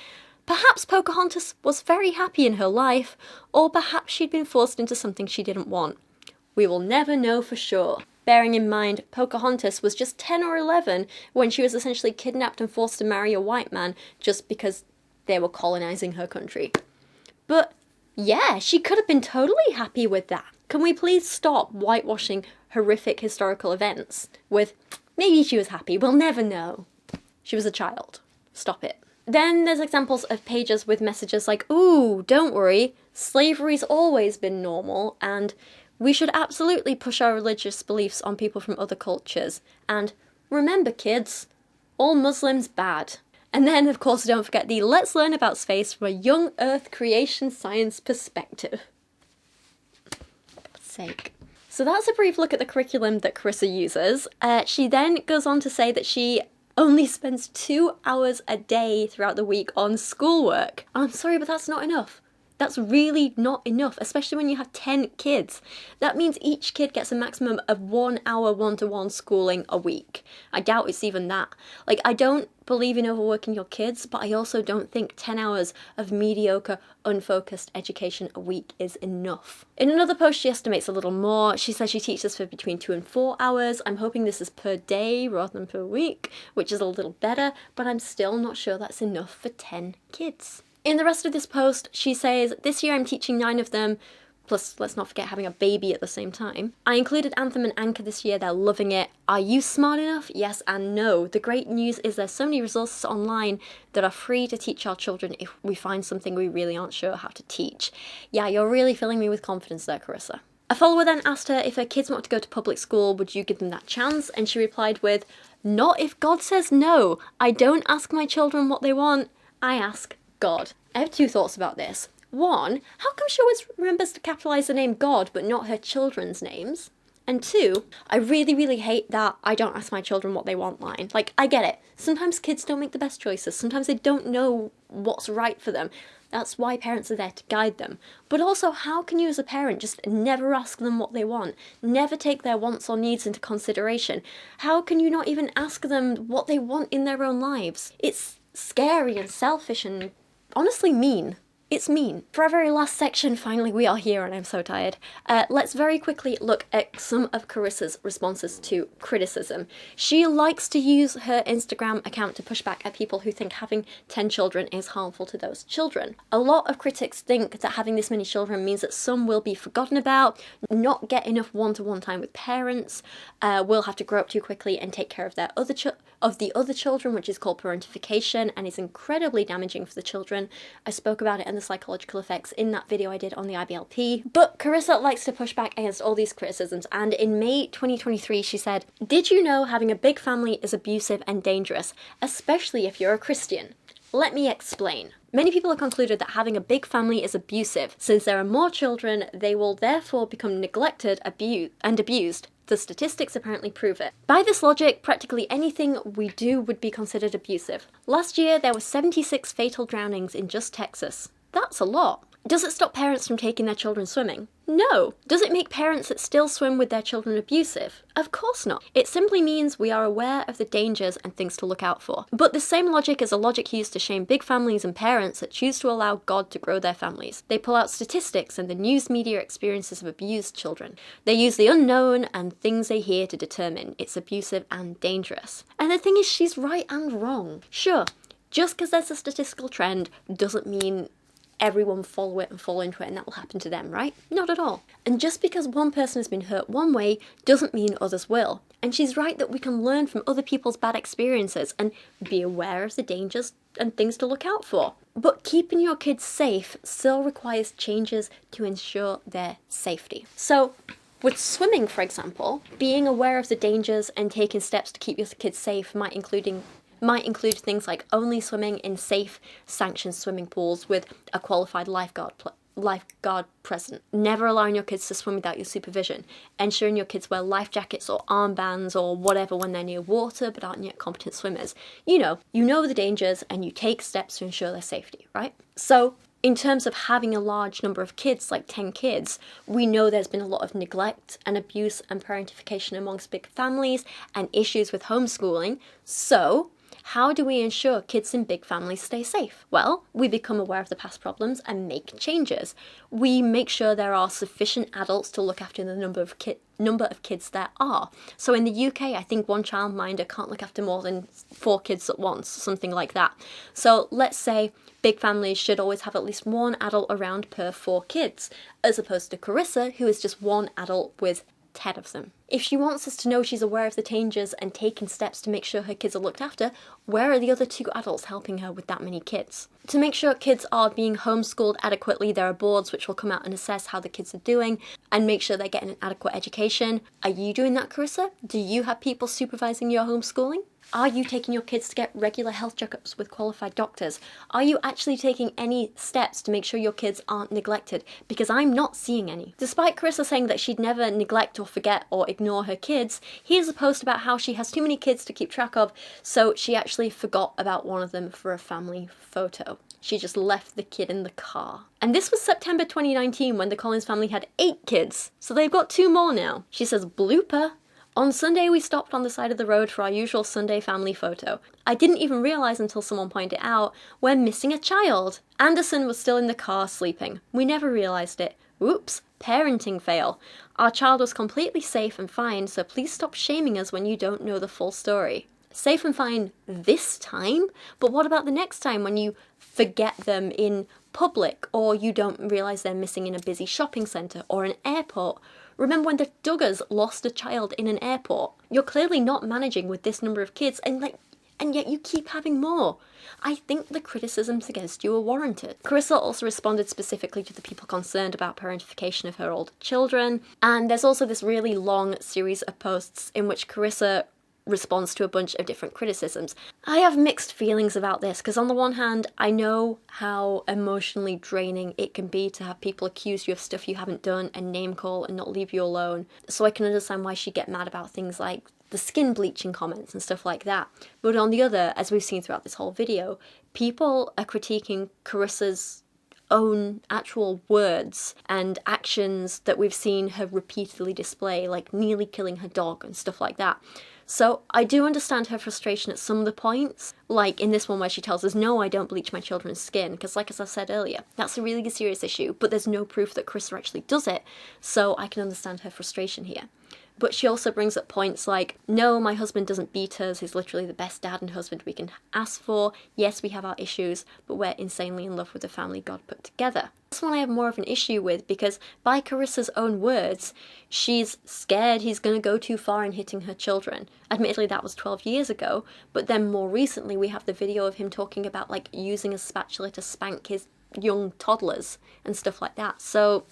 perhaps Pocahontas was very happy in her life, or perhaps she'd been forced into something she didn't want. We will never know for sure. Bearing in mind, Pocahontas was just 10 or 11 when she was essentially kidnapped and forced to marry a white man just because they were colonizing her country. But yeah, she could have been totally happy with that. Can we please stop whitewashing horrific historical events with, maybe she was happy, we'll never know. She was a child. Stop it. Then there's examples of pages with messages like, ooh, don't worry, slavery's always been normal, and we should absolutely push our religious beliefs on people from other cultures, and remember kids, all Muslims bad. And then, of course, don't forget the let's learn about space from a young Earth creation science perspective. sake. So that's a brief look at the curriculum that Karissa uses. She then goes on to say that she only spends 2 hours a day throughout the week on schoolwork. I'm sorry, but that's not enough. That's really not enough, especially when you have 10 kids. That means each kid gets a maximum of 1 hour one-to-one schooling a week. I doubt it's even that. Like, I don't believe in overworking your kids, but I also don't think 10 hours of mediocre, unfocused education a week is enough. In another post, she estimates a little more. She says she teaches for between 2 and 4 hours. I'm hoping this is per day rather than per week, which is a little better, but I'm still not sure that's enough for 10 kids. In the rest of this post, she says, this year I'm teaching 9 of them, plus let's not forget having a baby at the same time. I included Anthem and Anchor this year, they're loving it. Are you smart enough? Yes and no. The great news is there's so many resources online that are free to teach our children if we find something we really aren't sure how to teach. Yeah, you're really filling me with confidence there, Karissa. A follower then asked her if her kids want to go to public school, would you give them that chance? And she replied with, not if God says no. I don't ask my children what they want, I ask God. I have 2 thoughts about this. One, how come she always remembers to capitalise the name God but not her children's names? And 2, I really hate that I don't ask my children what they want line. Like, I get it. Sometimes kids don't make the best choices. Sometimes they don't know what's right for them. That's why parents are there to guide them. But also, how can you as a parent just never ask them what they want? Never take their wants or needs into consideration? How can you not even ask them what they want in their own lives? It's scary and selfish and honestly mean. It's mean. For our very last section, finally we are here and I'm so tired. Let's very quickly look at some of Karissa's responses to criticism. She likes to use her Instagram account to push back at people who think having 10 children is harmful to those children. A lot of critics think that having this many children means that some will be forgotten about, not get enough one-to-one time with parents, will have to grow up too quickly and take care of their the other children, which is called parentification and is incredibly damaging for the children. I spoke about it in the psychological effects in that video I did on the IBLP. But Karissa likes to push back against all these criticisms, and in May 2023 she said, did you know having a big family is abusive and dangerous, especially if you're a Christian? Let me explain. Many people have concluded that having a big family is abusive. Since there are more children, they will therefore become neglected, abused. The statistics apparently prove it. By this logic, practically anything we do would be considered abusive. Last year, there were 76 fatal drownings in just Texas. That's a lot. Does it stop parents from taking their children swimming? No. Does it make parents that still swim with their children abusive? Of course not. It simply means we are aware of the dangers and things to look out for. But the same logic is a logic used to shame big families and parents that choose to allow God to grow their families. They pull out statistics and the news media experiences of abused children. They use the unknown and things they hear to determine it's abusive and dangerous. And the thing is, she's right and wrong. Sure, just because there's a statistical trend doesn't mean everyone follow it and fall into it and that will happen to them, right? Not at all. And just because one person has been hurt one way doesn't mean others will. And she's right that we can learn from other people's bad experiences and be aware of the dangers and things to look out for. But keeping your kids safe still requires changes to ensure their safety. So with swimming, for example, being aware of the dangers and taking steps to keep your kids safe might include things like only swimming in safe, sanctioned swimming pools with a qualified lifeguard present, never allowing your kids to swim without your supervision, ensuring your kids wear life jackets or armbands or whatever when they're near water but aren't yet competent swimmers. You know the dangers and you take steps to ensure their safety, right? So in terms of having a large number of kids, like 10 kids, we know there's been a lot of neglect and abuse and parentification amongst big families and issues with homeschooling. So how do we ensure kids in big families stay safe? Well, we become aware of the past problems and make changes. We make sure there are sufficient adults to look after the number of kids there are. So in the UK, I think one childminder can't look after more than 4 kids at once, something like that. So let's say big families should always have at least 1 adult around per 4 kids, as opposed to Karissa, who is just 1 adult with 10 of them. If she wants us to know she's aware of the dangers and taking steps to make sure her kids are looked after, where are the other 2 adults helping her with that many kids? To make sure kids are being homeschooled adequately, there are boards which will come out and assess how the kids are doing and make sure they're getting an adequate education. Are you doing that, Karissa? Do you have people supervising your homeschooling? Are you taking your kids to get regular health checkups with qualified doctors? Are you actually taking any steps to make sure your kids aren't neglected? Because I'm not seeing any. Despite Karissa saying that she'd never neglect or forget or ignore her kids, here's a post about how she has too many kids to keep track of, so she actually forgot about one of them for a family photo. She just left the kid in the car. And this was September 2019 when the Collins family had 8 kids, so they've got 2 more now. She says, blooper. On Sunday, we stopped on the side of the road for our usual Sunday family photo. I didn't even realise until someone pointed out, we're missing a child. Anderson was still in the car sleeping. We never realised it. Oops, parenting fail. Our child was completely safe and fine, so please stop shaming us when you don't know the full story. Safe and fine this time, but what about the next time when you forget them in public, or you don't realise they're missing in a busy shopping centre or an airport? Remember when the Duggars lost a child in an airport? You're clearly not managing with this number of kids, and yet you keep having more. I think the criticisms against you are warranted. Karissa also responded specifically to the people concerned about parentification of her older children, and there's also this really long series of posts in which Karissa responds to a bunch of different criticisms. I have mixed feelings about this, because on the one hand, I know how emotionally draining it can be to have people accuse you of stuff you haven't done and name call and not leave you alone. So I can understand why she'd get mad about things like the skin bleaching comments and stuff like that. But on the other, as we've seen throughout this whole video, people are critiquing Carissa's own actual words and actions that we've seen her repeatedly display, like nearly killing her dog and stuff like that. So I do understand her frustration at some of the points, like in this one where she tells us, no, I don't bleach my children's skin, because like as I said earlier, that's a really serious issue, but there's no proof that Karissa actually does it, so I can understand her frustration here. But she also brings up points like, no, my husband doesn't beat us, he's literally the best dad and husband we can ask for. Yes, we have our issues, but we're insanely in love with the family God put together. This one I have more of an issue with, because by Carissa's own words, she's scared he's going to go too far in hitting her children. Admittedly, that was 12 years ago, but then more recently we have the video of him talking about like using a spatula to spank his young toddlers and stuff like that. So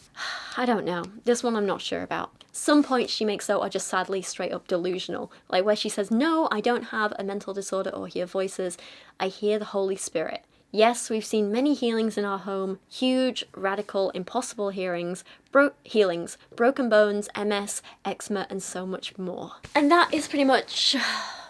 I don't know. This one I'm not sure about. Some points she makes though are just sadly straight up delusional, like where she says, no, I don't have a mental disorder or hear voices, I hear the Holy Spirit. Yes, we've seen many healings in our home, huge, radical, impossible healings, broken bones, MS, eczema, and so much more. And that is pretty much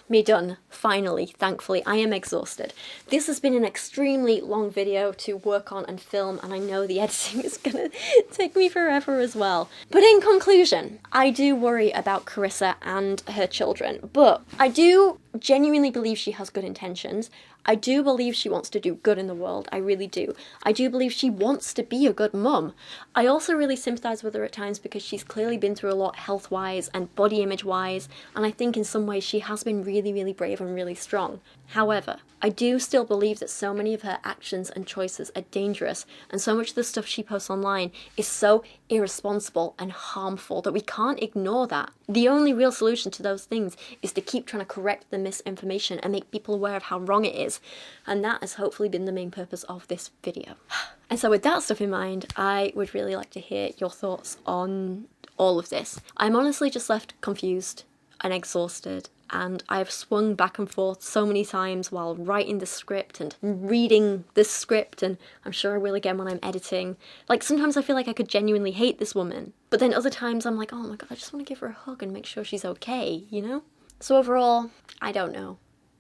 me done, finally, thankfully. I am exhausted. This has been an extremely long video to work on and film, and I know the editing is gonna take me forever as well. But in conclusion, I do worry about Karissa and her children, but I do genuinely believe she has good intentions. I do believe she wants to do good in the world, I really do. I do believe she wants to be a good mum. I also really sympathise with her at times because she's clearly been through a lot health-wise and body image-wise, and I think in some ways she has been really, really brave and really strong. However, I do still believe that so many of her actions and choices are dangerous, and so much of the stuff she posts online is so irresponsible and harmful that we can't ignore that. The only real solution to those things is to keep trying to correct the misinformation and make people aware of how wrong it is, and that has hopefully been the main purpose of this video. And so with that stuff in mind, I would really like to hear your thoughts on all of this. I'm honestly just left confused and exhausted, and I've swung back and forth so many times while writing the script and reading this script, and I'm sure I will again when I'm editing. Like, sometimes I feel like I could genuinely hate this woman, but then other times I'm like, oh my god, I just want to give her a hug and make sure she's okay, you know? So overall, I don't know.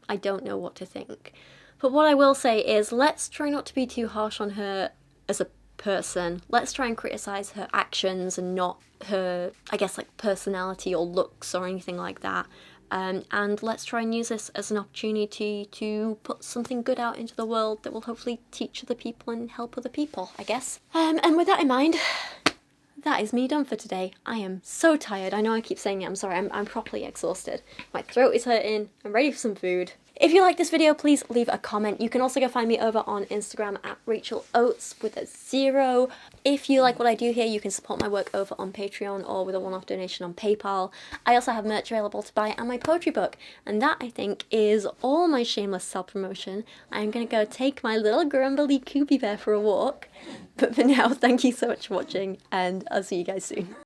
I don't know what to think. But what I will say is, let's try not to be too harsh on her as a person. Let's try and criticise her actions and not her, I guess, like personality or looks or anything like that. And let's try and use this as an opportunity to put something good out into the world that will hopefully teach other people and help other people, I guess. And with that in mind, that is me done for today. I am so tired. I know I keep saying it, I'm sorry, I'm properly exhausted. My throat is hurting, I'm ready for some food. If you like this video, please leave a comment. You can also go find me over on Instagram at Rachel Oates with a 0. If you like what I do here, you can support my work over on Patreon or with a one-off donation on PayPal. I also have merch available to buy and my poetry book. And that, I think, is all my shameless self-promotion. I'm going to go take my little grumbly Koopy bear for a walk. But for now, thank you so much for watching, and I'll see you guys soon.